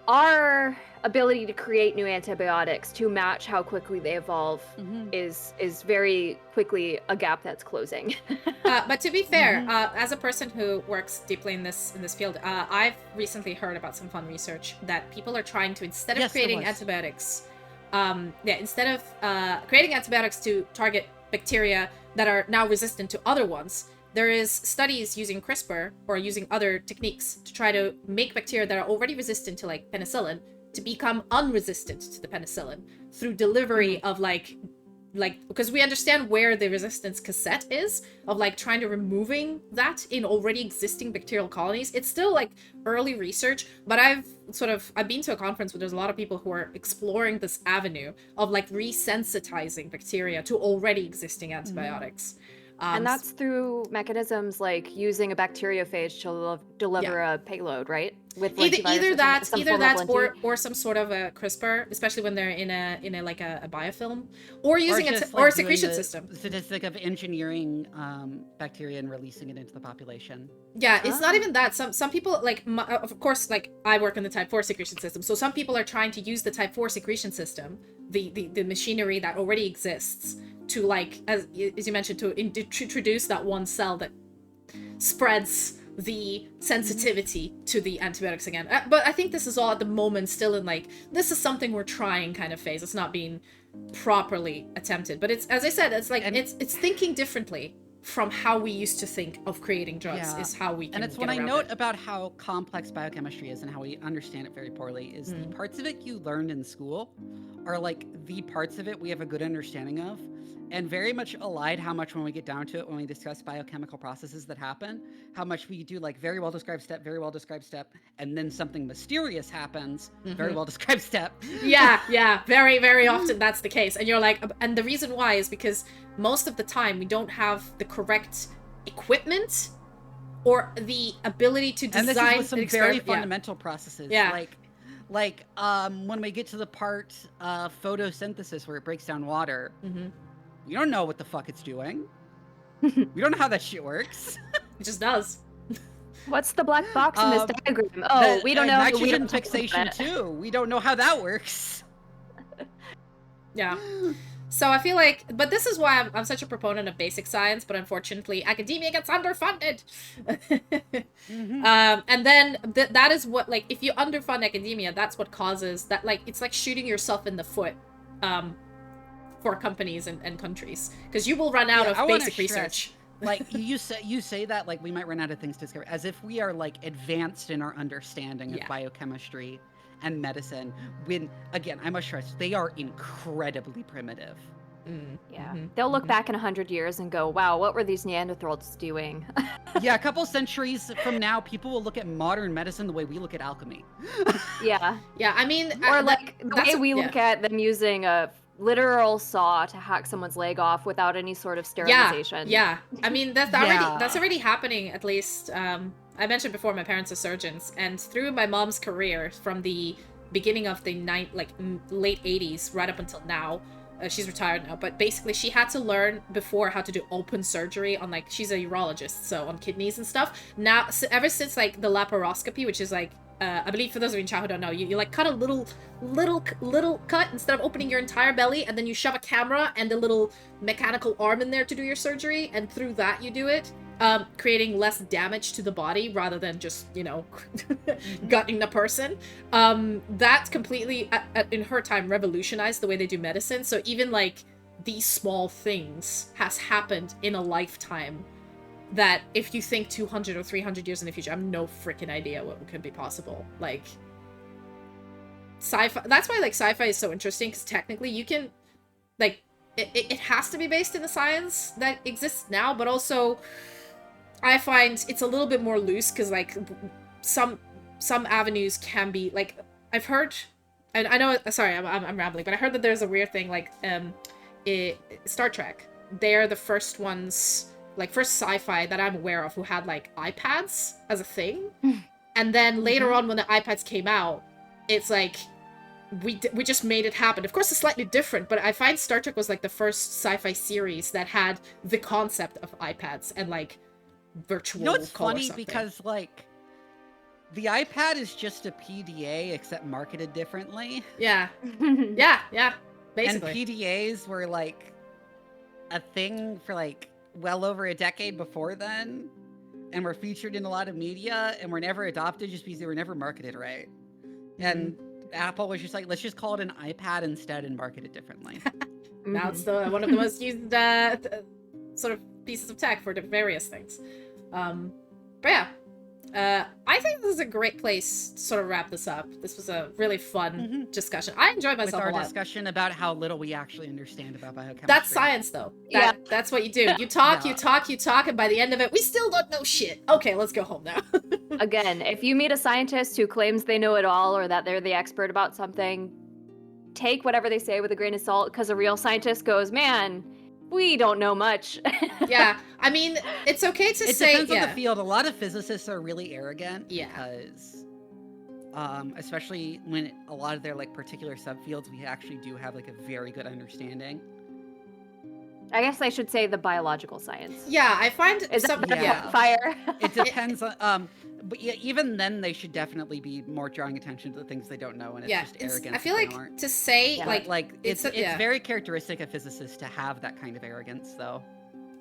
Our ability to create new antibiotics to match how quickly they evolve is very quickly a gap that's closing. But to be fair, as a person who works deeply in this field, I've recently heard about some fun research that people are trying to, instead of creating antibiotics, instead of creating antibiotics to target bacteria that are now resistant to other ones, there is studies using CRISPR or using other techniques to try to make bacteria that are already resistant to like penicillin to become unresistant to the penicillin through delivery of like because we understand where the resistance cassette is, of like trying to removing that in already existing bacterial colonies. It's still like early research, but I've been to a conference where there's a lot of people who are exploring this avenue of like resensitizing bacteria to already existing antibiotics. And that's through mechanisms like using a bacteriophage to deliver a payload, right? With like either that or some sort of a CRISPR, especially when they're in a like a biofilm, or using a secretion system. Statistic of engineering bacteria and releasing it into the population. Yeah, it's not even that. Some people, like, of course, like I work in the type 4 secretion system, so some people are trying to use the type 4 secretion system, the machinery that already exists, to like, as you mentioned, to introduce that one cell that spreads the sensitivity to the antibiotics again. But I think this is all at the moment still in like, this is something we're trying kind of phase. It's not being properly attempted, but it's, as I said, it's like, it's thinking differently from how we used to think of creating drugs. Is how we can And it's get when I around note it. about how complex biochemistry is and how we understand it very poorly is the parts of it you learned in school are like the parts of it we have a good understanding of, and very much allied how much when we get down to it, when we discuss biochemical processes that happen, how much we do like very well described step, and then something mysterious happens, very well described step. Yeah, very, very often that's the case. And you're like, and the reason why is because most of the time we don't have the correct equipment or the ability to design and this is with some very yeah. fundamental processes. Yeah. Like when we get to the part photosynthesis where it breaks down water, we don't know what the fuck it's doing. We don't know how that shit works. It just does. What's the black box in this diagram? Oh, we don't know. Nitrogen fixation too. We don't know how that works. Yeah. So I feel like, but this is why I'm such a proponent of basic science, but unfortunately academia gets underfunded. And then that is what, like, if you underfund academia, that's what causes that, like, it's like shooting yourself in the foot for companies and countries, because you will run out of basic research. Like you say that like we might run out of things to discover, as if we are like advanced in our understanding of biochemistry and medicine, when again I must stress they are incredibly primitive. Yeah, they'll look back in 100 years and go, wow, what were these Neanderthals doing? Yeah, a couple centuries from now people will look at modern medicine the way we look at alchemy. Yeah, I mean, or like the way we look at them using a literal saw to hack someone's leg off without any sort of sterilization. Yeah. I mean, that's already happening, at least. I mentioned before my parents are surgeons, and through my mom's career from the beginning of the late 80s right up until now, she's retired now, but basically she had to learn before how to do open surgery on, like, she's a urologist, so on kidneys and stuff. Now, ever since like the laparoscopy, which is like, I believe for those of you in chat who don't know, you like cut a little cut instead of opening your entire belly, and then you shove a camera and a little mechanical arm in there to do your surgery, and through that you do it, creating less damage to the body rather than just, you know, gutting the person. That completely, in her time, revolutionized the way they do medicine. So even like these small things has happened in a lifetime that if you think 200 or 300 years in the future, I have no freaking idea what could be possible. Like, sci-fi, that's why, like, sci-fi is so interesting, because technically you can, like, it has to be based in the science that exists now, but also I find it's a little bit more loose, because, like, some avenues can be, like, I've heard, and I know, sorry, I'm rambling, but I heard that there's a weird thing, like, Star Trek, they're the first ones, like, first sci-fi that I'm aware of who had, like, iPads as a thing. And then later on when the iPads came out, it's like, we just made it happen. Of course, it's slightly different, but I find Star Trek was, like, the first sci-fi series that had the concept of iPads and, like, virtual You know, it's call or funny something. because, like, the iPad is just a PDA except marketed differently. Yeah, basically. And PDAs were, like, a thing for, like, well over a decade before then, and were featured in a lot of media, and were never adopted just because they were never marketed right. And Apple was just like, let's just call it an iPad instead and market it differently. Now it's one of the most used sort of pieces of tech for the various things. But yeah, I think this is a great place to sort of wrap this up. This was a really fun discussion. I enjoyed myself With our a lot. discussion about how little we actually understand about biochemistry. That's science, though. That's what you do. You talk, you talk, and by the end of it, we still don't know shit. Okay, let's go home now. Again, if you meet a scientist who claims they know it all or that they're the expert about something, take whatever they say with a grain of salt, because a real scientist goes, man, we don't know much. Yeah, I mean, it's okay to say... It depends on the field. A lot of physicists are really arrogant. Yeah. Because, especially when a lot of their, like, particular subfields, we actually do have, like, a very good understanding. I guess I should say the biological science. Yeah, I find Is that some better yeah. fire? It depends on but yeah, even then they should definitely be more drawing attention to the things they don't know, and it's Yeah, just arrogance I feel if like they aren't. to say Yeah. like It's yeah. very characteristic of physicists to have that kind of arrogance, though.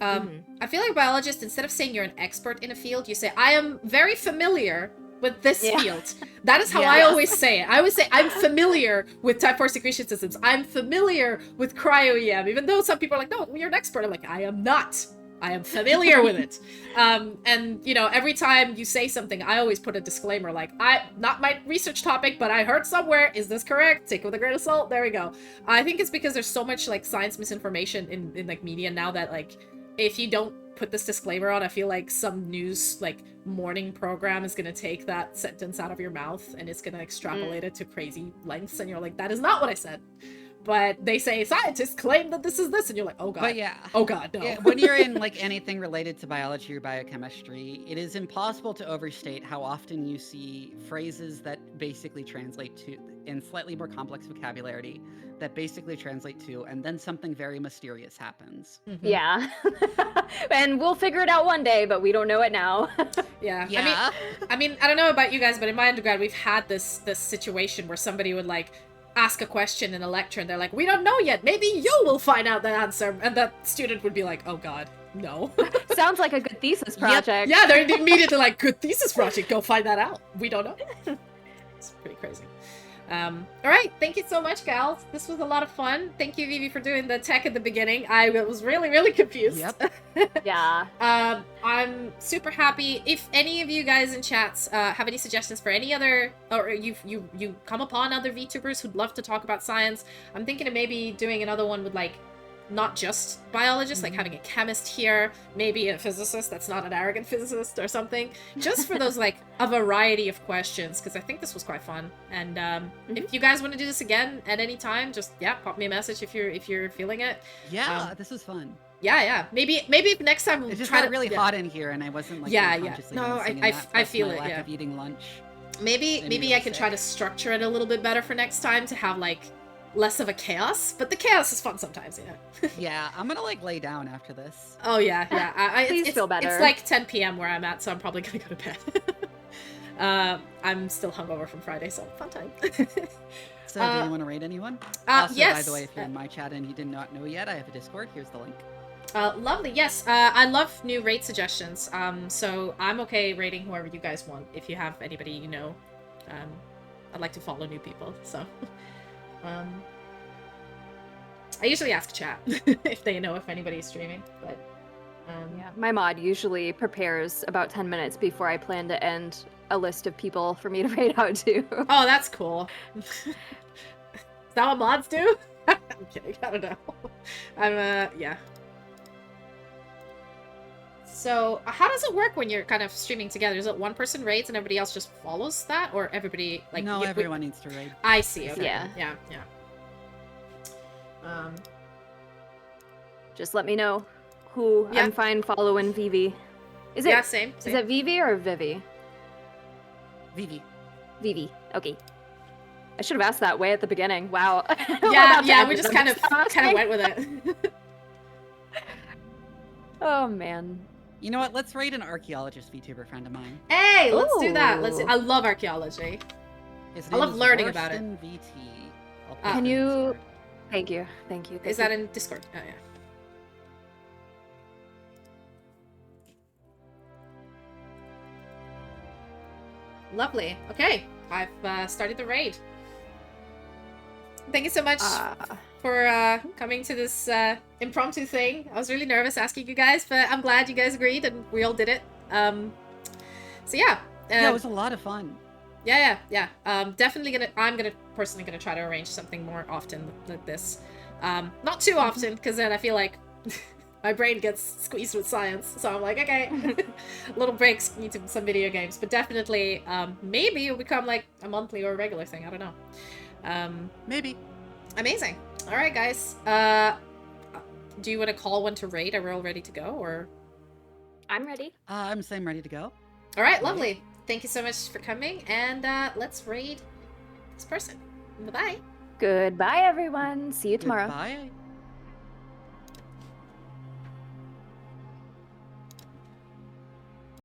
I feel like biologists, instead of saying you're an expert in a field, you say, I am very familiar with this Yeah. field. That is how I always say it. I always say, I'm familiar with type 4 secretion systems. I'm familiar with cryo-EM. Even though some people are like, no, you're an expert. I'm like, I am not. I am familiar with it. And, you know, every time you say something, I always put a disclaimer like, not my research topic, but I heard somewhere, is this correct? Take it with a grain of salt. There we go. I think it's because there's so much, like, science misinformation in like, media now that, like, if you don't put this disclaimer on, I feel like some news, like, morning program is gonna take that sentence out of your mouth and it's gonna extrapolate it to crazy lengths, and you're like, that is not what I said. But they say scientists claim that this is this, and you're like, oh god. But yeah. Oh god, no. Yeah, when you're in like anything related to biology or biochemistry, it is impossible to overstate how often you see phrases that basically translate to, in slightly more complex vocabulary, that basically translate to, and then something very mysterious happens. Yeah. And we'll figure it out one day, but we don't know it now. Yeah. Yeah. I mean, I don't know about you guys, but in my undergrad, we've had this situation where somebody would like ask a question in a lecture, and they're like, we don't know yet. Maybe you will find out the answer. And the student would be like, oh god, no. Sounds like a good thesis project. Yeah, they're immediately like, good thesis project. Go find that out. We don't know. It's pretty crazy. All right, thank you so much, gals. This was a lot of fun. Thank you, Vivi, for doing the tech at the beginning. I was really confused. Yep. Yeah. I'm super happy. If any of you guys in chats have any suggestions for any other, or you come upon other VTubers who'd love to talk about science, I'm thinking of maybe doing another one with like not just biologists, like having a chemist here, maybe a physicist that's not an arrogant physicist or something, just for those like a variety of questions, because I think this was quite fun. And if you guys want to do this again at any time, just pop me a message if you're feeling it. Yeah, this was fun. Yeah. Maybe if next time we'll It just try got to really hot in here, and I wasn't like consciously No, noticing I that, feel plus it. my lack Yeah. of eating lunch. Maybe really I can try to structure it a little bit better for next time to have like less of a chaos, but the chaos is fun sometimes. Yeah, I'm gonna like lay down after this. Oh yeah. Please it's, feel better. It's like 10 p.m. where I'm at, so I'm probably gonna go to bed. I'm still hungover from Friday, so fun time. So, do you want to rate anyone? Also, yes. by the way, if you're in my chat and you did not know yet, I have a Discord. Here's the link. Lovely. Yes. I love new rate suggestions. So I'm okay rating whoever you guys want. If you have anybody you know, I'd like to follow new people. So, I usually ask chat if they know if anybody's streaming. But Yeah, my mod usually prepares about 10 minutes before I plan to end a list of people for me to rate out to. Oh, that's cool. Is that what mods do? I'm kidding. I don't know. Yeah. So, how does it work when you're kind of streaming together? Is it one person rates and everybody else just follows that, or everybody like? No, everyone needs to raid. I see. Okay. Yeah. Yeah. Just let me know who. Yeah. I'm fine following Vivi. Is it? Yeah, same. Is it Vivi or Vivi? Vivi. Vivi. Okay. I should have asked that way at the beginning. Wow. Yeah. We just kind of went with it. Oh man. You know what? Let's raid an archaeologist VTuber friend of mine. Hey, let's do that. Ooh. I love archaeology. His I name love is learning about it. Worston VT. I'll put Can it in you- Discord. Thank you. Thank you. Is that in Discord? Oh yeah. Lovely. Okay, I've started the raid. Thank you so much for coming to this impromptu thing. I was really nervous asking you guys, but I'm glad you guys agreed and we all did it. So yeah. Yeah, it was a lot of fun. Yeah. Definitely I'm personally gonna try to arrange something more often like this. Not too often, because then I feel like my brain gets squeezed with science. So I'm like, okay, little breaks, need some video games. But definitely, maybe it'll become like a monthly or a regular thing. I don't know. Maybe. Amazing. All right, guys. Do you want to call one to raid? Are we all ready to go, or? I'm ready. I'm same ready to go. All right, lovely. Thank you so much for coming, and let's raid this person. Bye-bye. Goodbye, everyone. See you tomorrow. Goodbye.